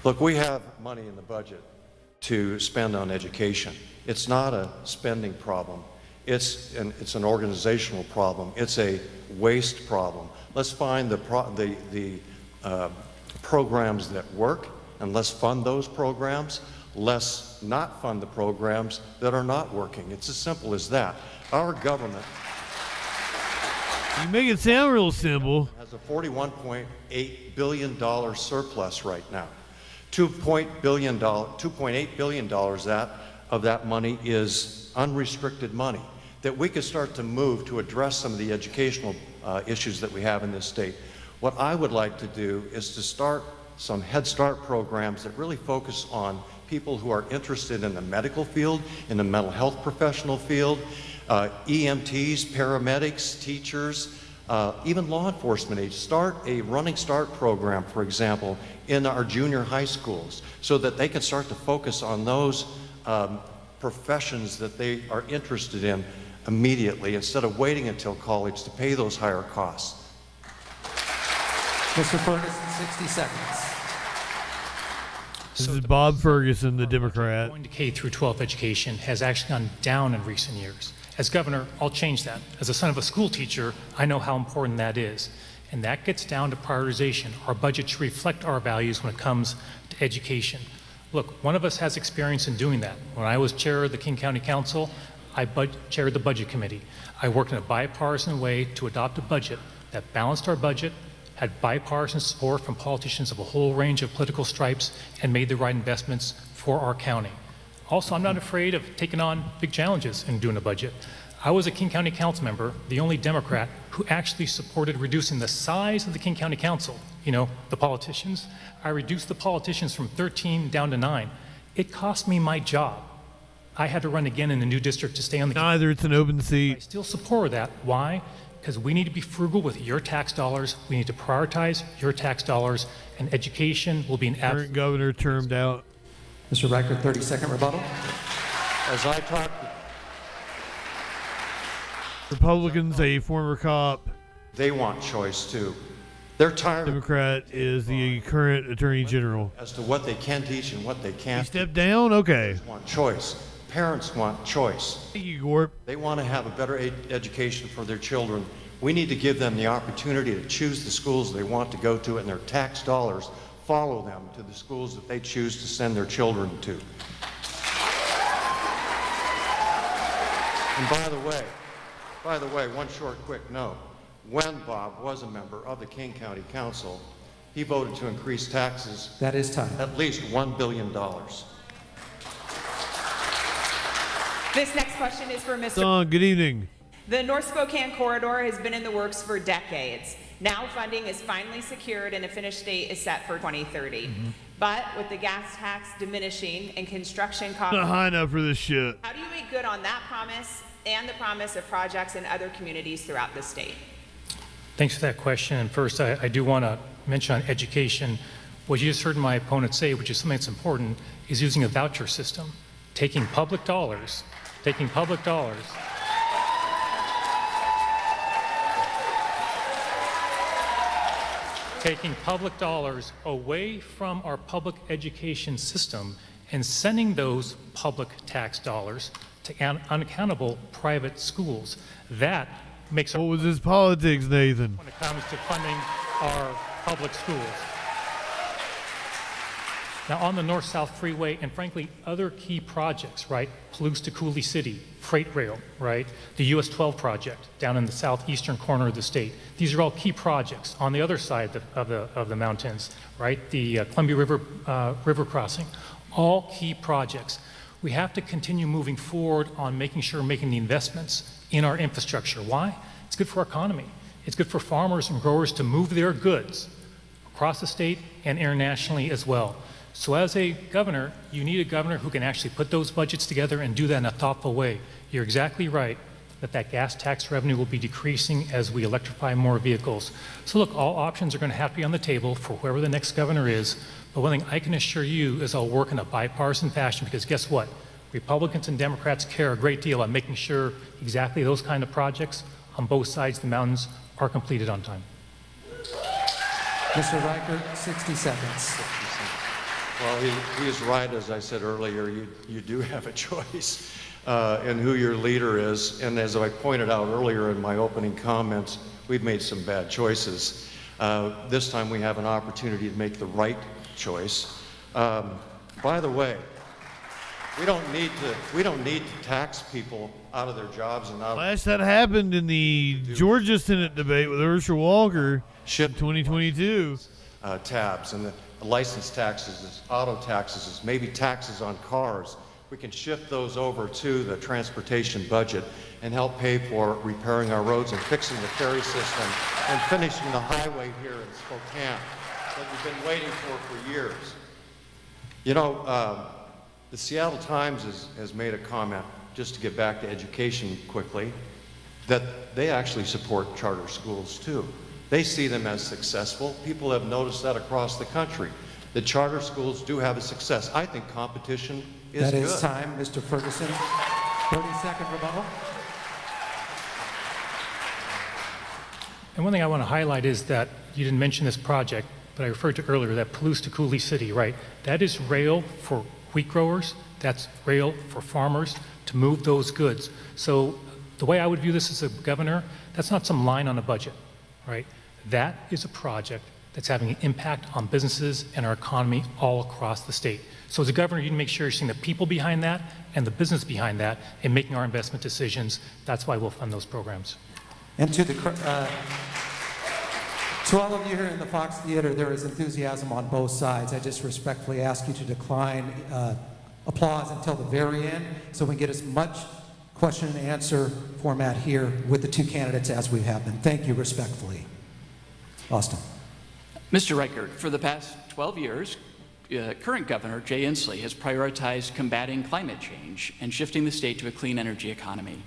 Speaker 12: Look, we have money in the budget to spend on education. It's not a spending problem. It's an organizational problem. It's a waste problem. Let's find the programs that work, and let's fund those programs. Let's not fund the programs that are not working. It's as simple as that. Our government
Speaker 2: You make it sound real simple.
Speaker 12: has a $41.8 billion surplus right now. $2.8 billion of that money is unrestricted money that we could start to move to address some of the educational issues that we have in this state. What I would like to do is to start some Head Start programs that really focus on people who are interested in the medical field, in the mental health professional field, EMTs, paramedics, teachers, even law enforcement age. Start a Running Start program, for example, in our junior high schools so that they can start to focus on those professions that they are interested in immediately instead of waiting until college to pay those higher costs.
Speaker 20: Mr. Ferguson, 60 seconds.
Speaker 2: This is Bob Ferguson, the Democrat.
Speaker 15: Going to K through 12 education has actually gone down in recent years. As governor, I'll change that. As a son of a school teacher, I know how important that is. And that gets down to prioritization. Our budget should reflect our values when it comes to education. Look, one of us has experience in doing that. When I was chair of the King County Council, I chaired the Budget Committee. I worked in a bipartisan way to adopt a budget that balanced our budget, had bipartisan support from politicians of a whole range of political stripes, and made the right investments for our county. Also, I'm not afraid of taking on big challenges in doing a budget. I was a King County Council member, the only Democrat, who actually supported reducing the size of the King County Council. You know, the politicians. I reduced the politicians from 13 down to 9. It cost me my job. I had to run again in the new district to stay on the
Speaker 2: Neither it's an open seat.
Speaker 15: I still support that. Why? Because we need to be frugal with your tax dollars. We need to prioritize your tax dollars, and education will be an
Speaker 2: Current governor termed out.
Speaker 20: Mr. Reichert, 30-second rebuttal.
Speaker 12: As I talk,
Speaker 2: Republicans, a former cop.
Speaker 12: they want choice too. They're tired.
Speaker 2: Democrat is the current Attorney General.
Speaker 12: As to what they can teach and what they can't.
Speaker 2: He stepped down? Okay.
Speaker 12: They want choice. Parents want choice.
Speaker 2: Thank you, Gorp.
Speaker 12: They want to have a better education for their children. We need to give them the opportunity to choose the schools they want to go to, and their tax dollars follow them to the schools that they choose to send their children to. And by the way, one short quick note. When Bob was a member of the King County Council, he voted to increase taxes.
Speaker 20: That is time.
Speaker 12: At least $1 billion.
Speaker 18: This next question is for Mr.
Speaker 2: Son, good evening.
Speaker 18: The North Spokane corridor has been in the works for decades. Now funding is finally secured and a finished date is set for 2030. But with the gas tax diminishing and construction costs
Speaker 2: Not high enough for this shit.
Speaker 18: how do you make good on that promise and the promise of projects in other communities throughout the state?
Speaker 15: Thanks for that question. And first, I do want to mention on education, what you just heard my opponent say, which is something that's important, is using a voucher system, taking public dollars away from our public education system and sending those public tax dollars to unaccountable private schools. That makes
Speaker 2: What was his politics, Nathan?
Speaker 15: when it comes to funding our public schools. Now, on the North-South Freeway, and frankly, other key projects, right? Palouse to Cooley City, freight rail, right? The US 12 project down in the southeastern corner of the state. These are all key projects. On the other side of the mountains, right? The Columbia River crossing, all key projects. We have to continue moving forward on making sure we're making the investments in our infrastructure. Why? It's good for our economy. It's good for farmers and growers to move their goods across the state and internationally as well. So as a governor, you need a governor who can actually put those budgets together and do that in a thoughtful way. You're exactly right that gas tax revenue will be decreasing as we electrify more vehicles. So look, all options are going to have to be on the table for whoever the next governor is. But one thing I can assure you is I'll work in a bipartisan fashion, because guess what? Republicans and Democrats care a great deal on making sure exactly those kind of projects on both sides of the mountains are completed on time.
Speaker 20: Mr. Reichert, 60 seconds.
Speaker 12: Well, he is right, as I said earlier, you do have a choice in who your leader is. And as I pointed out earlier in my opening comments, we've made some bad choices. This time we have an opportunity to make the right choice. By the way, we don't need to tax people out of their jobs and out of...
Speaker 2: Last that happened in the Georgia Senate debate with Herschel Walker in 2022.
Speaker 12: Tabs and the license taxes, auto taxes, maybe taxes on cars. We can shift those over to the transportation budget and help pay for repairing our roads and fixing the ferry system and finishing the highway here in Spokane that we've been waiting for years. You know, the Seattle Times has made a comment, just to get back to education quickly. that they actually support charter schools too. They see them as successful. People have noticed that across the country. The charter schools do have a success. I think competition is good.
Speaker 16: That is time, Mr. Ferguson. 30-second rebuttal.
Speaker 15: And one thing I want to highlight is that you didn't mention this project, but I referred to earlier, that Palouse to Cooley City, right? That is rail for wheat growers. That's rail for farmers to move those goods. So the way I would view this as a governor, that's not some line on a budget, right? That is a project that's having an impact on businesses and our economy all across the state. So as a governor, you need to make sure you're seeing the people behind that and the business behind that in making our investment decisions. That's why we'll fund those programs.
Speaker 16: And to all of you here in the Fox Theater, there is enthusiasm on both sides. I just respectfully ask you to decline applause until the very end so we get as much question and answer format here with the two candidates as we have them. Thank you respectfully. Austin.
Speaker 13: Mr. Reichert, for the past 12 years, current Governor Jay Inslee has prioritized combating climate change and shifting the state to a clean energy economy.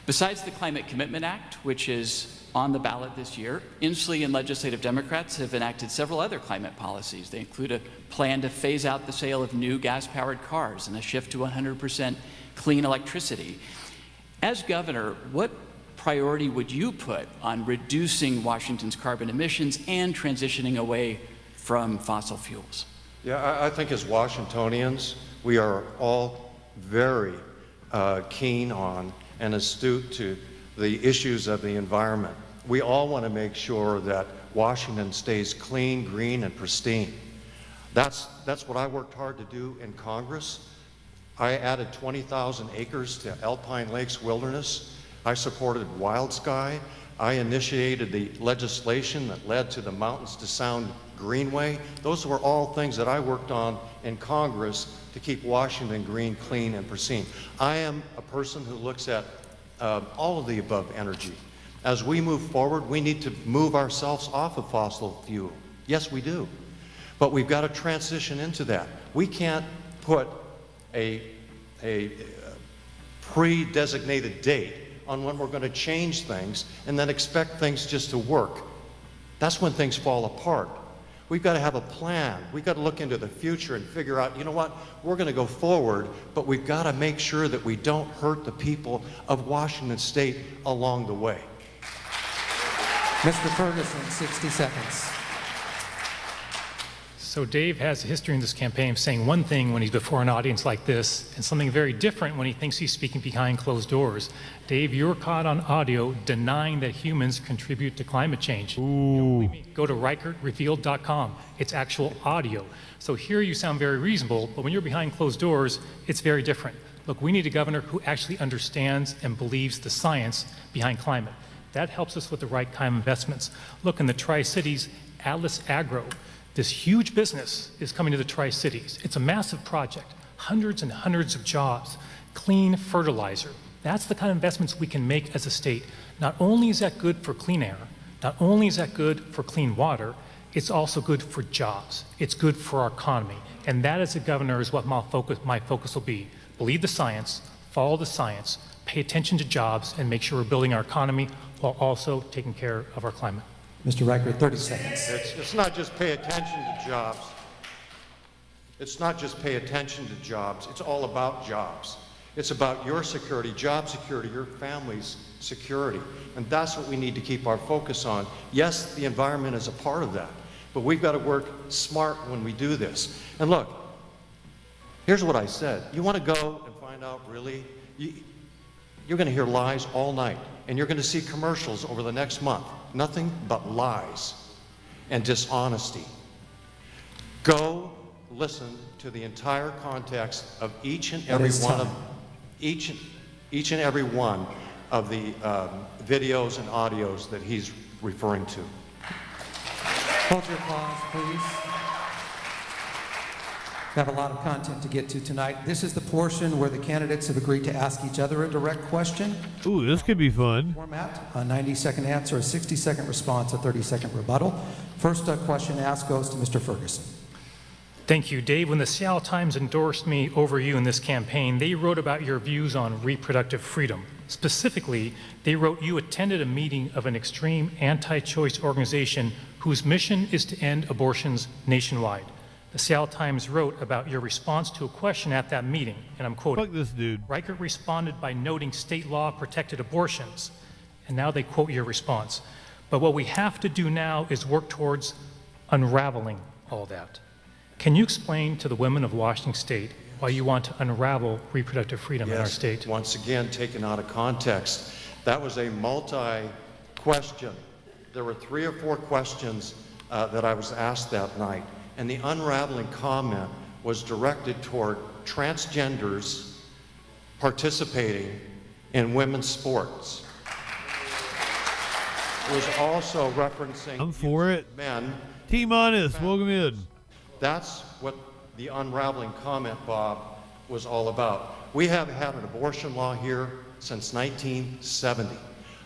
Speaker 13: Besides the Climate Commitment Act, which is on the ballot this year, Inslee and legislative Democrats have enacted several other climate policies. They include a plan to phase out the sale of new gas-powered cars and a shift to 100% clean electricity. As governor, what priority would you put on reducing Washington's carbon emissions and transitioning away from fossil fuels?
Speaker 12: Yeah, I think as Washingtonians, we are all very keen on and astute to the issues of the environment. We all want to make sure that Washington stays clean, green, and pristine. That's what I worked hard to do in Congress. I added 20,000 acres to Alpine Lakes Wilderness. I supported Wild Sky. I initiated the legislation that led to the Mountains to Sound Greenway. Those were all things that I worked on in Congress to keep Washington green, clean, and pristine. I am a person who looks at all of the above energy. As we move forward, we need to move ourselves off of fossil fuel. Yes, we do. But we've got to transition into that. We can't put a pre-designated date on when we're going to change things and then expect things just to work. That's when things fall apart. We've got to have a plan. We've got to look into the future and figure out, you know what, we're going to go forward, but we've got to make sure that we don't hurt the people of Washington State along the way.
Speaker 16: Mr. Ferguson, 60 seconds.
Speaker 15: So Dave has a history in this campaign of saying one thing when he's before an audience like this and something very different when he thinks he's speaking behind closed doors. Dave, you're caught on audio denying that humans contribute to climate change. Ooh. Go to ReichertRevealed.com. It's actual audio. So here you sound very reasonable, but when you're behind closed doors, it's very different. Look, we need a governor who actually understands and believes the science behind climate. That helps us with the right kind of investments. Look, in the Tri-Cities, Atlas Agro, this huge business is coming to the Tri-Cities. It's a massive project, hundreds and hundreds of jobs, clean fertilizer. That's the kind of investments we can make as a state. Not only is that good for clean air, not only is that good for clean water, it's also good for jobs. It's good for our economy. And that, as a governor, is what my focus will be. Believe the science, follow the science, pay attention to jobs, and make sure we're building our economy while also taking care of our climate.
Speaker 16: Mr. Reichert, 30 seconds.
Speaker 12: It's not just pay attention to jobs. It's not just pay attention to jobs. It's all about jobs. It's about your security, job security, your family's security. And that's what we need to keep our focus on. Yes, the environment is a part of that, but we've got to work smart when we do this. And look, here's what I said. You want to go and find out really? You're going to hear lies all night, and you're going to see commercials over the next month. Nothing but lies and dishonesty. Go listen to the entire context of each and every one of each and every one of the videos and audios that he's referring to.
Speaker 16: Hold your applause, please. We have a lot of content to get to tonight. This is the portion where the candidates have agreed to ask each other a direct question.
Speaker 2: Ooh, this could be fun.
Speaker 16: Format, a 90-second answer, a 60-second response, a 30-second rebuttal. First question asked goes to Mr. Ferguson.
Speaker 15: Thank you, Dave. When the Seattle Times endorsed me over you in this campaign, they wrote about your views on reproductive freedom. Specifically, they wrote you attended a meeting of an extreme anti-choice organization whose mission is to end abortions nationwide. The Seattle Times wrote about your response to a question at that meeting, and I'm quoting,
Speaker 2: Fuck this dude.
Speaker 15: Reichert responded by noting state law protected abortions, and now they quote your response. But what we have to do now is work towards unraveling all that. Can you explain to the women of Washington State why you want to unravel reproductive freedom in our state?
Speaker 12: Once again, taken out of context. That was a multi-question. There were 3 or 4 questions that I was asked that night, and the unraveling comment was directed toward transgenders participating in women's sports. It was also referencing
Speaker 2: I'm for it.
Speaker 12: men.
Speaker 2: T-minus, welcome in.
Speaker 12: That's what the unraveling comment, Bob, was all about. We have had an abortion law here since 1970.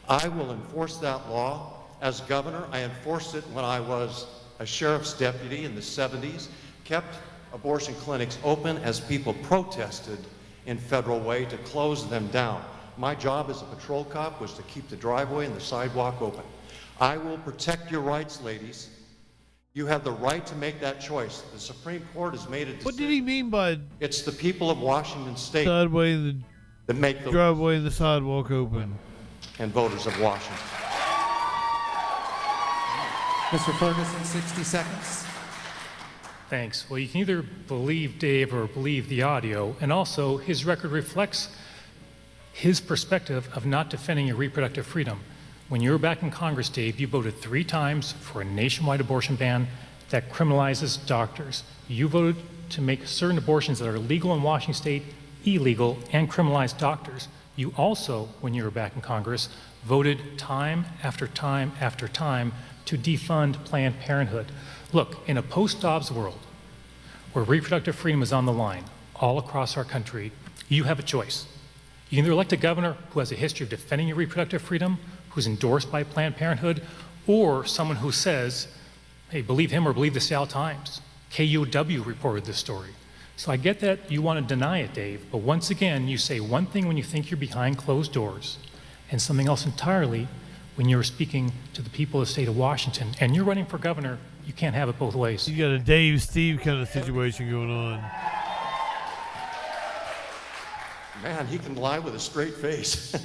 Speaker 12: I will enforce that law as governor. I enforced it when I was a sheriff's deputy in the 70s, kept abortion clinics open as people protested in Federal Way to close them down. My job as a patrol cop was to keep the driveway and the sidewalk open. I will protect your rights, ladies. You have the right to make that choice. The Supreme Court has made a decision.
Speaker 2: What did he mean by
Speaker 12: It's the people of Washington State
Speaker 2: that
Speaker 12: make the
Speaker 2: driveway and the sidewalk open?
Speaker 12: And voters of Washington.
Speaker 20: Mr. Ferguson, 60 seconds.
Speaker 15: Thanks. Well, you can either believe Dave or believe the audio, and also his record reflects his perspective of not defending your reproductive freedom. When you were back in Congress, Dave, you voted 3 times for a nationwide abortion ban that criminalizes doctors. You voted to make certain abortions that are legal in Washington State illegal and criminalize doctors. You also, when you were back in Congress, voted time after time after time to defund Planned Parenthood. Look, in a post-Dobbs world where reproductive freedom is on the line all across our country, you have a choice. You can either elect a governor who has a history of defending your reproductive freedom, who's endorsed by Planned Parenthood, or someone who says, hey, believe him or believe the Seattle Times. KUOW reported this story. So I get that you want to deny it, Dave, but once again, you say one thing when you think you're behind closed doors and something else entirely when you're speaking to the people of the state of Washington. And you're running for governor, you can't have it both ways.
Speaker 2: You got a Dave Steve kind of situation going on.
Speaker 12: Man, he can lie with a straight face.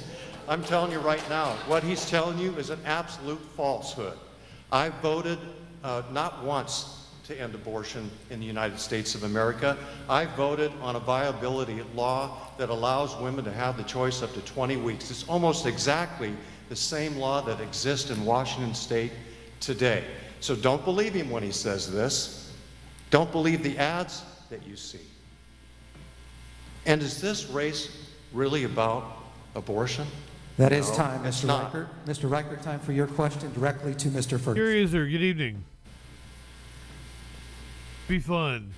Speaker 12: I'm telling you right now, what he's telling you is an absolute falsehood. I voted not once to end abortion in the United States of America. I voted on a viability law that allows women to have the choice up to 20 weeks. It's almost exactly the same law that exists in Washington State today. So don't believe him when he says this. Don't believe the ads that you see. And is this race really about abortion?
Speaker 20: That is
Speaker 12: No,
Speaker 20: time,
Speaker 12: it's
Speaker 20: Mr.
Speaker 12: not.
Speaker 20: Reichert. Mr. Reichert, time for your question directly to Mr. Ferguson.
Speaker 2: Here he is, sir. Good evening. Be fun.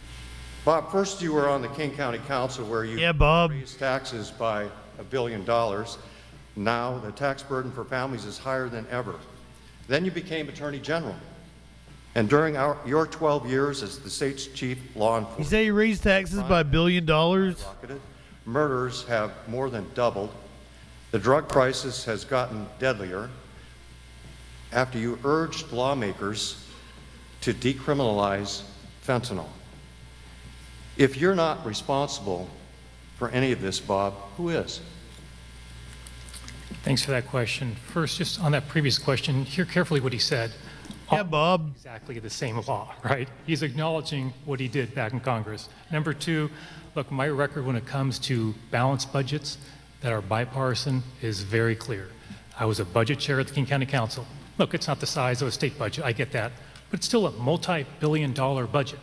Speaker 12: Bob, first you were on the King County Council where you raised taxes by $1 billion. Now the tax burden for families is higher than ever. Then you became Attorney General. And during your 12 years as the state's chief law enforcement,
Speaker 2: You say you raised taxes by $1 billion?
Speaker 12: murders have more than doubled. The drug crisis has gotten deadlier after you urged lawmakers to decriminalize fentanyl. If you're not responsible for any of this, Bob, who is?
Speaker 15: Thanks for that question. First, just on that previous question, hear carefully what he said.
Speaker 2: Yeah, Bob.
Speaker 15: Exactly the same law, right? He's acknowledging what he did back in Congress. Number 2, look, my record when it comes to balanced budgets that are bipartisan is very clear. I was a budget chair at the King County Council. Look, it's not the size of a state budget, I get that, but it's still a multi-billion-dollar budget.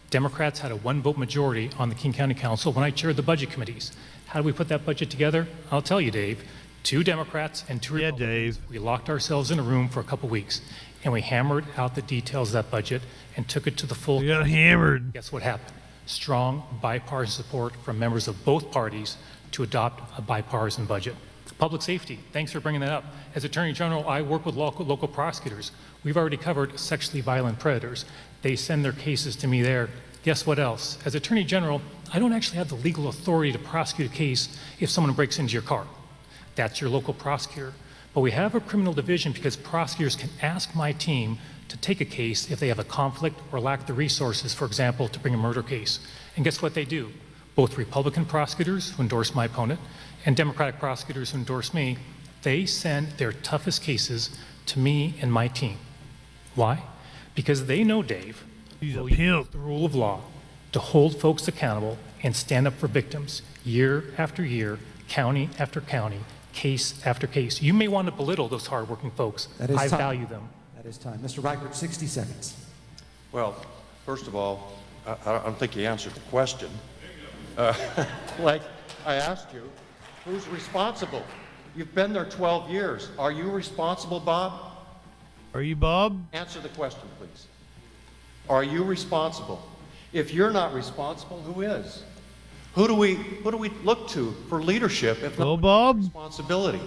Speaker 15: Democrats had a 1-vote majority on the King County Council when I chaired the budget committees. How do we put that budget together? I'll tell you, Dave. 2 Democrats and 2 Republicans. We locked ourselves in a room for a couple weeks, and we hammered out the details of that budget and took it to the full.
Speaker 2: You got hammered.
Speaker 15: Guess what happened? Strong bipartisan support from members of both parties to adopt a bipartisan budget. Public safety, thanks for bringing that up. As Attorney General, I work with local prosecutors. We've already covered sexually violent predators. They send their cases to me there. Guess what else? As Attorney General, I don't actually have the legal authority to prosecute a case if someone breaks into your car. That's your local prosecutor. But we have a criminal division because prosecutors can ask my team to take a case if they have a conflict or lack the resources, for example, to bring a murder case. And guess what they do? Both Republican prosecutors who endorse my opponent and Democratic prosecutors who endorse me, they send their toughest cases to me and my team. Why? Because they know Dave will use the rule of law to hold folks accountable and stand up for victims year after year, county after county, case after case. You may want to belittle those hardworking folks. I value them.
Speaker 20: That is time. Mr. Reichert, 60 seconds.
Speaker 12: Well, first of all, I don't think you answered the question. Like I asked you, who's responsible? You've been there 12 years. Are you responsible, Bob?
Speaker 2: Are you, Bob?
Speaker 12: Answer the question, please. Are you responsible? If you're not responsible, who is? Who do we look to for leadership if not
Speaker 2: Bob?
Speaker 12: Responsibility?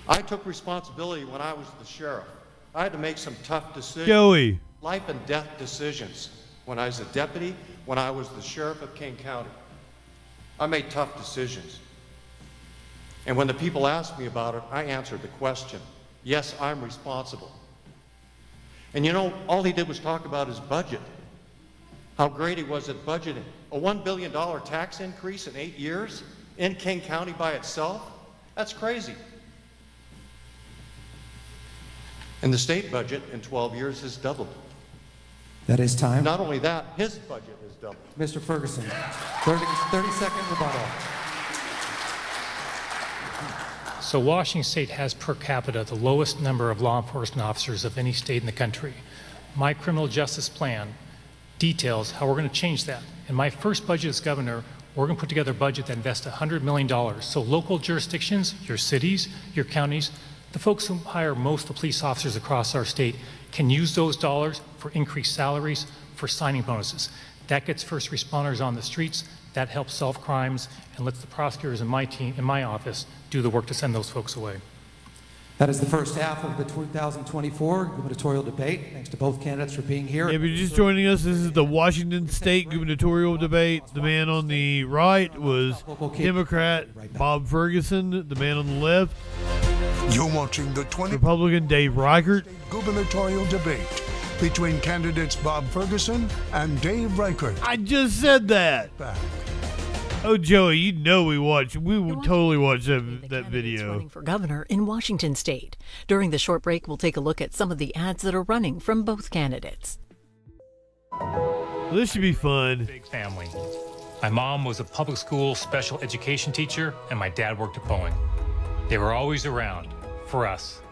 Speaker 12: I took responsibility when I was the sheriff. I had to make some tough decisions.
Speaker 2: Joey.
Speaker 12: Life and death decisions. When I was a deputy, when I was the sheriff of King County. I made tough decisions. And when the people asked me about it, I answered the question. Yes, I'm responsible. And you know, all he did was talk about his budget. How great he was at budgeting. A $1 billion tax increase in 8 years in King County by itself? That's crazy. And the state budget in 12 years has doubled.
Speaker 20: That is time.
Speaker 12: Not only that, his budget has doubled.
Speaker 20: Mr. Ferguson, 30-second rebuttal.
Speaker 15: So Washington State has per capita the lowest number of law enforcement officers of any state in the country. My criminal justice plan details how we're going to change that. In my first budget as governor, we're going to put together a budget that invests $100 million. So local jurisdictions, your cities, your counties, the folks who hire most of the police officers across our state can use those dollars for increased salaries, for signing bonuses. That gets first responders on the streets. That helps solve crimes and lets the prosecutors in my team, in my office, do the work to send those folks away.
Speaker 20: That is the first half of the 2024 gubernatorial debate. Thanks to both candidates for being here.
Speaker 2: If you're just joining us, this is the Washington State gubernatorial debate. The man on the right was Democrat Bob Ferguson. The man on the left,
Speaker 17: You're watching the
Speaker 2: Republican Dave Reichert.
Speaker 17: gubernatorial debate between candidates Bob Ferguson and Dave Reichert.
Speaker 2: I just said that.
Speaker 17: Back.
Speaker 2: Oh, Joey, you know we would totally watch that video.
Speaker 21: Running for governor in Washington State. During the short break, we'll take a look at some of the ads that are running from both candidates.
Speaker 2: Well, this should be fun.
Speaker 15: Big family. My mom was a public school special education teacher, and my dad worked at Boeing. They were always around for us.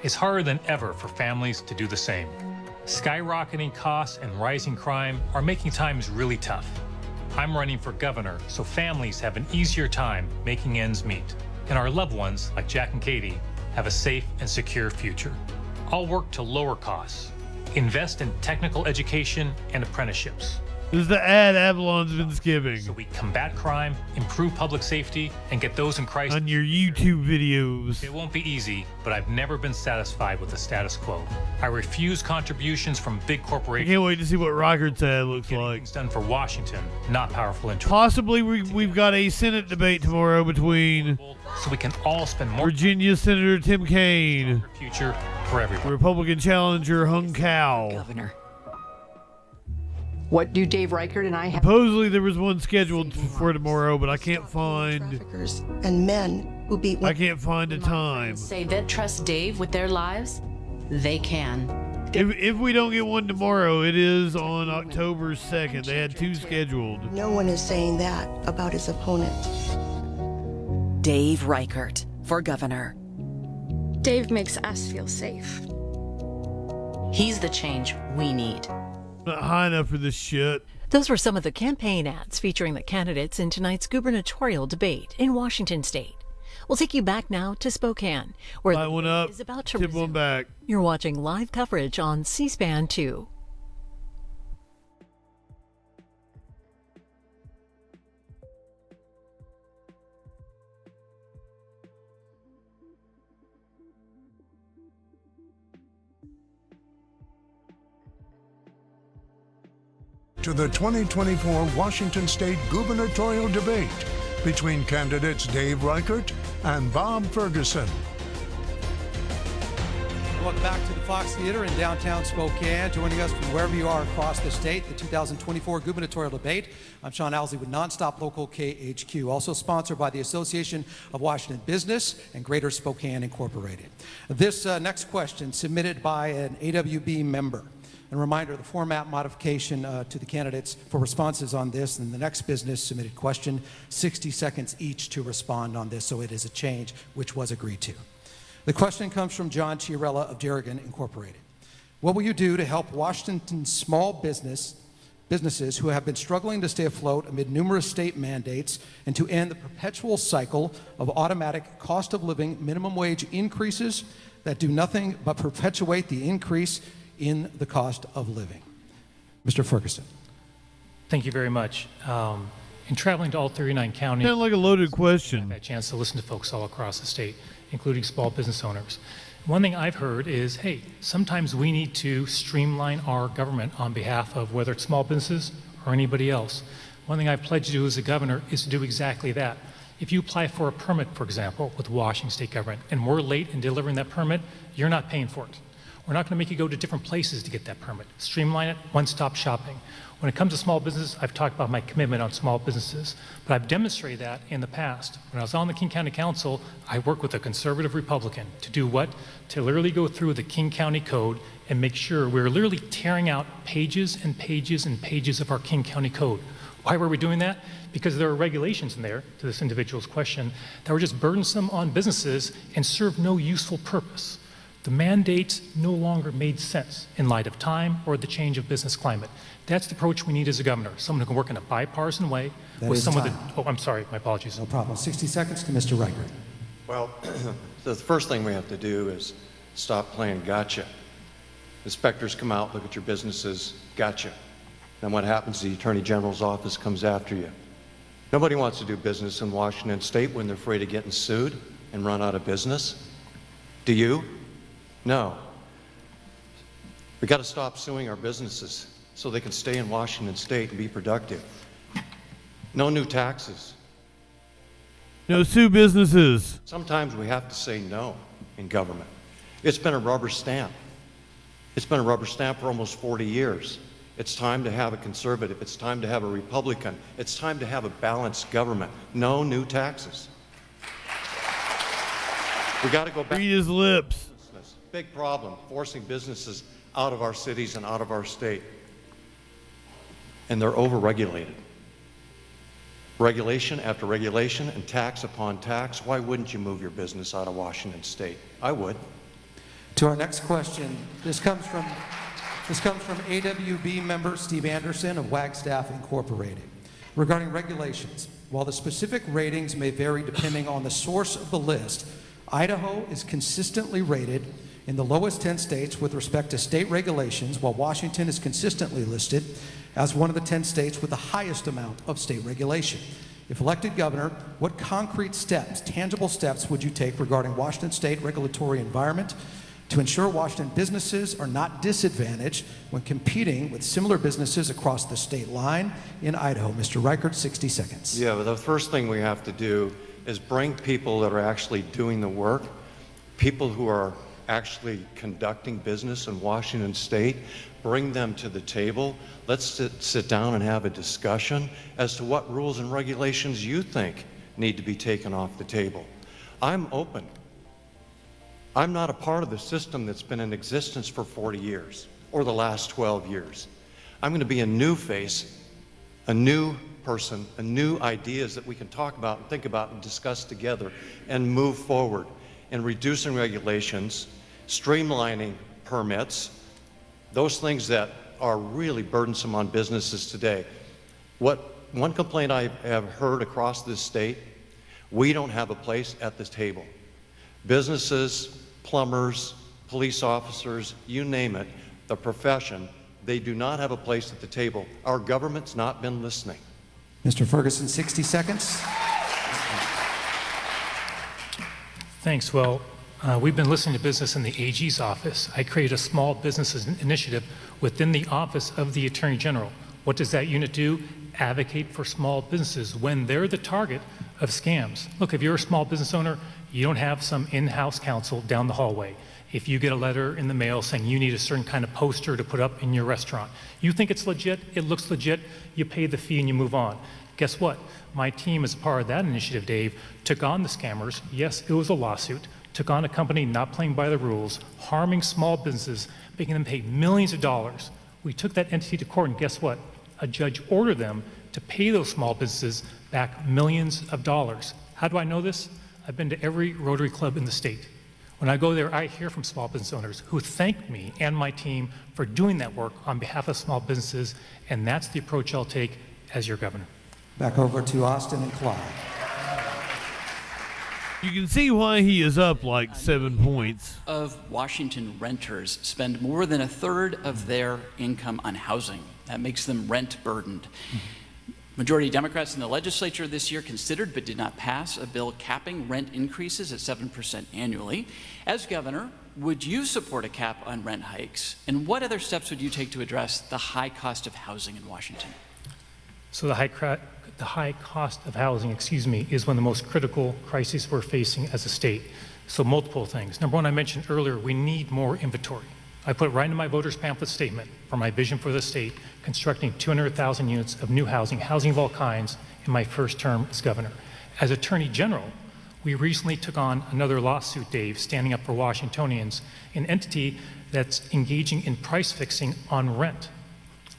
Speaker 15: It's harder than ever for families to do the same. Skyrocketing costs and rising crime are making times really tough. I'm running for governor so families have an easier time making ends meet, and our loved ones, like Jack and Katie, have a safe and secure future. I'll work to lower costs, invest in technical education and apprenticeships.
Speaker 2: This is the ad Avalon's been skipping.
Speaker 15: So we combat crime, improve public safety, and get those in crisis.
Speaker 2: On your YouTube videos.
Speaker 15: It won't be easy, but I've never been satisfied with the status quo. I refuse contributions from big
Speaker 2: I
Speaker 15: corporations.
Speaker 2: can't wait to see what Reichert's ad looks like.
Speaker 15: Things done for Washington, not powerful interests.
Speaker 2: Possibly we've got a Senate debate tomorrow between
Speaker 15: So we can all spend more
Speaker 2: Virginia Senator Tim Kaine,
Speaker 15: future for everyone.
Speaker 2: Republican challenger Hung Cao.
Speaker 22: Governor. What do Dave Reichert and I have?
Speaker 2: Supposedly there was one scheduled for tomorrow, but I can't find.
Speaker 23: And men who beat.
Speaker 2: I can't find a time.
Speaker 24: Say that trust Dave with their lives, they can.
Speaker 2: If we don't get one tomorrow, it is on October 2nd. They had two scheduled.
Speaker 23: No one is saying that about his opponent.
Speaker 21: Dave Reichert for governor.
Speaker 25: Dave makes us feel safe.
Speaker 24: He's the change we need.
Speaker 2: Not high enough for this shit.
Speaker 21: Those were some of the campaign ads featuring the candidates in tonight's gubernatorial debate in Washington State. We'll take you back now to Spokane, where the debate is about to resume.
Speaker 2: One back.
Speaker 21: You're watching live coverage on C-SPAN 2.
Speaker 17: to the 2024 Washington State Gubernatorial debate between candidates Dave Reichert and Bob Ferguson.
Speaker 16: Welcome back to the Fox Theater in downtown Spokane. Joining us from wherever you are across the state, the 2024 gubernatorial debate. I'm Sean Owsley with Nonstop Local KHQ, also sponsored by the Association of Washington Business and Greater Spokane Incorporated. This next question submitted by an AWB member. And a reminder, the format modification to the candidates for responses on this and the next business submitted question, 60 seconds each to respond on this, so it is a change which was agreed to. The question comes from John Chiarella of Jerrigan Incorporated. What will you do to help Washington's small businesses who have been struggling to stay afloat amid numerous state mandates and to end the perpetual cycle of automatic cost of living minimum wage increases that do nothing but perpetuate the increase in the cost of living? Mr. Ferguson.
Speaker 15: Thank you very much. In traveling to all 39 counties,
Speaker 2: Sounds like a loaded question.
Speaker 15: I've had a chance to listen to folks all across the state, including small business owners. One thing I've heard is, hey, sometimes we need to streamline our government on behalf of whether it's small businesses or anybody else. One thing I've pledged to do as a governor is to do exactly that. If you apply for a permit, for example, with the Washington State government, and we're late in delivering that permit, you're not paying for it. We're not going to make you go to different places to get that permit. Streamline it, one-stop shopping. When it comes to small business, I've talked about my commitment on small businesses, but I've demonstrated that in the past. When I was on the King County Council, I worked with a conservative Republican to do what? To literally go through the King County Code and make sure we're literally tearing out pages and pages and pages of our King County Code. Why were we doing that? Because there are regulations in there, to this individual's question, that were just burdensome on businesses and served no useful purpose. The mandates no longer made sense in light of time or the change of business climate. That's the approach we need as a governor, someone who can work in a bipartisan way with someone that, oh, I'm sorry, my apologies.
Speaker 16: No problem. 60 seconds to Mr. Reichert.
Speaker 12: Well, the first thing we have to do is stop playing gotcha. Inspectors come out, look at your businesses, gotcha. Then what happens? The Attorney General's office comes after you. Nobody wants to do business in Washington State when they're afraid of getting sued and run out of business. Do you? No. We got to stop suing our businesses so they can stay in Washington State and be productive. No new taxes.
Speaker 2: No sue businesses.
Speaker 12: Sometimes we have to say no in government. It's been a rubber stamp. It's been a rubber stamp for almost 40 years. It's time to have a conservative. It's time to have a Republican. It's time to have a balanced government. No new taxes. We got to go back.
Speaker 2: Read his lips.
Speaker 12: Big problem, forcing businesses out of our cities and out of our state. And they're over-regulated. Regulation after regulation and tax upon tax. Why wouldn't you move your business out of Washington State? I would.
Speaker 16: To our next question, this comes from AWB member Steve Anderson of Wagstaff Incorporated. Regarding regulations, while the specific ratings may vary depending on the source of the list, Idaho is consistently rated in the lowest 10 states with respect to state regulations, while Washington is consistently listed as one of the 10 states with the highest amount of state regulation. If elected governor, what concrete steps, tangible steps would you take regarding Washington state regulatory environment to ensure Washington businesses are not disadvantaged when competing with similar businesses across the state line in Idaho? Mr. Reichert, 60 seconds.
Speaker 12: Yeah, but the first thing we have to do is bring people that are actually doing the work, people who are actually conducting business in Washington State, bring them to the table. Let's sit down and have a discussion as to what rules and regulations you think need to be taken off the table. I'm open. I'm not a part of the system that's been in existence for 40 years or the last 12 years. I'm going to be a new face, a new person, a new ideas that we can talk about and think about and discuss together and move forward in reducing regulations, streamlining permits, those things that are really burdensome on businesses today. One complaint I have heard across this state, we don't have a place at the table. Businesses, plumbers, police officers, you name it, the profession, they do not have a place at the table. Our government's not been listening.
Speaker 16: Mr. Ferguson, 60 seconds.
Speaker 15: Thanks. Well, we've been listening to business in the AG's office. I created a small businesses initiative within the office of the Attorney General. What does that unit do? Advocate for small businesses when they're the target of scams. Look, if you're a small business owner, you don't have some in-house counsel down the hallway. If you get a letter in the mail saying you need a certain kind of poster to put up in your restaurant, you think it's legit, it looks legit, you pay the fee and you move on. Guess what? My team, as part of that initiative, Dave, took on the scammers. Yes, it was a lawsuit. Took on a company not playing by the rules, harming small businesses, making them pay millions of dollars. We took that entity to court, and guess what? A judge ordered them to pay those small businesses back millions of dollars. How do I know this? I've been to every Rotary Club in the state. When I go there, I hear from small business owners who thank me and my team for doing that work on behalf of small businesses, and that's the approach I'll take as your governor.
Speaker 20: Back over to Austin and Clyde.
Speaker 2: You can see why he is up like 7 points.
Speaker 13: Of Washington renters spend more than a third of their income on housing. That makes them rent burdened. Majority Democrats in the legislature this year considered but did not pass a bill capping rent increases at 7% annually. As governor, would you support a cap on rent hikes? And what other steps would you take to address the high cost of housing in Washington?
Speaker 15: So the high cost of housing, is one of the most critical crises we're facing as a state. So multiple things. Number one, I mentioned earlier, we need more inventory. I put right in my voters pamphlet statement for my vision for the state, constructing 200,000 units of new housing of all kinds in my first term as governor. As Attorney General, we recently took on another lawsuit, Dave, standing up for Washingtonians, an entity that's engaging in price fixing on rent,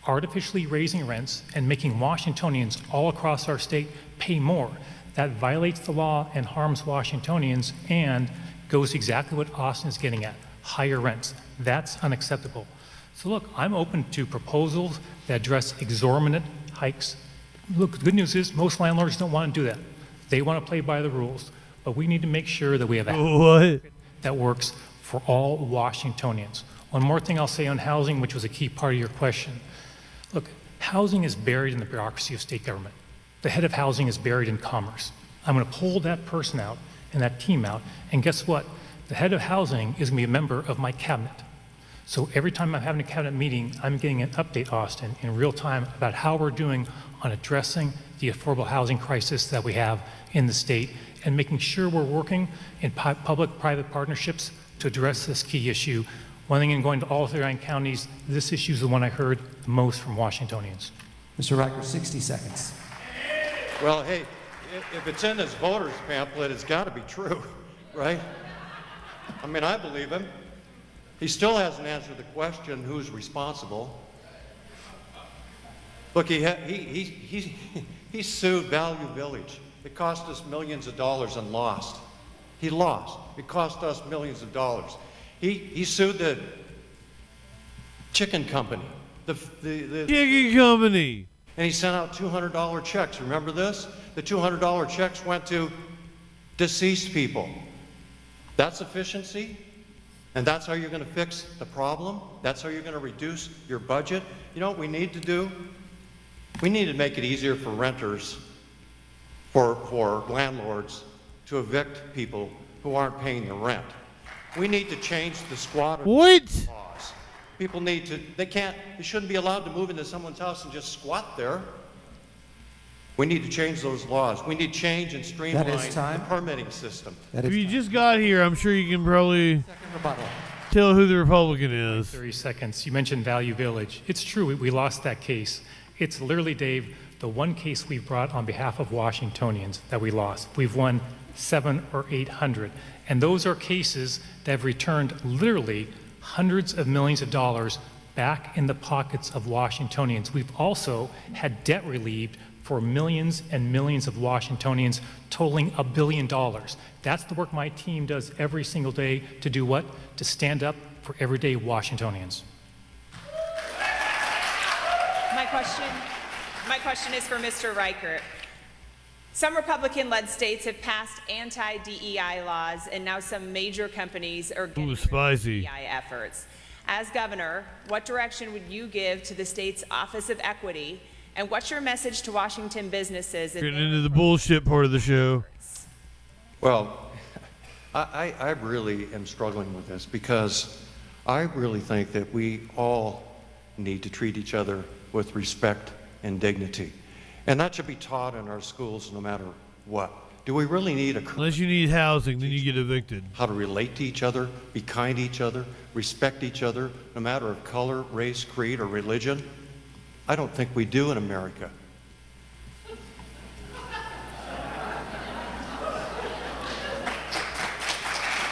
Speaker 15: artificially raising rents and making Washingtonians all across our state pay more. That violates the law and harms Washingtonians and goes exactly what Austin is getting at, higher rents. That's unacceptable. So look, I'm open to proposals that address exorbitant hikes. Look, the good news is most landlords don't want to do that. They want to play by the rules, but we need to make sure that we have a market that works for all Washingtonians. One more thing I'll say on housing, which was a key part of your question. Look, housing is buried in the bureaucracy of state government. The head of housing is buried in commerce. I'm going to pull that person out and that team out, and guess what? The head of housing is going to be a member of my cabinet. So every time I'm having a cabinet meeting, I'm getting an update, Austin, in real time about how we're doing on addressing the affordable housing crisis that we have in the state and making sure we're working in public-private partnerships to address this key issue. One thing in going to all 39 counties, this issue is the one I heard the most from Washingtonians.
Speaker 20: Mr. Riker, 60 seconds.
Speaker 12: Well, hey, if it's in his voters pamphlet, it's got to be true, right? I mean, I believe him. He still hasn't answered the question, who's responsible? Look, he sued Value Village. It cost us millions of dollars and lost. He lost. It cost us millions of dollars. He sued the chicken company. The
Speaker 2: chicken company.
Speaker 12: And he sent out $200 checks. Remember this? The $200 checks went to deceased people. That's efficiency? And that's how you're going to fix the problem? That's how you're going to reduce your budget? You know what we need to do? We need to make it easier for renters, for landlords, to evict people who aren't paying the rent. We need to change the squatter laws. People need to, they shouldn't be allowed to move into someone's house and just squat there. We need to change those laws. We need change and streamline the permitting system.
Speaker 2: If you just got here, I'm sure you can probably tell who the Republican is.
Speaker 15: 30 seconds. You mentioned Value Village. It's true, we lost that case. It's literally, Dave, the one case we brought on behalf of Washingtonians that we lost. We've won 700 or 800. And those are cases that have returned literally hundreds of millions of dollars back in the pockets of Washingtonians. We've also had debt relieved for millions and millions of Washingtonians, totaling $1 billion. That's the work my team does every single day to do what? To stand up for everyday Washingtonians.
Speaker 18: My question is for Mr. Riker. Some Republican-led states have passed anti-DEI laws, and now some major companies are getting DEI efforts. As governor, what direction would you give to the state's Office of Equity, and what's your message to Washington businesses?
Speaker 2: Getting into the bullshit part of the show.
Speaker 12: Well, I really am struggling with this because I really think that we all need to treat each other with respect and dignity. And that should be taught in our schools no matter what. Do we really need
Speaker 2: Unless you need housing, then you get evicted.
Speaker 12: How to relate to each other, be kind to each other, respect each other, no matter of color, race, creed, or religion? I don't think we do in America.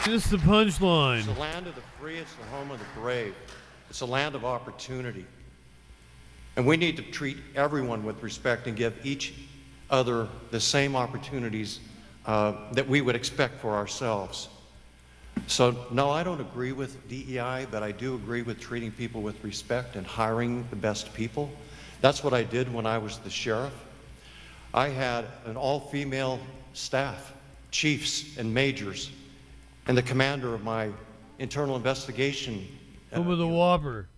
Speaker 2: This is the punchline.
Speaker 12: It's the land of the free, it's the home of the brave. It's a land of opportunity. And we need to treat everyone with respect and give each other the same opportunities that we would expect for ourselves. So, no, I don't agree with DEI, but I do agree with treating people with respect and hiring the best people. That's what I did when I was the sheriff. I had an all-female staff, chiefs and majors, and the commander of my internal investigation.
Speaker 2: Over the Whopper.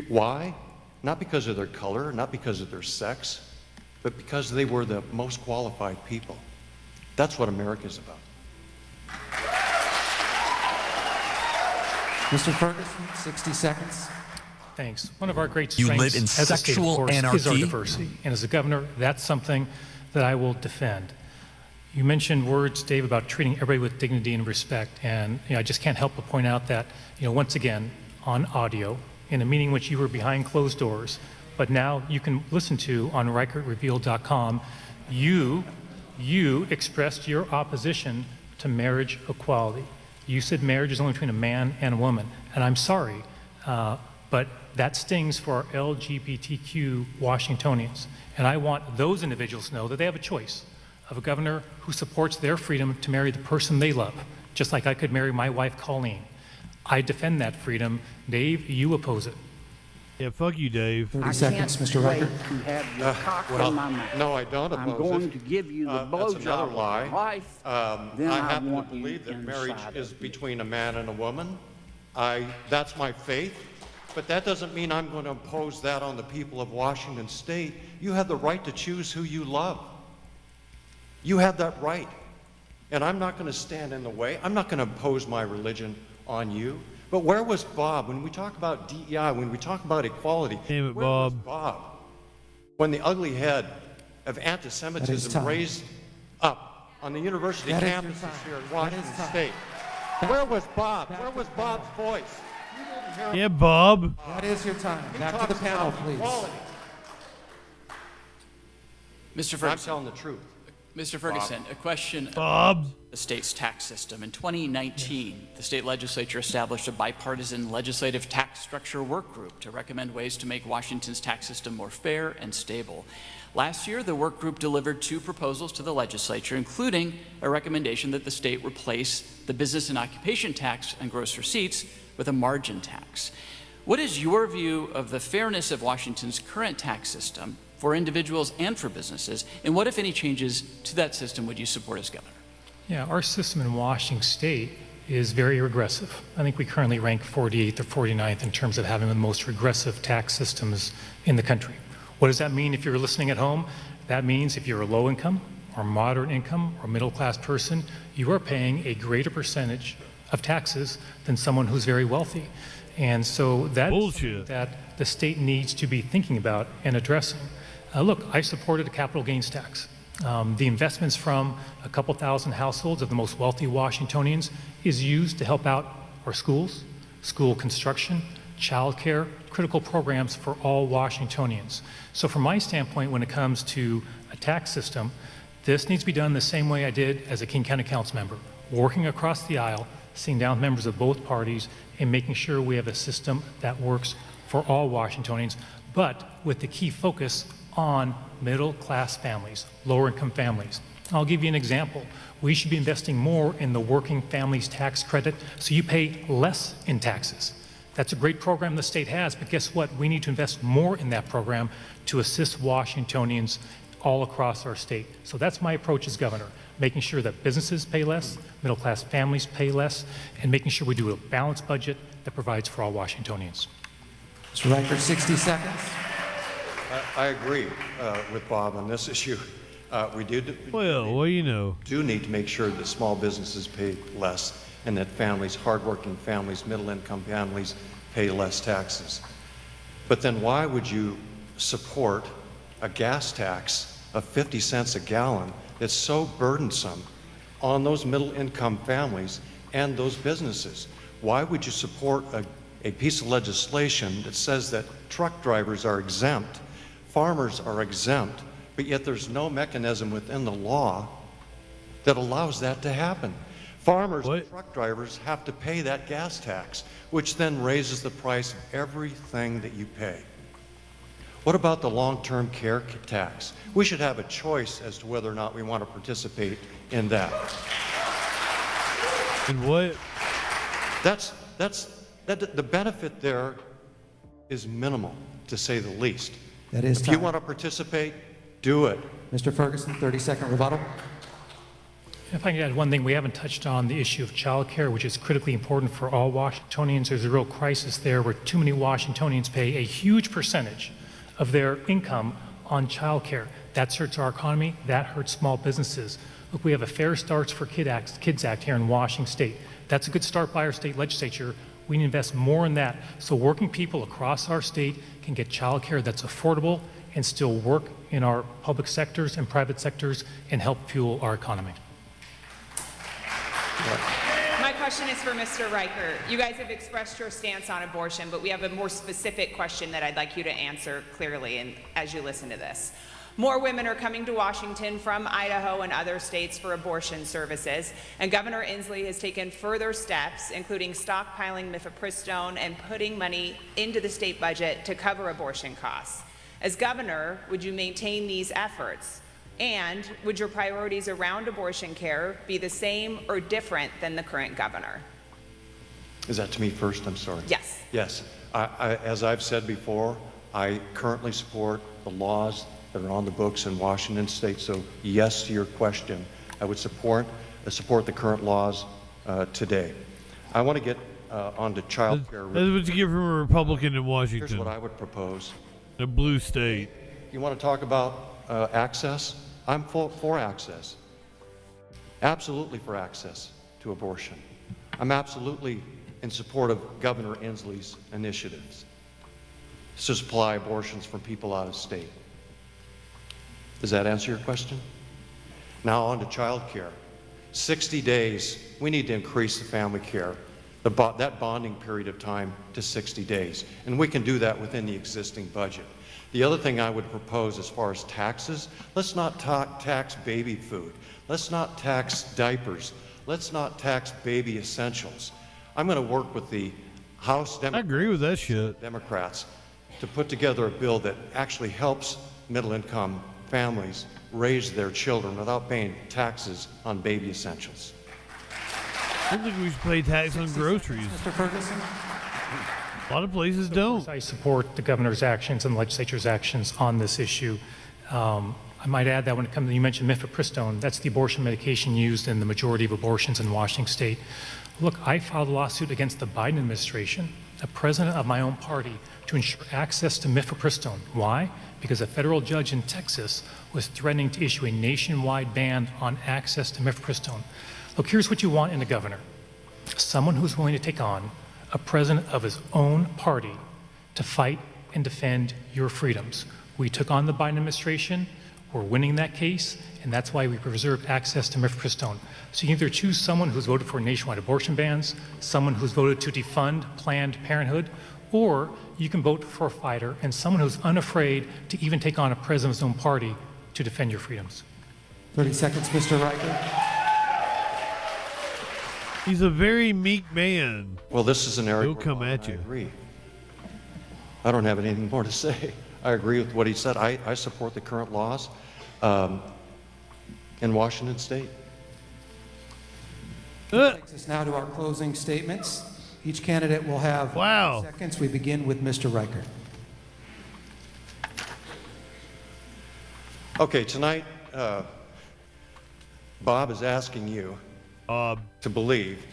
Speaker 12: Why? Not because of their color, not because of their sex, but because they were the most qualified people. That's what America's about.
Speaker 20: Mr. Ferguson, 60 seconds.
Speaker 15: Thanks. One of our great
Speaker 3: You
Speaker 15: strengths
Speaker 3: live in
Speaker 15: as a state, of
Speaker 3: sexual
Speaker 15: course, is our
Speaker 3: anarchy?
Speaker 15: diversity. And as a governor, that's something that I will defend. You mentioned words, Dave, about treating everybody with dignity and respect. And I just can't help but point out that, once again, on audio, in a meeting which you were behind closed doors, but now you can listen to on ReichertRevealed.com, you expressed your opposition to marriage equality. You said marriage is only between a man and a woman. And I'm sorry, but that stings for our LGBTQ Washingtonians. And I want those individuals to know that they have a choice of a governor who supports their freedom to marry the person they love, just like I could marry my wife, Colleen. I defend that freedom. Dave, you oppose it.
Speaker 2: Yeah, fuck you, Dave.
Speaker 20: 30 seconds, Mr. Reichert.
Speaker 5: To have your cock in my mouth.
Speaker 12: No, I don't oppose
Speaker 5: I'm going
Speaker 12: it.
Speaker 5: to give you the
Speaker 12: That's another
Speaker 5: blowjob
Speaker 12: lie.
Speaker 5: of my wife. Then
Speaker 12: I
Speaker 5: I
Speaker 12: happen to
Speaker 5: want you
Speaker 12: believe that marriage
Speaker 5: inside
Speaker 12: is
Speaker 5: of
Speaker 12: between a man and a woman. That's my faith. But that doesn't mean I'm going to impose that on the people of Washington State. You have the right to choose who you love. You have that right. And I'm not going to stand in the way. I'm not going to impose my religion on you. But where was Bob when we talk about DEI, when we talk about equality?
Speaker 2: Damn it,
Speaker 12: where
Speaker 2: Bob.
Speaker 12: was Bob when the ugly head of anti-Semitism raised up on the university campuses here in Washington State? Where was Bob? Where was Bob's voice?
Speaker 2: Yeah, Bob.
Speaker 20: That is your time. Back to the panel, please.
Speaker 13: Mr. Ferguson.
Speaker 12: I'm telling the truth.
Speaker 13: Mr. Ferguson,
Speaker 12: Bob.
Speaker 13: a question
Speaker 2: Bob.
Speaker 13: about the state's tax system. In 2019, the state legislature established a bipartisan legislative tax structure work group to recommend ways to make Washington's tax system more fair and stable. Last year, the work group delivered 2 proposals to the legislature, including a recommendation that the state replace the business and occupation tax on gross receipts with a margin tax. What is your view of the fairness of Washington's current tax system for individuals and for businesses, and what, if any, changes to that system would you support as governor?
Speaker 15: Yeah, our system in Washington State is very regressive. I think we currently rank 48th or 49th in terms of having the most regressive tax systems in the country. What does that mean if you're listening at home? That means if you're a low income or moderate income or middle class person, you are paying a greater percentage of taxes than someone who's very wealthy. And so that is something that the state needs to be thinking about and addressing. Look, I supported a capital gains tax. The investments from a couple thousand households of the most wealthy Washingtonians is used to help out our schools, school construction, childcare, critical programs for all Washingtonians. So from my standpoint, when it comes to a tax system, this needs to be done the same way I did as a King County Council member, working across the aisle, sitting down with members of both parties, and making sure we have a system that works for all Washingtonians, but with the key focus on middle-class families, lower-income families. I'll give you an example. We should be investing more in the Working Families Tax Credit so you pay less in taxes. That's a great program the state has, but guess what? We need to invest more in that program to assist Washingtonians all across our state. So that's my approach as governor, making sure that businesses pay less, middle-class families pay less, and making sure we do a balanced budget that provides for all Washingtonians.
Speaker 20: Mr. Reichert, 60 seconds.
Speaker 12: I agree with Bob on this issue. We do need to make sure that small businesses pay less and that families, hardworking families, middle-income families pay less taxes. But then why would you support a gas tax of 50 cents a gallon that's so burdensome on those middle-income families and those businesses? Why would you support a piece of legislation that says that truck drivers are exempt, farmers are exempt, but yet there's no mechanism within the law that allows that to happen? Farmers and truck drivers have to pay that gas tax, which then raises the price of everything that you pay. What about the long-term care tax? We should have a choice as to whether or not we want to participate in that.
Speaker 2: And what?
Speaker 12: The benefit there is minimal, to say the least.
Speaker 20: That is
Speaker 12: If you want to participate, do it.
Speaker 20: Mr. Ferguson, 30-second rebuttal.
Speaker 15: If I can add one thing, we haven't touched on the issue of child care, which is critically important for all Washingtonians. There's a real crisis there where too many Washingtonians pay a huge percentage of their income on child care. That hurts our economy, that hurts small businesses. Look, we have a Fair Starts for Kids Act here in Washington State. That's a good start by our state legislature. We need to invest more in that so working people across our state can get child care that's affordable and still work in our public sectors and private sectors and help fuel our economy.
Speaker 18: My question is for Mr. Riker. You guys have expressed your stance on abortion, but we have a more specific question that I'd like you to answer clearly and as you listen to this. More women are coming to Washington from Idaho and other states for abortion services, and Governor Inslee has taken further steps, including stockpiling mifepristone and putting money into the state budget to cover abortion costs. As governor, would you maintain these efforts? And would your priorities around abortion care be the same or different than the current governor?
Speaker 12: Is that to me first? I'm sorry.
Speaker 18: Yes.
Speaker 12: Yes. As I've said before, I currently support the laws that are on the books in Washington State. So yes to your question. I would support the current laws today. I want to get onto child care.
Speaker 2: That's what you get from a Republican in Washington.
Speaker 12: Here's what I would propose.
Speaker 2: A blue state.
Speaker 12: You want to talk about access? I'm for access. Absolutely for access to abortion. I'm absolutely in support of Governor Inslee's initiatives to supply abortions from people out of state. Does that answer your question? Now on to child care. 60 days, we need to increase the family care, that bonding period of time to 60 days. And we can do that within the existing budget. The other thing I would propose as far as taxes, let's not tax baby food. Let's not tax diapers. Let's not tax baby essentials. I'm going to work with the House Democrats.
Speaker 2: I agree with that shit.
Speaker 12: Democrats to put together a bill that actually helps middle-income families raise their children without paying taxes on baby essentials.
Speaker 2: I don't think we should pay tax on groceries.
Speaker 20: Mr. Ferguson.
Speaker 2: A lot of places don't.
Speaker 15: I support the governor's actions and the legislature's actions on this issue. I might add that when it comes to, you mentioned mifepristone, that's the abortion medication used in the majority of abortions in Washington State. Look, I filed a lawsuit against the Biden administration, a president of my own party, to ensure access to mifepristone. Why? Because a federal judge in Texas was threatening to issue a nationwide ban on access to mifepristone. Look, here's what you want in a governor. Someone who's willing to take on a president of his own party to fight and defend your freedoms. We took on the Biden administration, we're winning that case, and that's why we preserved access to mifepristone. So you can either choose someone who's voted for nationwide abortion bans, someone who's voted to defund Planned Parenthood, or you can vote for a fighter and someone who's unafraid to even take on a president of his own party to defend your freedoms.
Speaker 20: 30 seconds, Mr. Riker.
Speaker 2: He's a very meek man.
Speaker 12: Well, this is an area
Speaker 2: He'll come at you.
Speaker 12: I agree. I don't have anything more to say. I agree with what he said. I support the current laws in Washington State.
Speaker 20: That takes us now to our closing statements. Each candidate will have 30 seconds. We begin with Mr. Riker.
Speaker 12: Okay, tonight, Bob is asking you to believe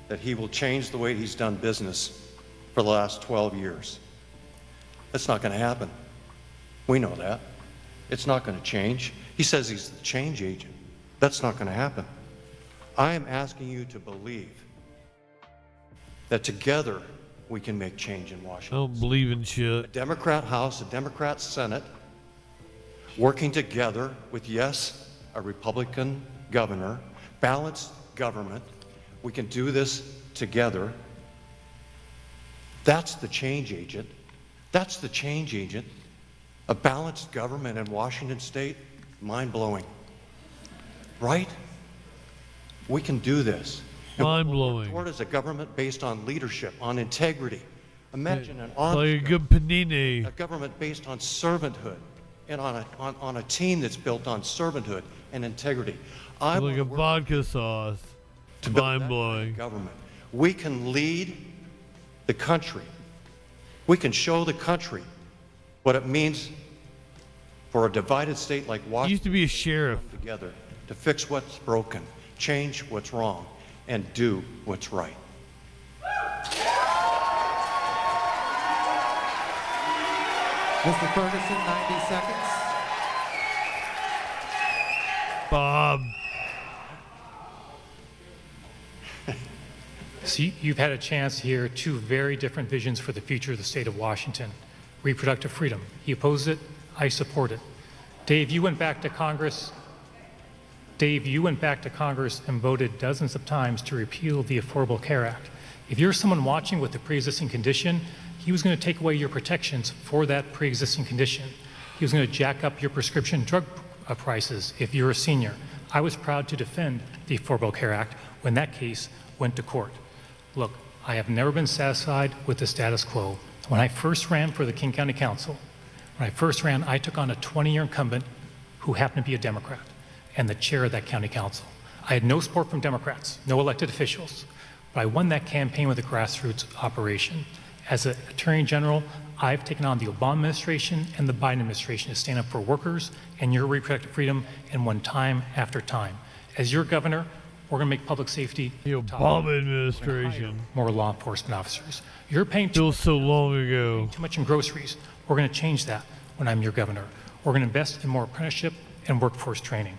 Speaker 12: that he will change the way he's done business for the last 12 years. That's not going to happen. We know that. It's not going to change. He says he's the change agent. That's not going to happen. I am asking you to believe that together we can make change in Washington.
Speaker 2: I don't believe in shit.
Speaker 12: A Democrat House, a Democrat Senate, working together with, yes, a Republican governor, balanced government. We can do this together. That's the change agent. That's the change agent. A balanced government in Washington State, mind-blowing. Right? We can do this.
Speaker 2: Mind-blowing.
Speaker 12: Toward is a government based on leadership, on integrity. Imagine an
Speaker 2: Like a
Speaker 12: honest
Speaker 2: good panini.
Speaker 12: a government based on servanthood and on a team that's built on servanthood and integrity. I
Speaker 2: Like a vodka sauce. Mind-blowing.
Speaker 12: government. We can lead the country. We can show the country what it means for a divided state like Washington.
Speaker 2: Used to be a sheriff.
Speaker 12: To come together to fix what's broken, change what's wrong, and do what's right.
Speaker 20: Mr. Ferguson, 90 seconds.
Speaker 2: Bob.
Speaker 15: So you've had a chance to hear two very different visions for the future of the state of Washington. Reproductive freedom. He opposed it. I support it. Dave, you went back to Congress. And voted dozens of times to repeal the Affordable Care Act. If you're someone watching with a pre-existing condition, he was going to take away your protections for that pre-existing condition. He was going to jack up your prescription drug prices if you're a senior. I was proud to defend the Affordable Care Act when that case went to court. Look, I have never been satisfied with the status quo. When I first ran for the King County Council, I took on a 20-year incumbent who happened to be a Democrat and the chair of that county council. I had no support from Democrats, no elected officials, but I won that campaign with a grassroots operation. As an Attorney General, I've taken on the Obama administration and the Biden administration to stand up for workers and your reproductive freedom and won time after time. As your governor, we're going to make public safety
Speaker 2: the Obama administration.
Speaker 15: More law enforcement officers. You're paying
Speaker 2: feels so long ago.
Speaker 15: Too much in groceries. We're going to change that when I'm your governor. We're going to invest in more apprenticeship and workforce training.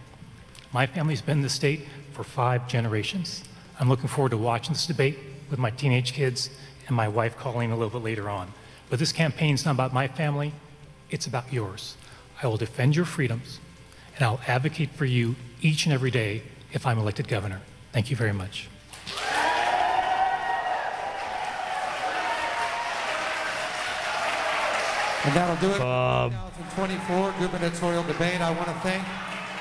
Speaker 15: My family's been in the state for 5 generations. I'm looking forward to watching this debate with my teenage kids and my wife Colleen a little bit later on. But this campaign is not about my family, it's about yours. I will defend your freedoms and I'll advocate for you each and every day if I'm elected governor. Thank you very much.
Speaker 20: And that'll do it for the 2024 gubernatorial debate. I want to thank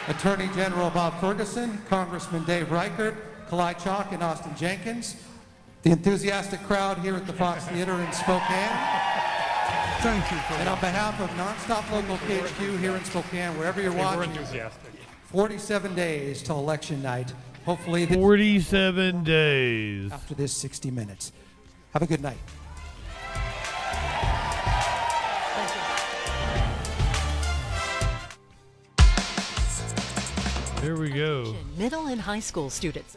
Speaker 20: Attorney General Bob Ferguson, Congressman Dave Reichert, Kalai Chalk, and Austin Jenkins, the enthusiastic crowd here at the Fox Theater in Spokane.
Speaker 17: Thank you.
Speaker 20: And on behalf of Nonstop Local KHQ here in Spokane, wherever you're watching, 47 days till election night. Hopefully,
Speaker 2: 47 days
Speaker 20: after this 60 minutes. Have a good night.
Speaker 2: There we go.
Speaker 21: Middle and high school students.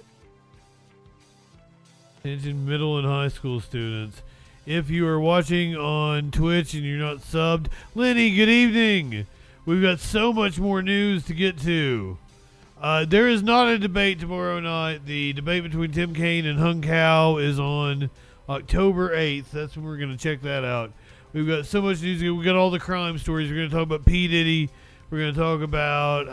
Speaker 2: Attention middle and high school students. If you are watching on Twitch and you're not subbed, Lenny, good evening. We've got so much more news to get to. There is not a debate tomorrow night. The debate between Tim Kaine and Hung Kao is on October 8th. That's when we're going to check that out. We've got so much news. We've got all the crime stories. We're going to talk about P. Diddy. We're going to talk about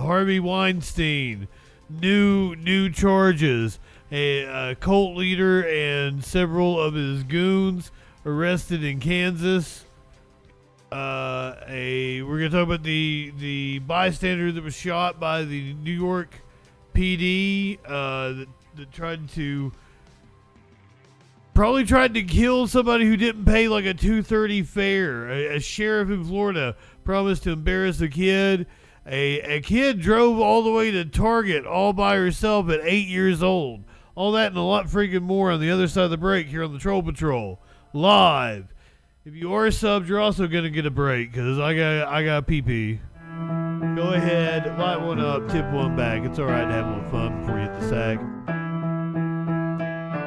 Speaker 2: Harvey Weinstein, new charges, a cult leader and several of his goons arrested in Kansas. We're going to talk about the bystander that was shot by the New York PD that probably tried to kill somebody who didn't pay like a $2.30 fare. A sheriff in Florida promised to embarrass a kid. A kid drove all the way to Target all by herself at 8 years old. All that and a lot freaking more on the other side of the break here on the Troll Patrol live. If you are subbed, you're also gonna get a break because I got pee-pee. Go ahead, light one up, tip one back. It's all right to have a little fun before you hit the sack.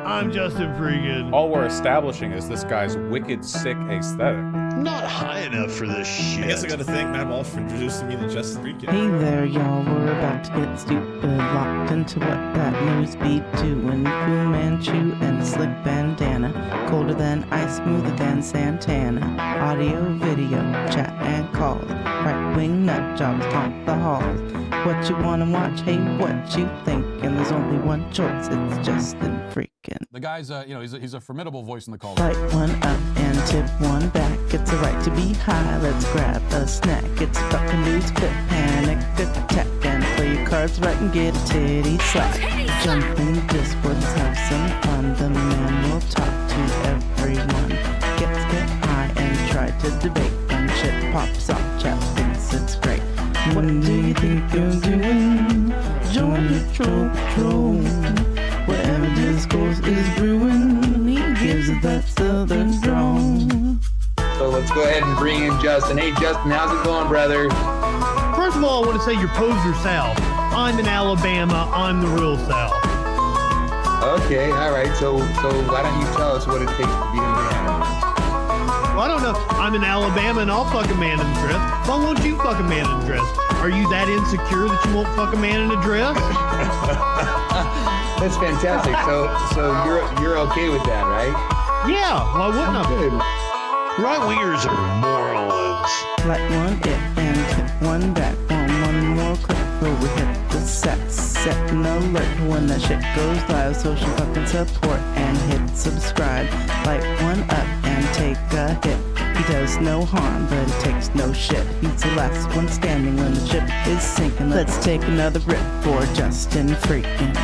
Speaker 2: I'm JustinFREAKIN.
Speaker 3: All we're establishing is this guy's wicked sick aesthetic.
Speaker 7: Not high enough for this shit.
Speaker 3: I guess I gotta thank Matt Walsh for introducing me to Justin Freakin.
Speaker 8: Hey there, y'all. We're about to get stupid, locked into what that news be doing. Fu Manchu and a slick bandana, colder than ice, smoother than Santana. Audio, video, chat and calls. Right-wing nut jobs haunt the halls. What you wanna watch? Hey, what you think? And there's only one choice. It's Justin Freakin.
Speaker 10: The guy's, he's a formidable voice in the call.
Speaker 8: Light one up and tip one back. It's a right to be high. Let's grab a snack. It's fucking news, quit panic, attack, and play your cards right and get a titty slap. Jumping discords, have some fun. The man will talk to everyone. Get high and try to debate. When shit pops off, chat thinks it's great. What do you think you're doing? Join the troll patrol. Whatever discourse is brewing, he gives it that southern drawl.
Speaker 19: So let's go ahead and bring in Justin. Hey Justin, how's it going, brother?
Speaker 22: First of all, I want to say you're poser South. I'm in Alabama. I'm the real South.
Speaker 19: Okay, all right. So why don't you tell us what it takes to be a man?
Speaker 22: Well, I don't know. I'm in Alabama and I'll fuck a man in a dress. Why won't you fuck a man in a dress? Are you that insecure that you won't fuck a man in a dress?
Speaker 19: That's fantastic. So you're okay with that, right?
Speaker 22: Yeah. Why wouldn't I be?
Speaker 7: Right-wingers are morons.
Speaker 8: Light one it and hit one back. One more click before we hit the set an alert when that shit goes live. Social fucking support and hit subscribe. Light one up and take a hit. He does no harm, but he takes no shit. He's the last one standing when the ship is sinking. Let's take another rip for Justin Freakin.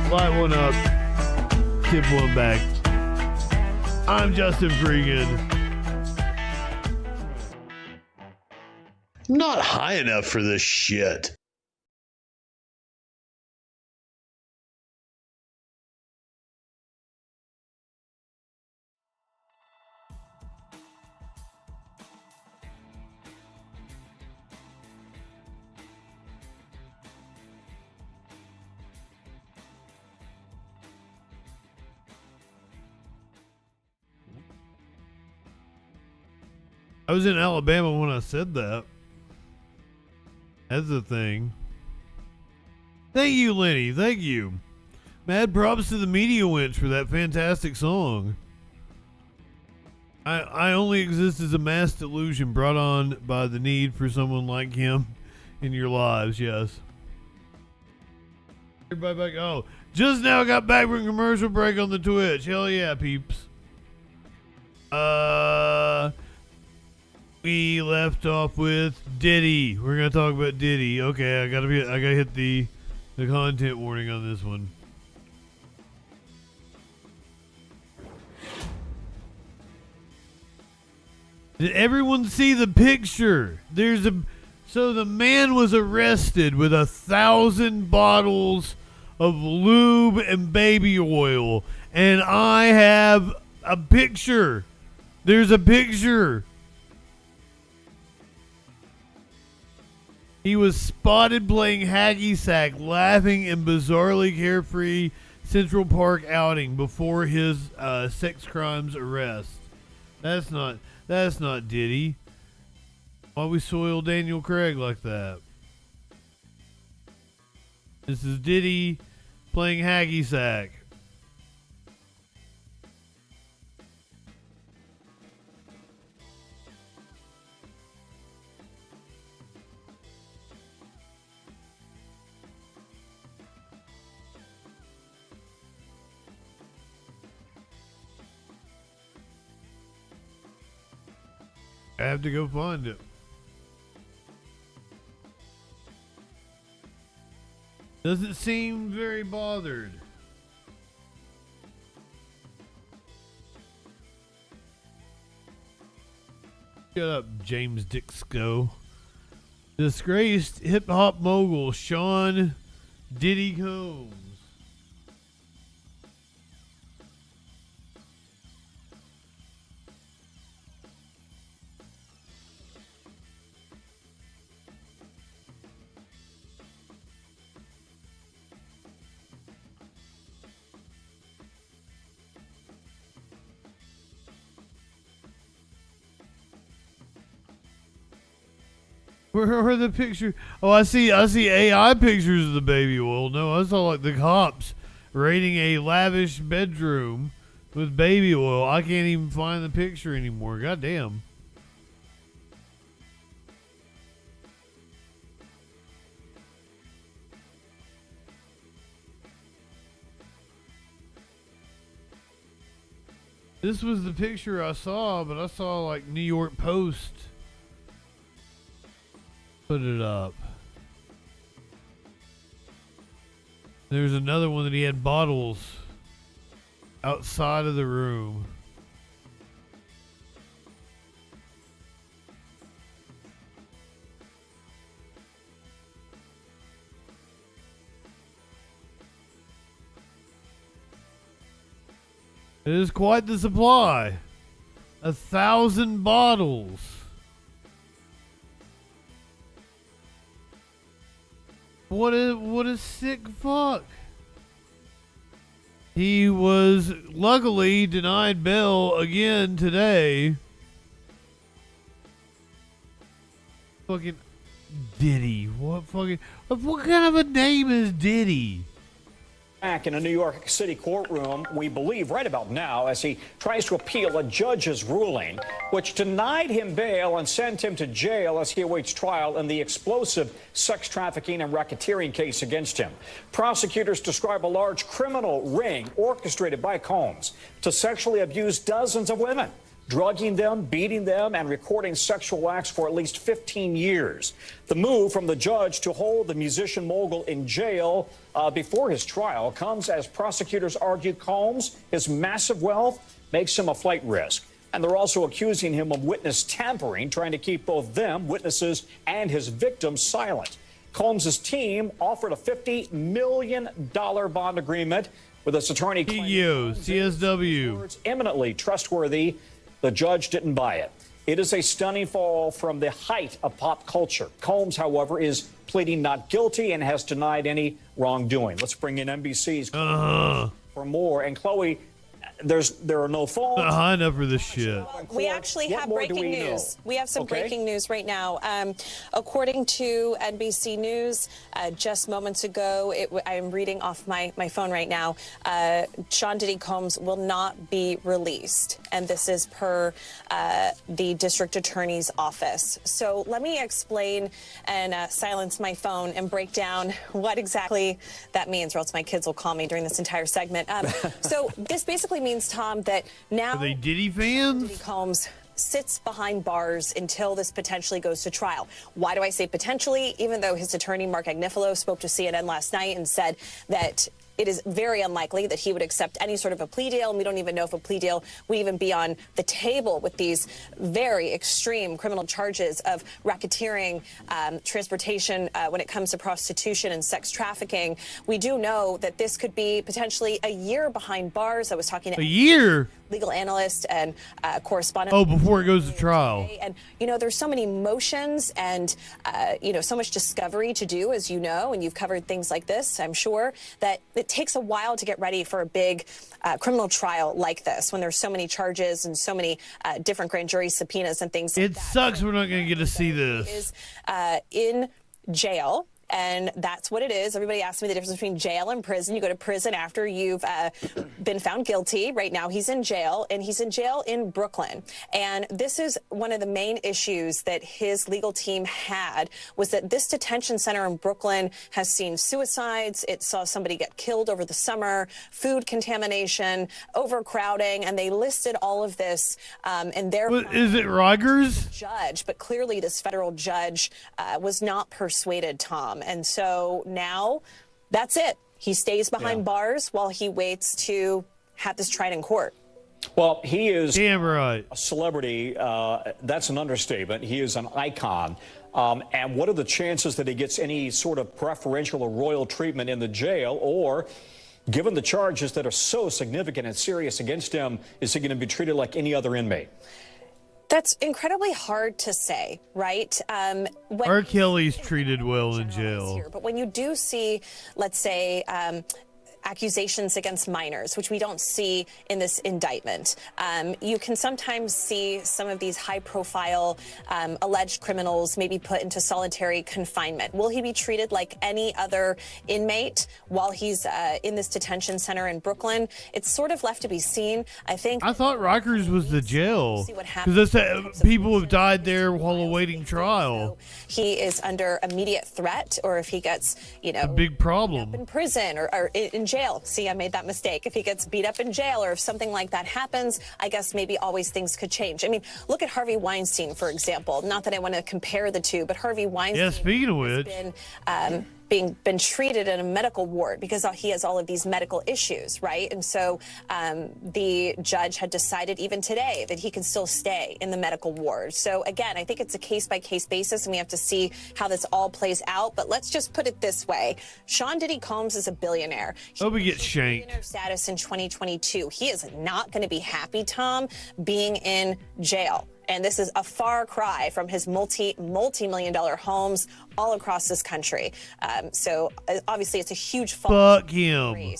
Speaker 2: Light one up, tip one back. I'm Justin Freakin.
Speaker 7: Not high enough for this shit.
Speaker 2: I was in Alabama when I said that. That's the thing. Thank you, Lenny. Thank you. Mad props to the Media Winch for that fantastic song. I only exist as a mass delusion brought on by the need for someone like him in your lives, yes. Everybody back. Oh, just now got back from commercial break on the Twitch. Hell yeah, peeps. We left off with Diddy. We're gonna talk about Diddy. Okay, I gotta hit the content warning on this one. Did everyone see the picture? So the man was arrested with 1,000 bottles of lube and baby oil, and I have a picture. There's a picture. He was spotted playing hacky sack, laughing in bizarrely carefree Central Park outing before his sex crimes arrest. That's not Diddy. Why we soil Daniel Craig like that? This is Diddy playing hacky sack. I have to go find it. Doesn't seem very bothered. Shut up, James Dixco. Disgraced hip-hop mogul Sean Diddy Combs. Where are the pictures? Oh, I see AI pictures of the baby oil. No, I saw like the cops raiding a lavish bedroom with baby oil. I can't even find the picture anymore. Goddamn. This was the picture I saw, but I saw like New York Post put it up. There's another one that he had bottles outside of the room. It is quite the supply. 1,000 bottles. What a sick fuck. He was luckily denied bail again today. Fucking Diddy. What kind of a name is Diddy?
Speaker 1: Back in a New York City courtroom, we believe right about now, as he tries to appeal a judge's ruling, which denied him bail and sent him to jail as he awaits trial in the explosive sex trafficking and racketeering case against him. Prosecutors describe a large criminal ring orchestrated by Combs to sexually abuse dozens of women, drugging them, beating them, and recording sexual acts for at least 15 years. The move from the judge to hold the musician mogul in jail before his trial comes as prosecutors argue Combs, his massive wealth, makes him a flight risk. And they're also accusing him of witness tampering, trying to keep both them, witnesses, and his victims silent. Combs' team offered a $50 million bond agreement with his attorney.
Speaker 2: CSW.
Speaker 1: Eminently trustworthy. The judge didn't buy it. It is a stunning fall from the height of pop culture. Combs, however, is pleading not guilty and has denied any wrongdoing. Let's bring in NBC's for more. And Chloe, there are no phones.
Speaker 2: Not high enough for this shit.
Speaker 6: We actually have breaking news. We have some breaking news right now. According to NBC News, just moments ago, I'm reading off my phone right now, Sean Diddy Combs will not be released. And this is per the district attorney's office. So let me explain and silence my phone and break down what exactly that means, or else my kids will call me during this entire segment. So this basically means, Tom, that now
Speaker 2: are they Diddy fans?
Speaker 6: Diddy Combs sits behind bars until this potentially goes to trial. Why do I say potentially? Even though his attorney, Mark Agnifilo, spoke to CNN last night and said that it is very unlikely that he would accept any sort of a plea deal, and we don't even know if a plea deal would even be on the table with these very extreme criminal charges of racketeering, transportation when it comes to prostitution and sex trafficking. We do know that this could be potentially a year behind bars. I was talking to
Speaker 2: a year
Speaker 6: legal analyst and correspondent.
Speaker 2: Oh, before it goes to trial.
Speaker 6: And, there's so many motions and, so much discovery to do, as you know, and you've covered things like this, I'm sure, that it takes a while to get ready for a big criminal trial like this when there's so many charges and so many different grand jury subpoenas and things like that.
Speaker 2: It sucks we're not going to get to see this.
Speaker 6: Is in jail. And that's what it is. Everybody asks me the difference between jail and prison. You go to prison after you've been found guilty. Right now, he's in jail, and he's in jail in Brooklyn. And this is one of the main issues that his legal team had, was that this detention center in Brooklyn has seen suicides. It saw somebody get killed over the summer, food contamination, overcrowding, and they listed all of this in their
Speaker 2: is it Rikers?
Speaker 6: Judge, but clearly this federal judge was not persuaded, Tom. And so now that's it. He stays behind bars while he waits to have this tried in court.
Speaker 1: Well, he is
Speaker 2: a
Speaker 1: celebrity. That's an understatement. He is an icon. And what are the chances that he gets any sort of preferential or royal treatment in the jail? Or, given the charges that are so significant and serious against him, is he going to be treated like any other inmate?
Speaker 6: That's incredibly hard to say, right?
Speaker 2: R. Kelly's treated well in jail.
Speaker 6: But when you do see, let's say, accusations against minors, which we don't see in this indictment. You can sometimes see some of these high-profile alleged criminals maybe put into solitary confinement. Will he be treated like any other inmate while he's in this detention center in Brooklyn? It's sort of left to be seen. I
Speaker 2: thought Rikers was the jail because people have died there while awaiting trial.
Speaker 6: He is under immediate threat, or if he gets,
Speaker 2: a big problem
Speaker 6: in prison or in jail. See, I made that mistake. If he gets beat up in jail, or if something like that happens, I guess maybe always things could change. I mean, look at Harvey Weinstein, for example. Not that I want to compare the two, but Harvey Weinstein.
Speaker 2: Yeah, speaking of which,
Speaker 6: has been treated in a medical ward because he has all of these medical issues, right? And so the judge had decided even today that he can still stay in the medical ward. So again, I think it's a case-by-case basis, and we have to see how this all plays out. But let's just put it this way. Sean Diddy Combs is a billionaire.
Speaker 2: Hope he gets shanked.
Speaker 6: Billionaire status in 2022. He is not going to be happy, Tom, being in jail. And this is a far cry from his multi-million-dollar homes all across this country. So obviously, it's a huge
Speaker 2: fuck him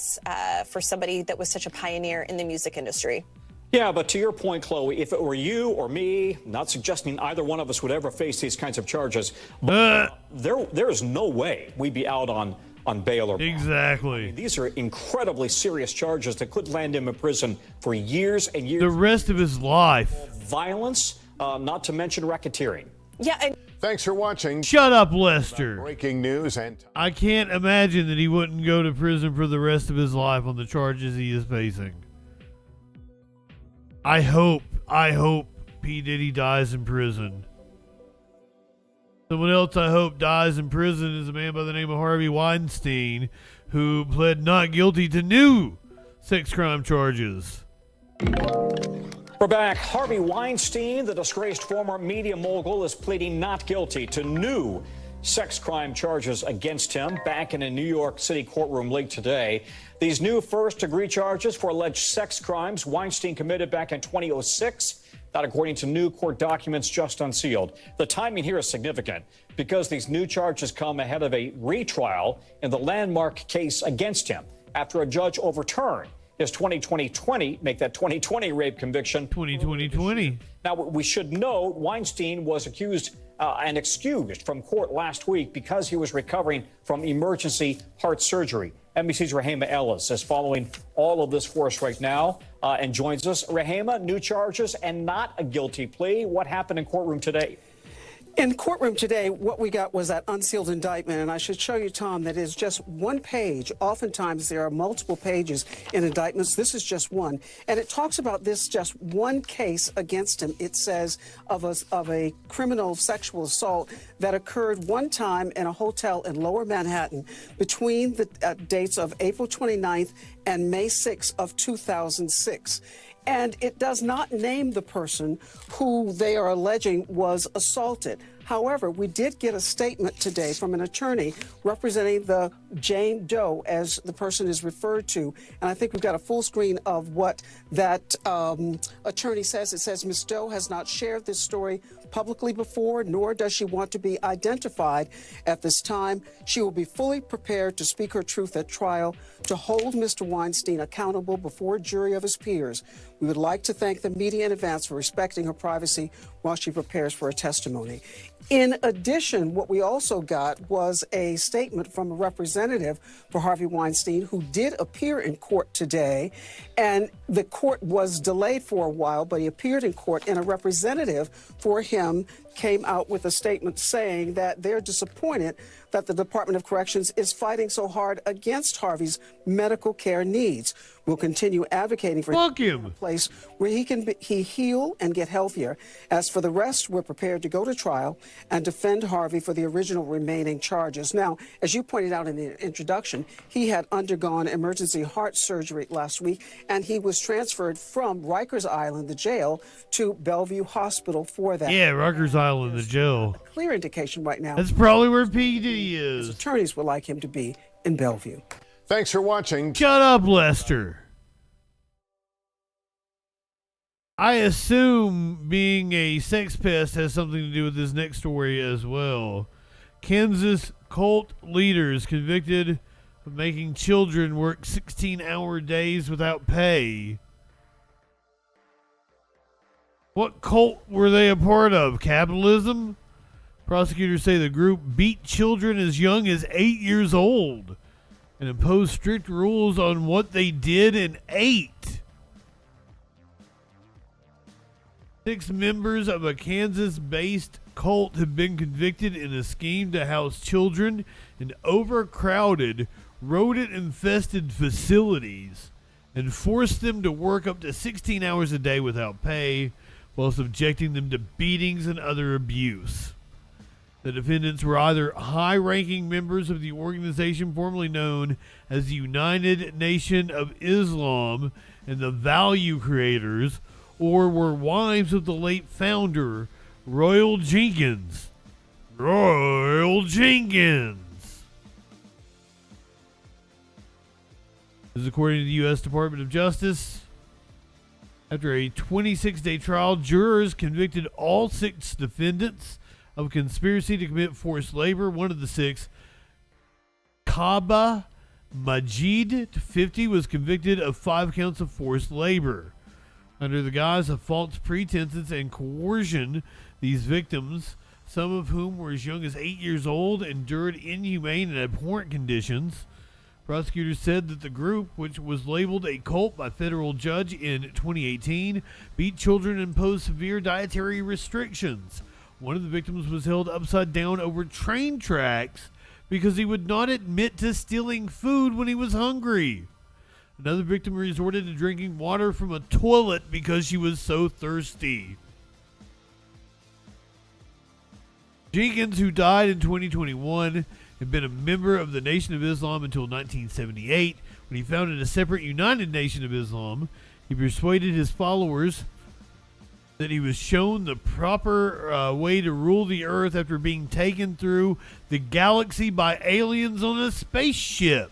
Speaker 6: for somebody that was such a pioneer in the music industry.
Speaker 1: Yeah, but to your point, Chloe, if it were you or me, not suggesting either one of us would ever face these kinds of charges, but there is no way we'd be out on bail or bond.
Speaker 2: Exactly.
Speaker 1: I mean, these are incredibly serious charges that could land him in prison for years and years.
Speaker 2: The rest of his life.
Speaker 1: Violence, not to mention racketeering.
Speaker 6: Yeah. And
Speaker 4: thanks for watching.
Speaker 2: Shut up, Lester.
Speaker 4: Breaking news and
Speaker 2: I can't imagine that he wouldn't go to prison for the rest of his life on the charges he is facing. I hope P. Diddy dies in prison. Someone else I hope dies in prison is a man by the name of Harvey Weinstein, who pled not guilty to new sex crime charges.
Speaker 1: We're back. Harvey Weinstein, the disgraced former media mogul, is pleading not guilty to new sex crime charges against him back in a New York City courtroom late today. These new first-degree charges for alleged sex crimes Weinstein committed back in 2006. That according to new court documents just unsealed. The timing here is significant because these new charges come ahead of a retrial in the landmark case against him after a judge overturned his 2020 rape conviction.
Speaker 2: 2020.
Speaker 1: Now, we should note Weinstein was accused and excused from court last week because he was recovering from emergency heart surgery. NBC's Rahema Ellis is following all of this for us right now and joins us. Rahema, new charges and not a guilty plea. What happened in courtroom today?
Speaker 9: In courtroom today, what we got was that unsealed indictment, and I should show you, Tom, that is just one page. Oftentimes, there are multiple pages in indictments. This is just one, and it talks about this just one case against him. It says of a criminal sexual assault that occurred one time in a hotel in Lower Manhattan between the dates of April 29th and May 6th of 2006. And it does not name the person who they are alleging was assaulted. However, we did get a statement today from an attorney representing the Jane Doe, as the person is referred to. And I think we've got a full screen of what that attorney says. It says, Ms. Doe has not shared this story publicly before, nor does she want to be identified at this time. She will be fully prepared to speak her truth at trial, to hold Mr. Weinstein accountable before a jury of his peers. We would like to thank the media in advance for respecting her privacy while she prepares for her testimony. In addition, what we also got was a statement from a representative for Harvey Weinstein who did appear in court today, and the court was delayed for a while, but he appeared in court, and a representative for him came out with a statement saying that they're disappointed that the Department of Corrections is fighting so hard against Harvey's medical care needs. We'll continue advocating for him a place where he can heal and get healthier. As for the rest, we're prepared to go to trial and defend Harvey for the original remaining charges. Now, as you pointed out in the introduction, he had undergone emergency heart surgery last week, and he was transferred from Rikers Island, the jail, to Bellevue Hospital for that.
Speaker 2: Yeah, Rikers Island, the jail.
Speaker 9: Clear indication right now.
Speaker 2: That's probably where P. Diddy is.
Speaker 9: His attorneys would like him to be in Bellevue.
Speaker 4: Thanks for watching.
Speaker 2: Shut up, Lester. I assume being a sex pest has something to do with this next story as well. Kansas cult leaders convicted of making children work 16-hour days without pay. What cult were they a part of? Capitalism? Prosecutors say the group beat children as young as 8 years old and imposed strict rules on what they did and ate. 6 members of a Kansas-based cult have been convicted in a scheme to house children in overcrowded, rodent-infested facilities and force them to work up to 16 hours a day without pay, while subjecting them to beatings and other abuse. The defendants were either high-ranking members of the organization formerly known as the United Nation of Islam and the Value Creators, or were wives of the late founder, Royal Jenkins. Royal Jenkins! This is according to the U.S. Department of Justice. After a 26-day trial, jurors convicted all 6 defendants of conspiracy to commit forced labor. One of the 6, Kaba Majid, 50, was convicted of 5 counts of forced labor. Under the guise of false pretenses and coercion, these victims, some of whom were as young as 8 years old, endured inhumane and abhorrent conditions. Prosecutors said that the group, which was labeled a cult by a federal judge in 2018, beat children and imposed severe dietary restrictions. One of the victims was held upside down over train tracks because he would not admit to stealing food when he was hungry. Another victim resorted to drinking water from a toilet because she was so thirsty. Jenkins, who died in 2021, had been a member of the Nation of Islam until 1978, when he founded a separate United Nation of Islam. He persuaded his followers that he was shown the proper way to rule the earth after being taken through the galaxy by aliens on a spaceship.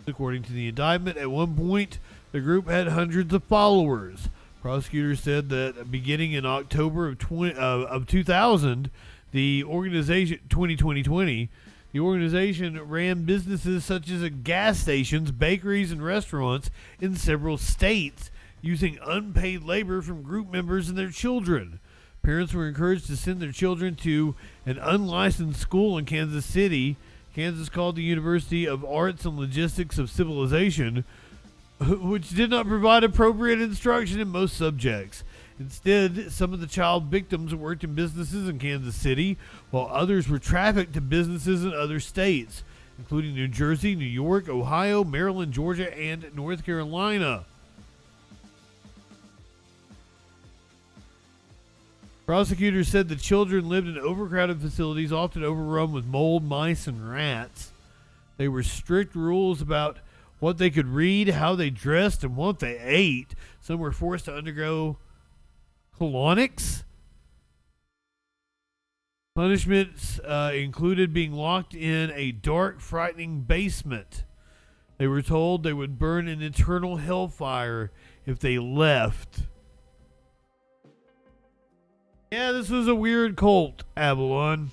Speaker 2: According to the indictment, at one point, the group had hundreds of followers. Prosecutors said that beginning in October of 2000, the organization, 2020, the organization ran businesses such as gas stations, bakeries, and restaurants in several states, using unpaid labor from group members and their children. Parents were encouraged to send their children to an unlicensed school in Kansas City, Kansas called the University of Arts and Logistics of Civilization, which did not provide appropriate instruction in most subjects. Instead, some of the child victims worked in businesses in Kansas City, while others were trafficked to businesses in other states, including New Jersey, New York, Ohio, Maryland, Georgia, and North Carolina. Prosecutors said the children lived in overcrowded facilities, often overrun with mold, mice, and rats. There were strict rules about what they could read, how they dressed, and what they ate. Some were forced to undergo colonics. Punishments included being locked in a dark, frightening basement. They were told they would burn in eternal hellfire if they left. Yeah, this was a weird cult, Avalon.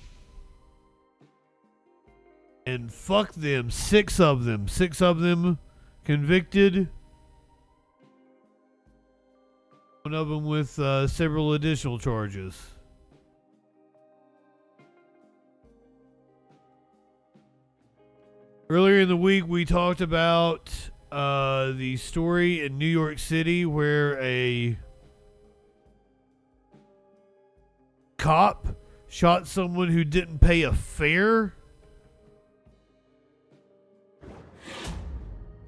Speaker 2: And fuck them. 6 of them. 6 of them convicted. One of them with several additional charges. Earlier in the week, we talked about the story in New York City where a cop shot someone who didn't pay a fare.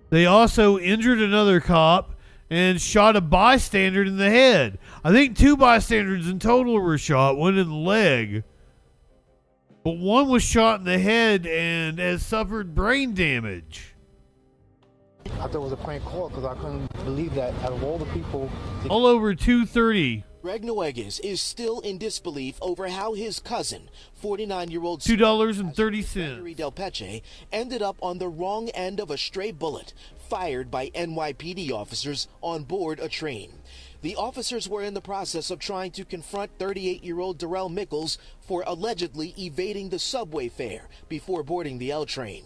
Speaker 2: They also injured another cop and shot a bystander in the head. I think 2 bystanders in total were shot, one in the leg. But one was shot in the head and has suffered brain damage.
Speaker 11: I thought it was a prank call because I couldn't believe that out of all the people.
Speaker 2: All over 230.
Speaker 14: Greg Noegas is still in disbelief over how his cousin, 49-year-old
Speaker 2: $2.30.
Speaker 14: Del Peche, ended up on the wrong end of a stray bullet fired by NYPD officers on board a train. The officers were in the process of trying to confront 38-year-old Darrell Mickles for allegedly evading the subway fare before boarding the L train.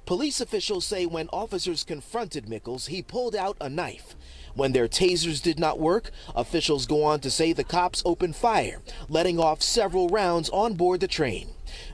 Speaker 14: Police officials say when officers confronted Mickles, he pulled out a knife. When their tasers did not work, officials go on to say the cops opened fire, letting off several rounds on board the train.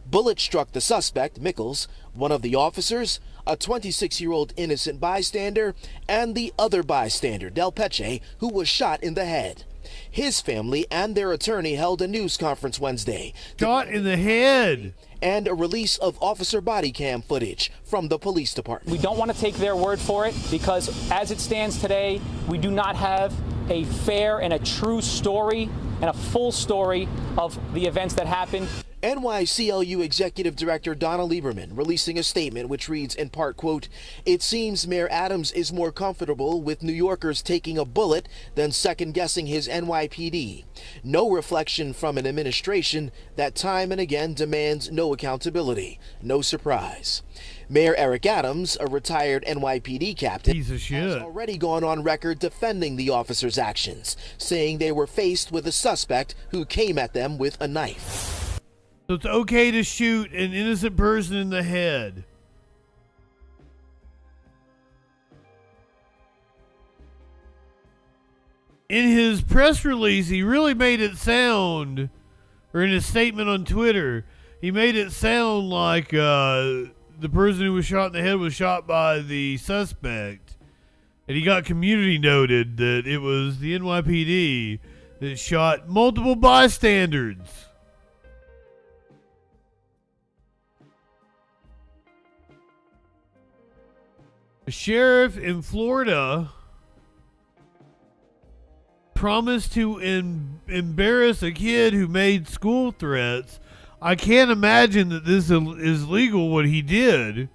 Speaker 14: Bullets struck the suspect, Mickles, one of the officers, a 26-year-old innocent bystander, and the other bystander, Del Peche, who was shot in the head. His family and their attorney held a news conference Wednesday.
Speaker 2: Shot in the head.
Speaker 14: And a release of officer body cam footage from the police department.
Speaker 5: We don't want to take their word for it because as it stands today, we do not have a fair and a true story and a full story of the events that happened.
Speaker 14: NYCLU Executive Director Donna Lieberman releasing a statement which reads in part, quote, "It seems Mayor Adams is more comfortable with New Yorkers taking a bullet than second-guessing his NYPD. No reflection from an administration that time and again demands no accountability. No surprise." Mayor Eric Adams, a retired NYPD captain, has already gone on record defending the officers' actions, saying they were faced with a suspect who came at them with a knife.
Speaker 2: So it's okay to shoot an innocent person in the head. In his press release, he really made it sound, or in his statement on Twitter, he made it sound like the person who was shot in the head was shot by the suspect. And he got community noted that it was the NYPD that shot multiple bystanders. A sheriff in Florida promised to embarrass a kid who made school threats. I can't imagine that this is legal, what he did.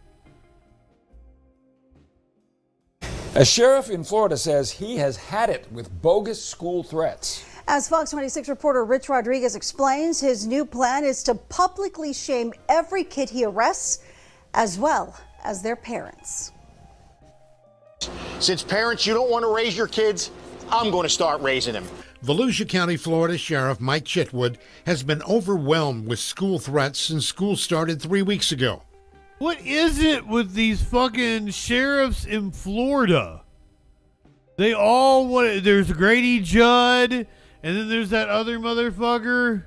Speaker 16: A sheriff in Florida says he has had it with bogus school threats.
Speaker 23: As Fox 26 reporter Rich Rodriguez explains, his new plan is to publicly shame every kid he arrests, as well as their parents.
Speaker 24: Since parents, you don't want to raise your kids, I'm going to start raising them.
Speaker 25: Volusia County, Florida Sheriff Mike Chitwood has been overwhelmed with school threats since school started 3 weeks ago.
Speaker 2: What is it with these fucking sheriffs in Florida? They all want. There's Grady Judd, and then there's that other motherfucker.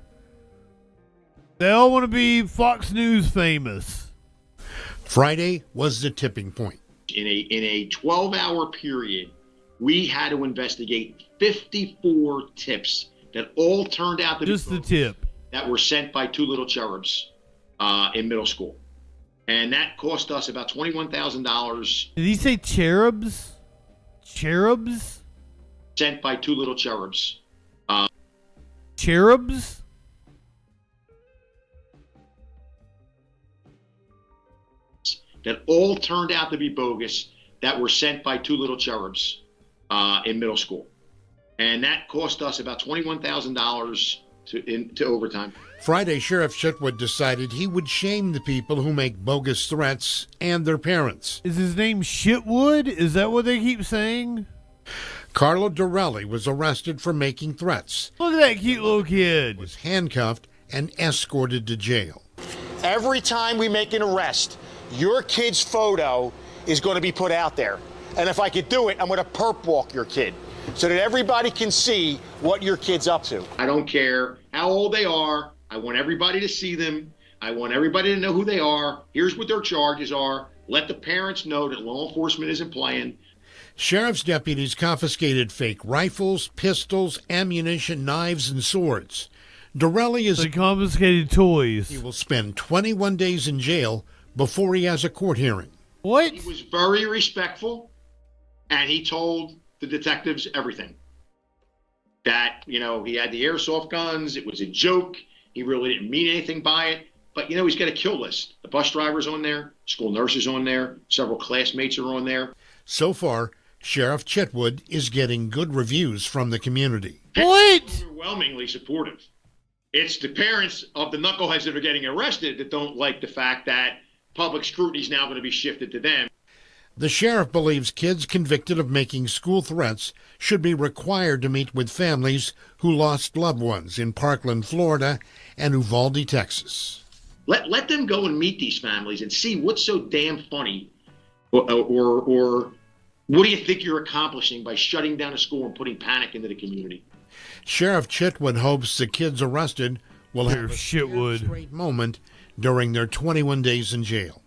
Speaker 2: They all want to be Fox News famous.
Speaker 25: Friday was the tipping point.
Speaker 26: In a 12-hour period, we had to investigate 54 tips that all turned out to be
Speaker 2: just the tip
Speaker 26: that were sent by two little cherubs in middle school, and that cost us about $21,000.
Speaker 2: Did he say cherubs? Cherubs?
Speaker 26: Sent by two little cherubs.
Speaker 2: Cherubs?
Speaker 26: That all turned out to be bogus, that were sent by two little cherubs in middle school. And that cost us about $21,000 to overtime.
Speaker 25: Friday, Sheriff Chitwood decided he would shame the people who make bogus threats and their parents.
Speaker 2: Is his name Shitwood? Is that what they keep saying?
Speaker 25: Carlo Dorelli was arrested for making threats.
Speaker 2: Look at that cute little kid.
Speaker 25: Was handcuffed and escorted to jail.
Speaker 24: Every time we make an arrest, your kid's photo is going to be put out there. And if I could do it, I'm going to perp walk your kid so that everybody can see what your kid's up to.
Speaker 26: I don't care how old they are. I want everybody to see them. I want everybody to know who they are. Here's what their charges are. Let the parents know that law enforcement isn't playing.
Speaker 25: Sheriff's deputies confiscated fake rifles, pistols, ammunition, knives, and swords. Dorelli is...
Speaker 2: They confiscated toys.
Speaker 25: He will spend 21 days in jail before he has a court hearing.
Speaker 2: What?
Speaker 26: He was very respectful, and he told the detectives everything. That, he had the airsoft guns. It was a joke. He really didn't mean anything by it. But, he's got a kill list. The bus driver's on there, school nurses on there, several classmates are on there.
Speaker 25: So far, Sheriff Chitwood is getting good reviews from the community.
Speaker 2: What?
Speaker 26: Overwhelmingly supportive. It's the parents of the knuckleheads that are getting arrested that don't like the fact that public scrutiny is now going to be shifted to them.
Speaker 25: The sheriff believes kids convicted of making school threats should be required to meet with families who lost loved ones in Parkland, Florida, and Uvalde, Texas.
Speaker 26: Let them go and meet these families and see what's so damn funny, or what do you think you're accomplishing by shutting down a school and putting panic into the community?
Speaker 25: Sheriff Chitwood hopes the kids arrested will have a straight moment during their 21 days in jail.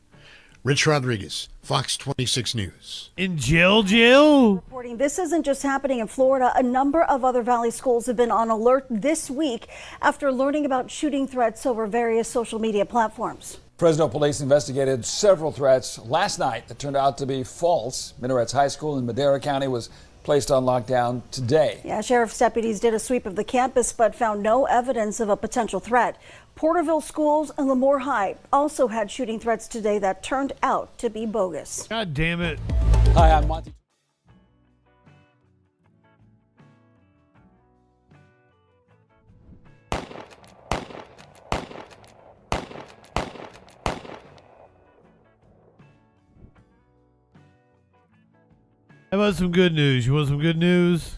Speaker 25: Rich Rodriguez, Fox 26 News.
Speaker 2: In jail?
Speaker 23: Reporting this isn't just happening in Florida. A number of other Valley schools have been on alert this week after learning about shooting threats over various social media platforms.
Speaker 16: Fresno police investigated several threats last night that turned out to be false. Minarets High School in Madera County was placed on lockdown today.
Speaker 23: Yeah, sheriff's deputies did a sweep of the campus but found no evidence of a potential threat. Porterville schools and Lemoore High also had shooting threats today that turned out to be bogus.
Speaker 2: God damn it.
Speaker 16: Hi, I'm Monty.
Speaker 2: How about some good news? You want some good news?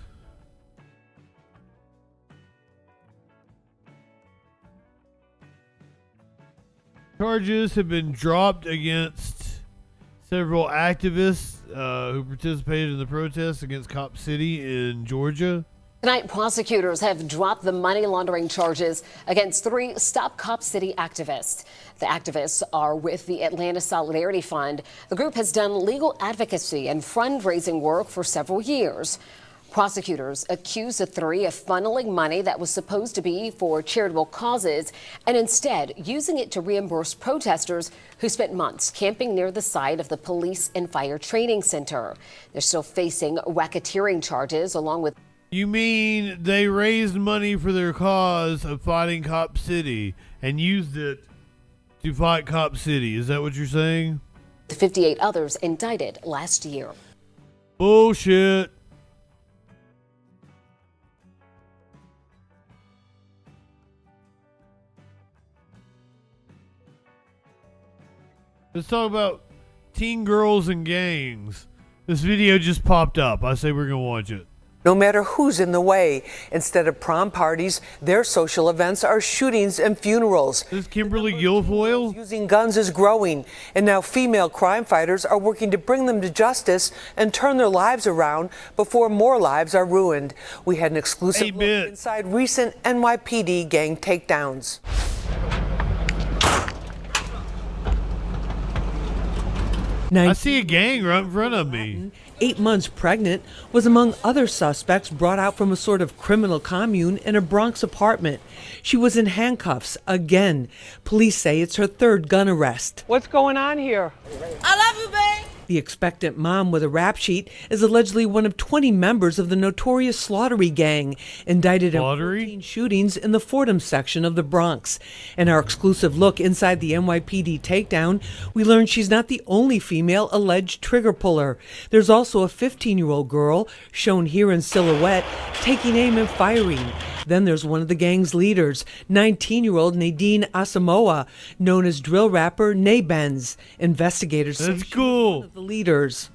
Speaker 2: Charges have been dropped against several activists who participated in the protests against Cop City in Georgia.
Speaker 12: Tonight, prosecutors have dropped the money laundering charges against 3 Stop Cop City activists. The activists are with the Atlanta Solidarity Fund. The group has done legal advocacy and fundraising work for several years. Prosecutors accuse the 3 of funneling money that was supposed to be for charitable causes and instead using it to reimburse protesters who spent months camping near the site of the police and fire training center. They're still facing racketeering charges along with.
Speaker 2: You mean they raised money for their cause of fighting Cop City and used it to fight Cop City? Is that what you're saying?
Speaker 12: The 58 others indicted last year.
Speaker 2: Bullshit. Let's talk about teen girls and gangs. This video just popped up. I say we're going to watch it.
Speaker 13: No matter who's in the way, instead of prom parties, their social events are shootings and funerals.
Speaker 2: This Kimberly Guilfoyle?
Speaker 13: Using guns is growing, and now female crime fighters are working to bring them to justice and turn their lives around before more lives are ruined. We had an exclusive look inside recent NYPD gang takedowns.
Speaker 2: I see a gang right in front of me.
Speaker 13: 8 months pregnant, was among other suspects brought out from a sort of criminal commune in a Bronx apartment. She was in handcuffs again. Police say it's her 3rd gun arrest. What's going on here?
Speaker 15: I love you, babe.
Speaker 13: The expectant mom with a rap sheet is allegedly one of 20 members of the notorious Slaughtery gang, indicted in 14 shootings in the Fordham section of the Bronx. In our exclusive look inside the NYPD takedown, we learned she's not the only female alleged trigger puller. There's also a 15-year-old girl, shown here in silhouette, taking aim and firing. Then there's one of the gang's leaders, 19-year-old Nadine Asamoah, known as drill rapper Nay Benz. Investigators say she's one of the leaders.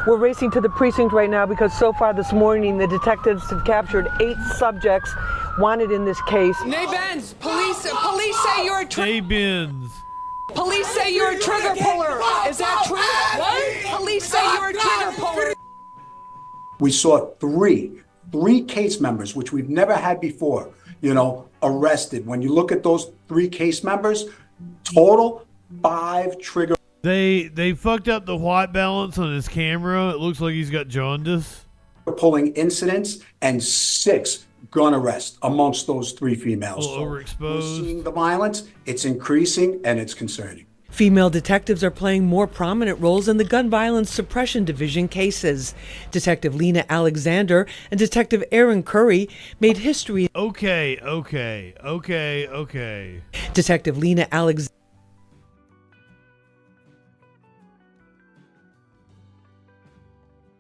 Speaker 13: We're racing to the precinct right now because so far this morning the detectives have captured 8 subjects wanted in this case.
Speaker 15: Nay Benz, police say you're a
Speaker 2: Nay Benz.
Speaker 15: Police say you're a trigger puller. Is that true? What? Police say you're a trigger puller.
Speaker 17: We saw three case members, which we've never had before, arrested. When you look at those 3 case members, total 5 trigger.
Speaker 2: They fucked up the white balance on his camera. It looks like he's got jaundice.
Speaker 17: Pulling incidents and 6 gun arrests amongst those 3 females.
Speaker 2: So overexposed.
Speaker 17: We're seeing the violence. It's increasing and it's concerning.
Speaker 13: Female detectives are playing more prominent roles in the Gun Violence Suppression Division cases. Detective Lena Alexander and Detective Aaron Curry made history.
Speaker 2: Okay.
Speaker 13: Detective Lena Alexander.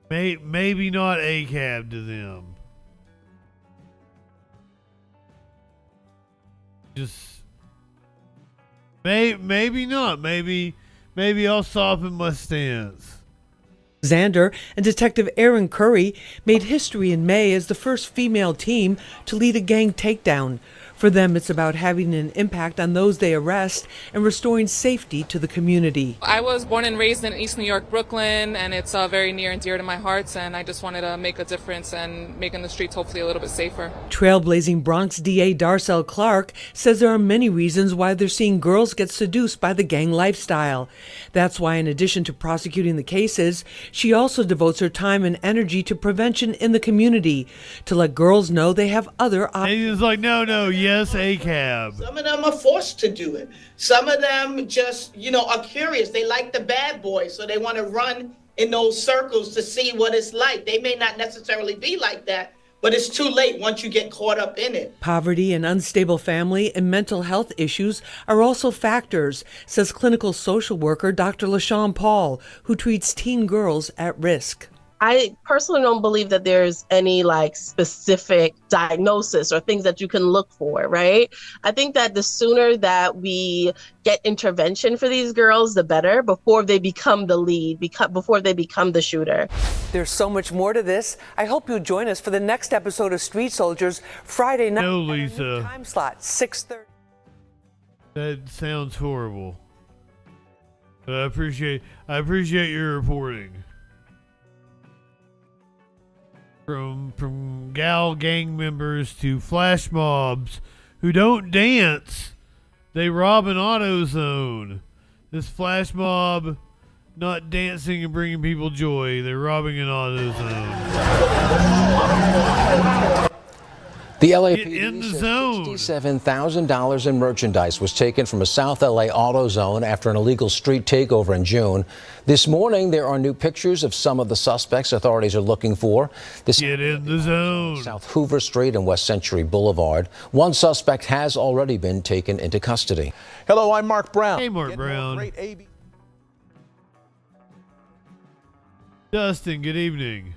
Speaker 2: Maybe not a cab to them. Just maybe not. Maybe Maybe I'll soften my stance.
Speaker 13: Xander and Detective Aaron Curry made history in May as the first female team to lead a gang takedown. For them, it's about having an impact on those they arrest and restoring safety to the community.
Speaker 3: I was born and raised in East New York, Brooklyn, and it's very near and dear to my heart, and I just wanted to make a difference and making the streets hopefully a little bit safer.
Speaker 13: Trailblazing Bronx DA Darcel Clark says there are many reasons why they're seeing girls get seduced by the gang lifestyle. That's why, in addition to prosecuting the cases, she also devotes her time and energy to prevention in the community, to let girls know they have other options.
Speaker 2: He's like, no, yes, a cab.
Speaker 10: Some of them are forced to do it. Some of them just, are curious. They like the bad boys, so they want to run in those circles to see what it's like. They may not necessarily be like that, but it's too late once you get caught up in it.
Speaker 13: Poverty, an unstable family, and mental health issues are also factors, says clinical social worker Dr. LaShawn Paul, who treats teen girls at risk.
Speaker 18: I personally don't believe that there's any specific diagnosis or things that you can look for, right? I think that the sooner that we get intervention for these girls, the better, before they become the lead, before they become the shooter.
Speaker 13: There's so much more to this. I hope you'll join us for the next episode of Street Soldiers, Friday night.
Speaker 2: No, Lisa.
Speaker 13: Time slot, 6:30.
Speaker 2: That sounds horrible. But I appreciate your reporting. From gal gang members to flash mobs who don't dance, they rob an AutoZone. This flash mob not dancing and bringing people joy. They're robbing an AutoZone.
Speaker 19: The LAPD says $67,000 in merchandise was taken from a South LA AutoZone after an illegal street takeover in June. This morning, there are new pictures of some of the suspects authorities are looking for.
Speaker 2: Get in the zone.
Speaker 19: South Hoover Street and West Century Boulevard. One suspect has already been taken into custody.
Speaker 20: Hello, I'm Mark Brown.
Speaker 2: Hey, Mark Brown. Justin, good evening.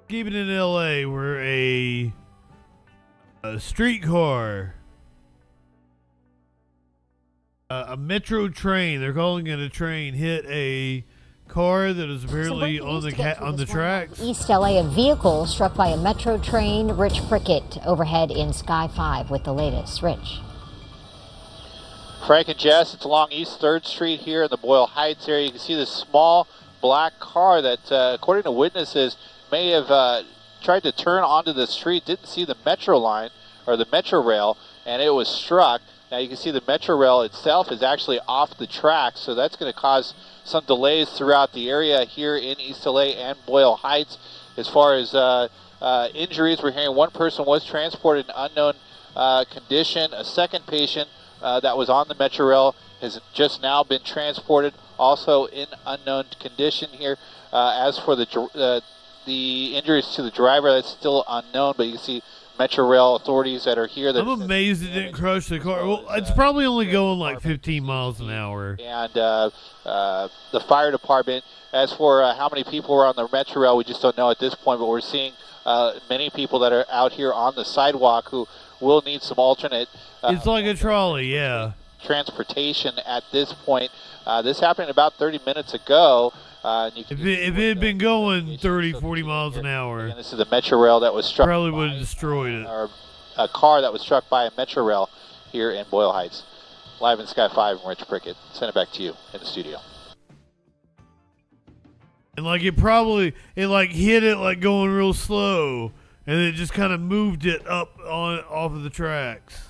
Speaker 2: Keeping in LA, where a streetcar, a metro train, they're calling it a train, hit a car that is apparently on the tracks.
Speaker 21: East LA, a vehicle struck by a metro train. Rich Prickett overhead in Sky 5 with the latest. Rich.
Speaker 27: Frank and Jess, it's along East 3rd Street here in the Boyle Heights area. You can see this small black car that, according to witnesses, may have tried to turn onto the street, didn't see the metro line or the metro rail, and it was struck. Now you can see the metro rail itself is actually off the tracks, so that's going to cause some delays throughout the area here in East LA and Boyle Heights. As far as injuries, we're hearing one person was transported in unknown condition. A second patient that was on the metro rail has just now been transported, also in unknown condition here. As for the injuries to the driver, that's still unknown, but you can see Metro Rail authorities that are here.
Speaker 2: I'm amazed it didn't crush the car. Well, it's probably only going like 15 miles an hour.
Speaker 27: And the fire department, as for how many people were on the Metro Rail, we just don't know at this point, but we're seeing many people that are out here on the sidewalk who will need some alternate.
Speaker 2: It's like a trolley, yeah.
Speaker 27: Transportation at this point. This happened about 30 minutes ago.
Speaker 2: If it had been going 30, 40 miles an hour,
Speaker 27: and this is the Metro Rail that was struck.
Speaker 2: Probably would have destroyed it.
Speaker 27: Or a car that was struck by a Metro Rail here in Boyle Heights. Live in Sky 5, I'm Rich Prickett. Send it back to you in the studio.
Speaker 2: And like it hit it like going real slow, and it just kind of moved it up off of the tracks.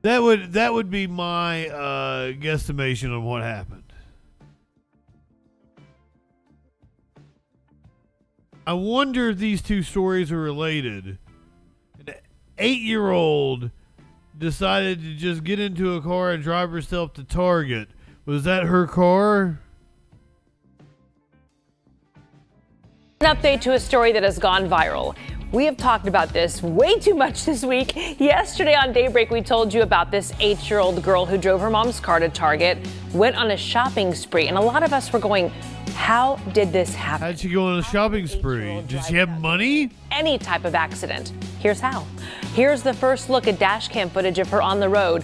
Speaker 2: That would be my guesstimation on what happened. I wonder if these two stories are related. An 8-year-old decided to just get into a car and drive herself to Target. Was that her car?
Speaker 28: An update to a story that has gone viral. We have talked about this way too much this week. Yesterday on Daybreak, we told you about this 8-year-old girl who drove her mom's car to Target, went on a shopping spree, and a lot of us were going, how did this happen?
Speaker 2: How'd she go on a shopping spree? Did she have money?
Speaker 28: Any type of accident. Here's how. Here's the first look at dash cam footage of her on the road.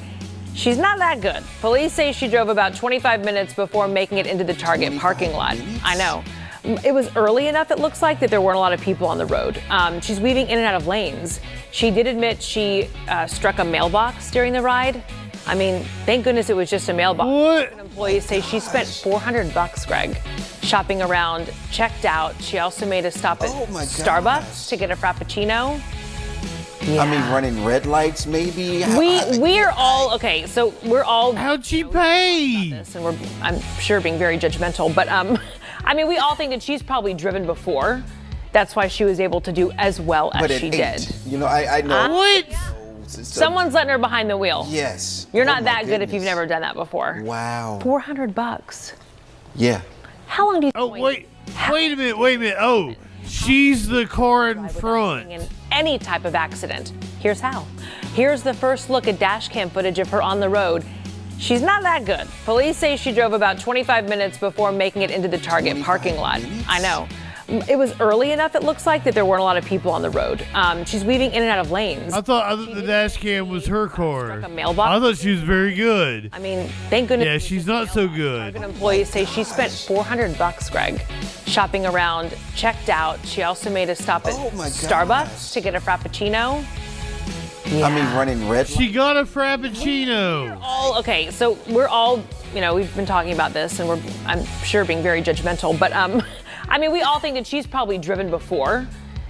Speaker 28: She's not that good. Police say she drove about 25 minutes before making it into the Target parking lot. I know. It was early enough, it looks like, that there weren't a lot of people on the road. She's weaving in and out of lanes. She did admit she struck a mailbox during the ride. I mean, thank goodness it was just a mailbox.
Speaker 2: What?
Speaker 28: Employees say she spent $400, Greg, shopping around, checked out. She also made a stop at Starbucks to get a Frappuccino. Yeah.
Speaker 1: I mean, running red lights, maybe.
Speaker 28: We're all okay. So we're all.
Speaker 2: How'd she pay?
Speaker 28: And we're, I'm sure, being very judgmental. But I mean, we all think that she's probably driven before. That's why she was able to do as well as she did.
Speaker 1: You know, I know.
Speaker 2: What?
Speaker 28: Someone's letting her behind the wheel.
Speaker 1: Yes.
Speaker 28: You're not that good if you've never done that before.
Speaker 1: Wow.
Speaker 28: $400.
Speaker 1: Yeah.
Speaker 28: How long do you?
Speaker 2: Oh wait a minute. Oh, she's the car in front.
Speaker 28: In any type of accident. Here's how. Here's the first look at dash cam footage of her on the road. She's not that good. Police say she drove about 25 minutes before making it into the Target parking lot. I know. It was early enough, it looks like, that there weren't a lot of people on the road. She's weaving in and out of lanes.
Speaker 2: I thought the dash cam was her car.
Speaker 28: A mailbox.
Speaker 2: I thought she was very good.
Speaker 28: I mean, thank goodness.
Speaker 2: Yeah, she's not so good.
Speaker 28: Target employees say she spent $400, Greg, shopping around, checked out. She also made a stop at Starbucks to get a Frappuccino.
Speaker 1: Yeah. I mean, running red.
Speaker 2: She got a Frappuccino.
Speaker 28: Okay, so we're all, you know, we've been talking about this, and we're, I'm sure, being very judgmental. But I mean, we all think that she's probably driven before.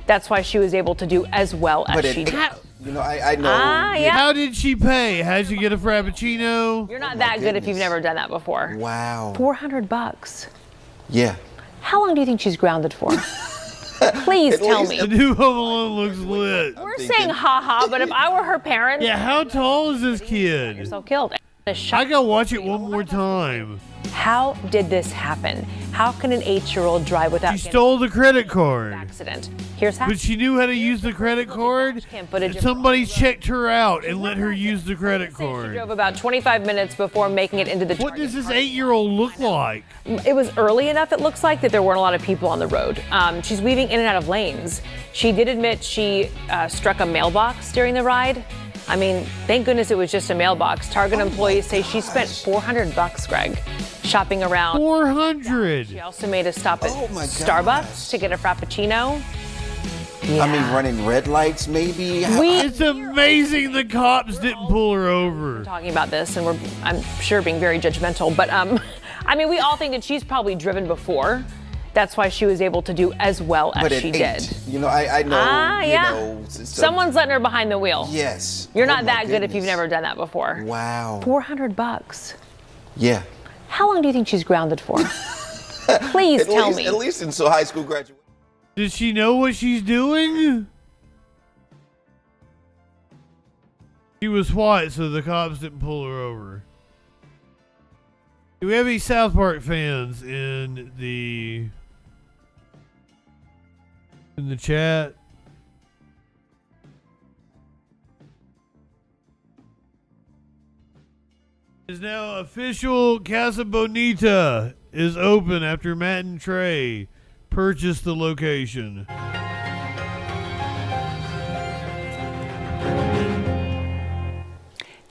Speaker 28: That's why she was able to do as well as she did.
Speaker 1: You know, I know.
Speaker 28: Yeah.
Speaker 2: How did she pay? How'd she get a Frappuccino?
Speaker 28: You're not that good if you've never done that before.
Speaker 1: Wow.
Speaker 28: $400.
Speaker 1: Yeah.
Speaker 28: How long do you think she's grounded for? Please tell me.
Speaker 2: The new Home Alone looks lit.
Speaker 28: We're saying haha, but if I were her parents.
Speaker 2: Yeah, how tall is this kid?
Speaker 28: Yourself killed.
Speaker 2: I gotta watch it one more time.
Speaker 28: How did this happen? How can an 8-year-old drive without?
Speaker 2: She stole the credit card.
Speaker 28: Accident. Here's how.
Speaker 2: But she knew how to use the credit card. Somebody checked her out and let her use the credit card.
Speaker 28: She drove about 25 minutes before making it into the.
Speaker 2: What does this 8-year-old look like?
Speaker 28: It was early enough, it looks like, that there weren't a lot of people on the road. She's weaving in and out of lanes. She did admit she struck a mailbox during the ride. I mean, thank goodness it was just a mailbox. Target employees say she spent $400, Greg, shopping around.
Speaker 2: $400.
Speaker 28: She also made a stop at Starbucks to get a Frappuccino.
Speaker 1: Yeah. I mean, running red lights, maybe.
Speaker 2: It's amazing the cops didn't pull her over.
Speaker 28: We're talking about this, and we're, I'm sure, being very judgmental. But I mean, we all think that she's probably driven before. That's why she was able to do as well as she did.
Speaker 1: You know, I know.
Speaker 28: Yeah.
Speaker 1: You know,
Speaker 28: someone's letting her behind the wheel.
Speaker 1: Yes.
Speaker 28: You're not that good if you've never done that before.
Speaker 1: Wow.
Speaker 28: $400.
Speaker 1: Yeah.
Speaker 28: How long do you think she's grounded for? Please tell me.
Speaker 1: At least until high school graduation.
Speaker 2: Does she know what she's doing? She was white, so the cops didn't pull her over. Do we have any South Park fans in the chat? It's now official. Casa Bonita is open after Matt and Trey purchased the location.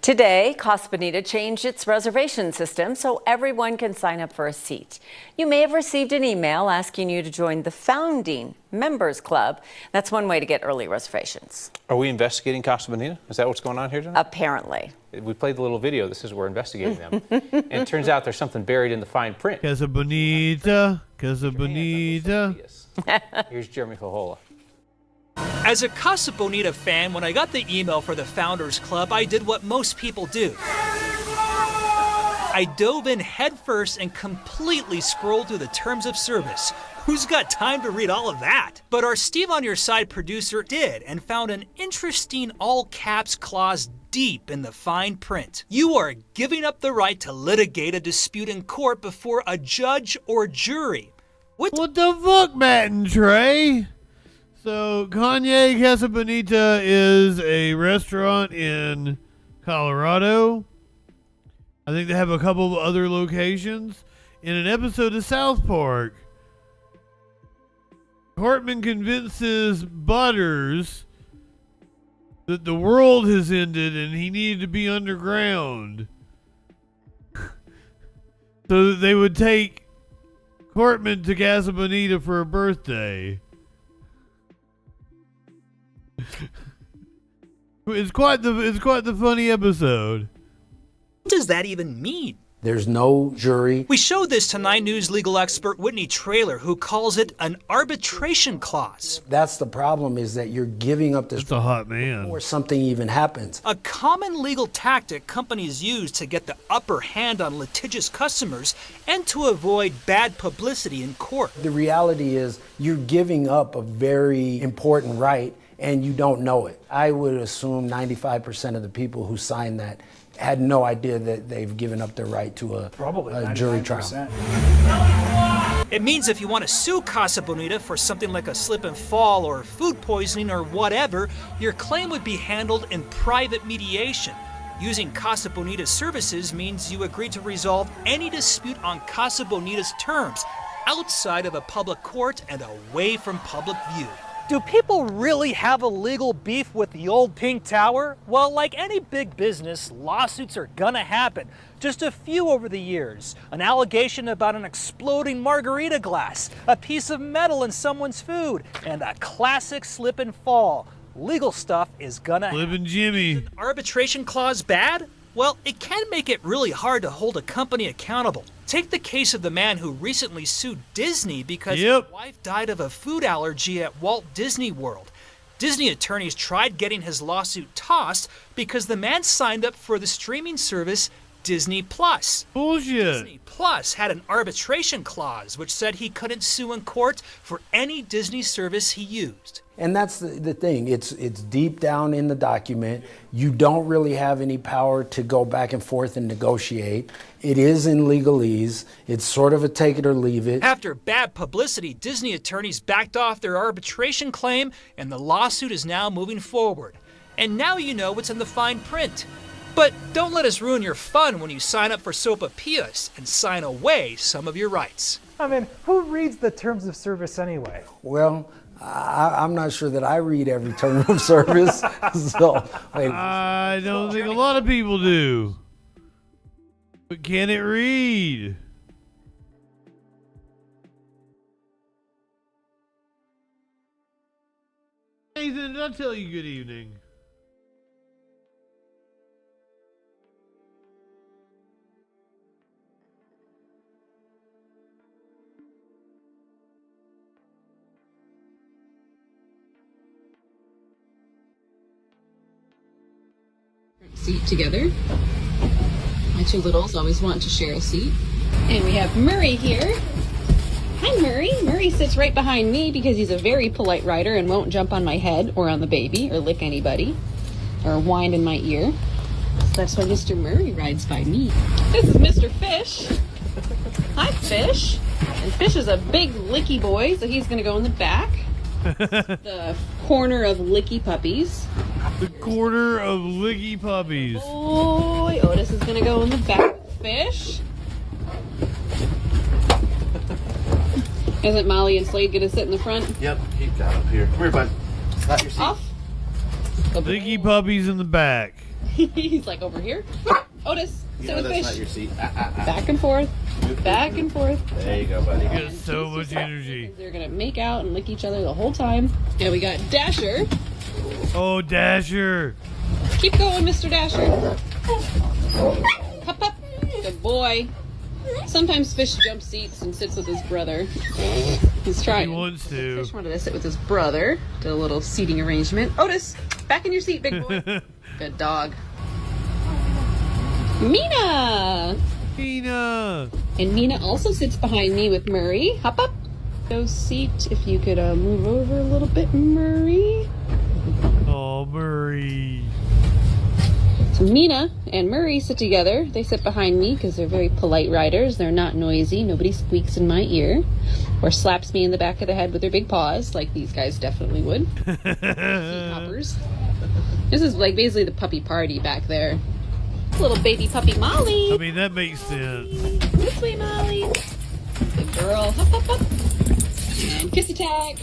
Speaker 4: Today, Casa Bonita changed its reservation system so everyone can sign up for a seat. You may have received an email asking you to join the Founding Members Club. That's one way to get early reservations.
Speaker 6: Are we investigating Casa Bonita? Is that what's going on here tonight?
Speaker 4: Apparently.
Speaker 6: We played the little video. This is we're investigating them. And it turns out there's something buried in the fine print.
Speaker 2: Casa Bonita, Casa Bonita.
Speaker 6: Here's Jeremy Fajola.
Speaker 7: As a Casa Bonita fan, when I got the email for the Founders Club, I did what most people do. I dove in headfirst and completely scrolled through the terms of service. Who's got time to read all of that? But our Steve on Your Side producer did and found an interesting all caps clause deep in the fine print. You are giving up the right to litigate a dispute in court before a judge or jury.
Speaker 2: What the fuck, Matt and Trey? So, Kanye Casa Bonita is a restaurant in Colorado. I think they have a couple of other locations. In an episode of South Park, Hartman convinces Butters that the world has ended and he needed to be underground. So that they would take Cartman to Casa Bonita for her birthday. It's quite the funny episode.
Speaker 7: What does that even mean?
Speaker 5: There's no jury.
Speaker 7: We showed this to 9 News legal expert Whitney Traylor, who calls it an arbitration clause.
Speaker 5: That's the problem, is that you're giving up this
Speaker 2: a hot man
Speaker 5: before something even happens.
Speaker 7: A common legal tactic companies use to get the upper hand on litigious customers and to avoid bad publicity in court.
Speaker 5: The reality is you're giving up a very important right and you don't know it. I would assume 95% of the people who signed that had no idea that they've given up their right to a jury trial.
Speaker 7: It means if you want to sue Casa Bonita for something like a slip and fall or food poisoning or whatever, your claim would be handled in private mediation. Using Casa Bonita's services means you agree to resolve any dispute on Casa Bonita's terms, outside of a public court and away from public view. Do people really have a legal beef with the old Pink Tower? Well, like any big business, lawsuits are gonna happen. Just a few over the years. An allegation about an exploding margarita glass, a piece of metal in someone's food, and a classic slip and fall. Legal stuff is gonna happen.
Speaker 2: Living Jimmy.
Speaker 7: Is an arbitration clause bad? Well, it can make it really hard to hold a company accountable. Take the case of the man who recently sued Disney because his wife died of a food allergy at Walt Disney World. Disney attorneys tried getting his lawsuit tossed because the man signed up for the streaming service Disney Plus.
Speaker 2: Bullshit.
Speaker 7: Disney Plus had an arbitration clause which said he couldn't sue in court for any Disney service he used.
Speaker 5: And that's the thing. It's deep down in the document. You don't really have any power to go back and forth and negotiate. It is in legalese. It's sort of a take it or leave it.
Speaker 7: After bad publicity, Disney attorneys backed off their arbitration claim, and the lawsuit is now moving forward. And now you know what's in the fine print. But don't let us ruin your fun when you sign up for Sopapillas and sign away some of your rights.
Speaker 8: I mean, who reads the terms of service anyway?
Speaker 5: Well, I'm not sure that I read every term of service.
Speaker 2: I don't think a lot of people do. But can it read? Nathan, did I tell you good evening?
Speaker 9: Seat together. My 2 littles always want to share a seat. And we have Murray here. Hi, Murray. Murray sits right behind me because he's a very polite rider and won't jump on my head or on the baby or lick anybody or whine in my ear. So that's why Mr. Murray rides by me. This is Mr. Fish. Hi, Fish. And Fish is a big licky boy, so he's going to go in the back. The corner of licky puppies.
Speaker 2: The corner of licky puppies.
Speaker 9: Boy, Otis is gonna go in the back. Fish. Isn't Molly and Slade gonna sit in the front?
Speaker 11: Yep, he got up here. Come here, bud. Not your seat.
Speaker 9: Off.
Speaker 2: Licky puppies in the back.
Speaker 9: He's like over here. Otis, sit with
Speaker 11: that's
Speaker 9: Fish.
Speaker 11: not your seat.
Speaker 9: Back and forth. Back and forth.
Speaker 11: There you go, buddy.
Speaker 2: You got so much energy.
Speaker 9: They're gonna make out and lick each other the whole time. Yeah, we got Dasher.
Speaker 2: Oh, Dasher.
Speaker 9: Keep going, Mr. Dasher. Hup, hup. Good boy. Sometimes Fish jumps seats and sits with his brother. He's trying.
Speaker 2: He wants to.
Speaker 9: Fish wanted to sit with his brother. Did a little seating arrangement. Otis, back in your seat, big boy. Good dog. Mina!
Speaker 2: Mina!
Speaker 9: And Mina also sits behind me with Murray. Hop up. Go seat. If you could move over a little bit, Murray.
Speaker 2: Oh, Murray.
Speaker 9: So Mina and Murray sit together. They sit behind me because they're very polite riders. They're not noisy. Nobody squeaks in my ear or slaps me in the back of the head with their big paws like these guys definitely would. Seat hoppers. This is like basically the puppy party back there. Little baby puppy Molly.
Speaker 2: I mean, that makes sense.
Speaker 9: This way, Molly. Good girl. Hop, hop, hop. And kiss attack.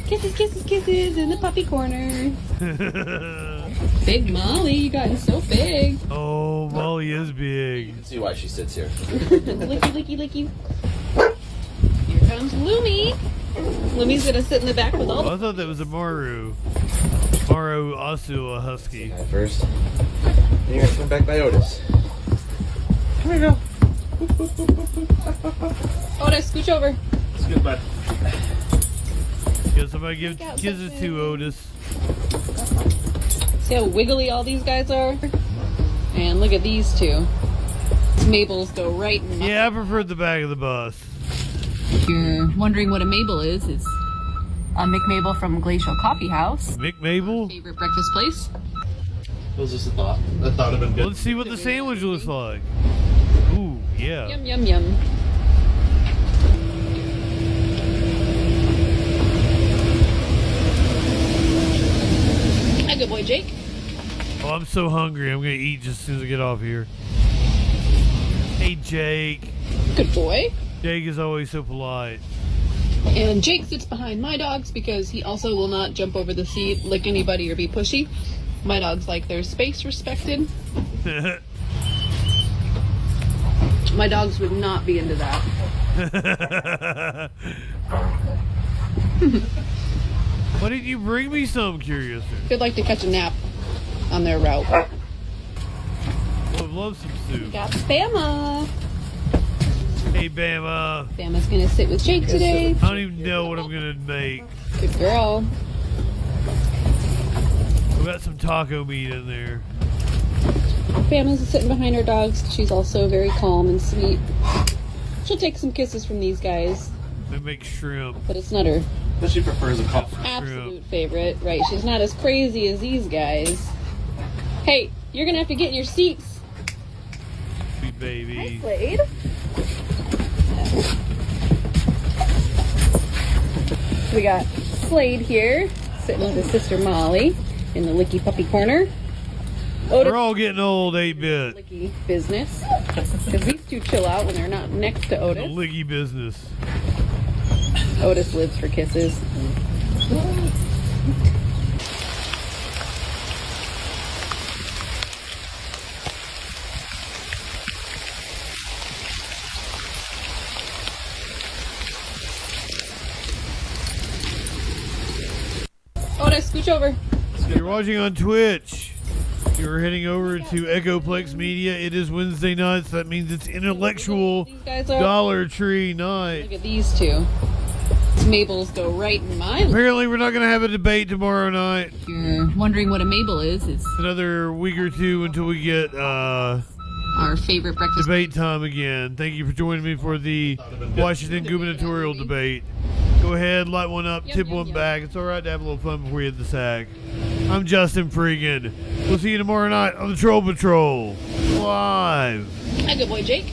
Speaker 9: Kisses, kisses, kisses in the puppy corner. Big Molly, you gotten so big.
Speaker 2: Oh, Molly is big.
Speaker 11: You can see why she sits here.
Speaker 9: Licky, licky, licky. Here comes Lumi. Lumi's gonna sit in the back with all
Speaker 2: I thought that was a Maru. Maru also a husky.
Speaker 11: First. And you're gonna come back by Otis. Come here, girl.
Speaker 9: Otis, scooch over.
Speaker 11: It's good, bud.
Speaker 2: Yeah, somebody give kisses to Otis.
Speaker 9: See how wiggly all these guys are? And look at these two. Mabel's go right in.
Speaker 2: Yeah, I preferred the back of the bus.
Speaker 9: If you're wondering what a Mabel is, it's a McMabel from Glacial Coffee House.
Speaker 2: McMabel?
Speaker 9: Favorite breakfast place?
Speaker 11: It was just a thought. That thought would have been good.
Speaker 2: Let's see what the sandwich looks like. Ooh, yeah.
Speaker 9: Yum, yum, yum. Hi, good boy, Jake.
Speaker 2: Oh, I'm so hungry. I'm going to eat just as soon as I get off here. Hey, Jake.
Speaker 9: Good boy.
Speaker 2: Jake is always so polite.
Speaker 9: And Jake sits behind my dogs because he also will not jump over the seat, lick anybody, or be pushy. My dogs like their space respected. My dogs would not be into that.
Speaker 2: Why didn't you bring me some, curious?
Speaker 9: They'd like to catch a nap on their route.
Speaker 2: I would love some soup.
Speaker 9: Got Bama.
Speaker 2: Hey, Bama.
Speaker 9: Bama's gonna sit with Jake today.
Speaker 2: I don't even know what I'm going to make.
Speaker 9: Good girl.
Speaker 2: We got some taco meat in there.
Speaker 9: Bama's sitting behind her dogs. She's also very calm and sweet. She'll take some kisses from these guys.
Speaker 2: They make shrimp.
Speaker 9: But it's not her
Speaker 11: But she prefers a cup.
Speaker 9: absolute favorite. Right, she's not as crazy as these guys. Hey, you're gonna have to get in your seats.
Speaker 2: Sweet baby.
Speaker 9: Slade. We got Slade here, sitting with his sister Molly in the licky puppy corner.
Speaker 2: We're all getting old, 8-bit.
Speaker 9: Licky business. Because these two chill out when they're not next to
Speaker 2: The
Speaker 9: Otis.
Speaker 2: licky business.
Speaker 9: Otis lives for kisses. Otis, scooch over.
Speaker 2: If you're watching on Twitch, you're heading over to Echoplex Media. It is Wednesday night, so that means it's Intellectual Dollar Tree night.
Speaker 9: Look at these two. Mabels go right in mine.
Speaker 2: Apparently, we're not going to have a debate tomorrow night.
Speaker 9: If you're wondering what a Mabel is, it's
Speaker 2: Another week or two until we get
Speaker 9: our favorite breakfast.
Speaker 2: debate time again. Thank you for joining me for the Washington Gubernatorial debate. Go ahead, light one up, tip one back. It's all right to have a little fun before you hit the sack. I'm JustinFREAKIN. We'll see you tomorrow night on the Troll Patrol live.
Speaker 9: Hi, good boy, Jake.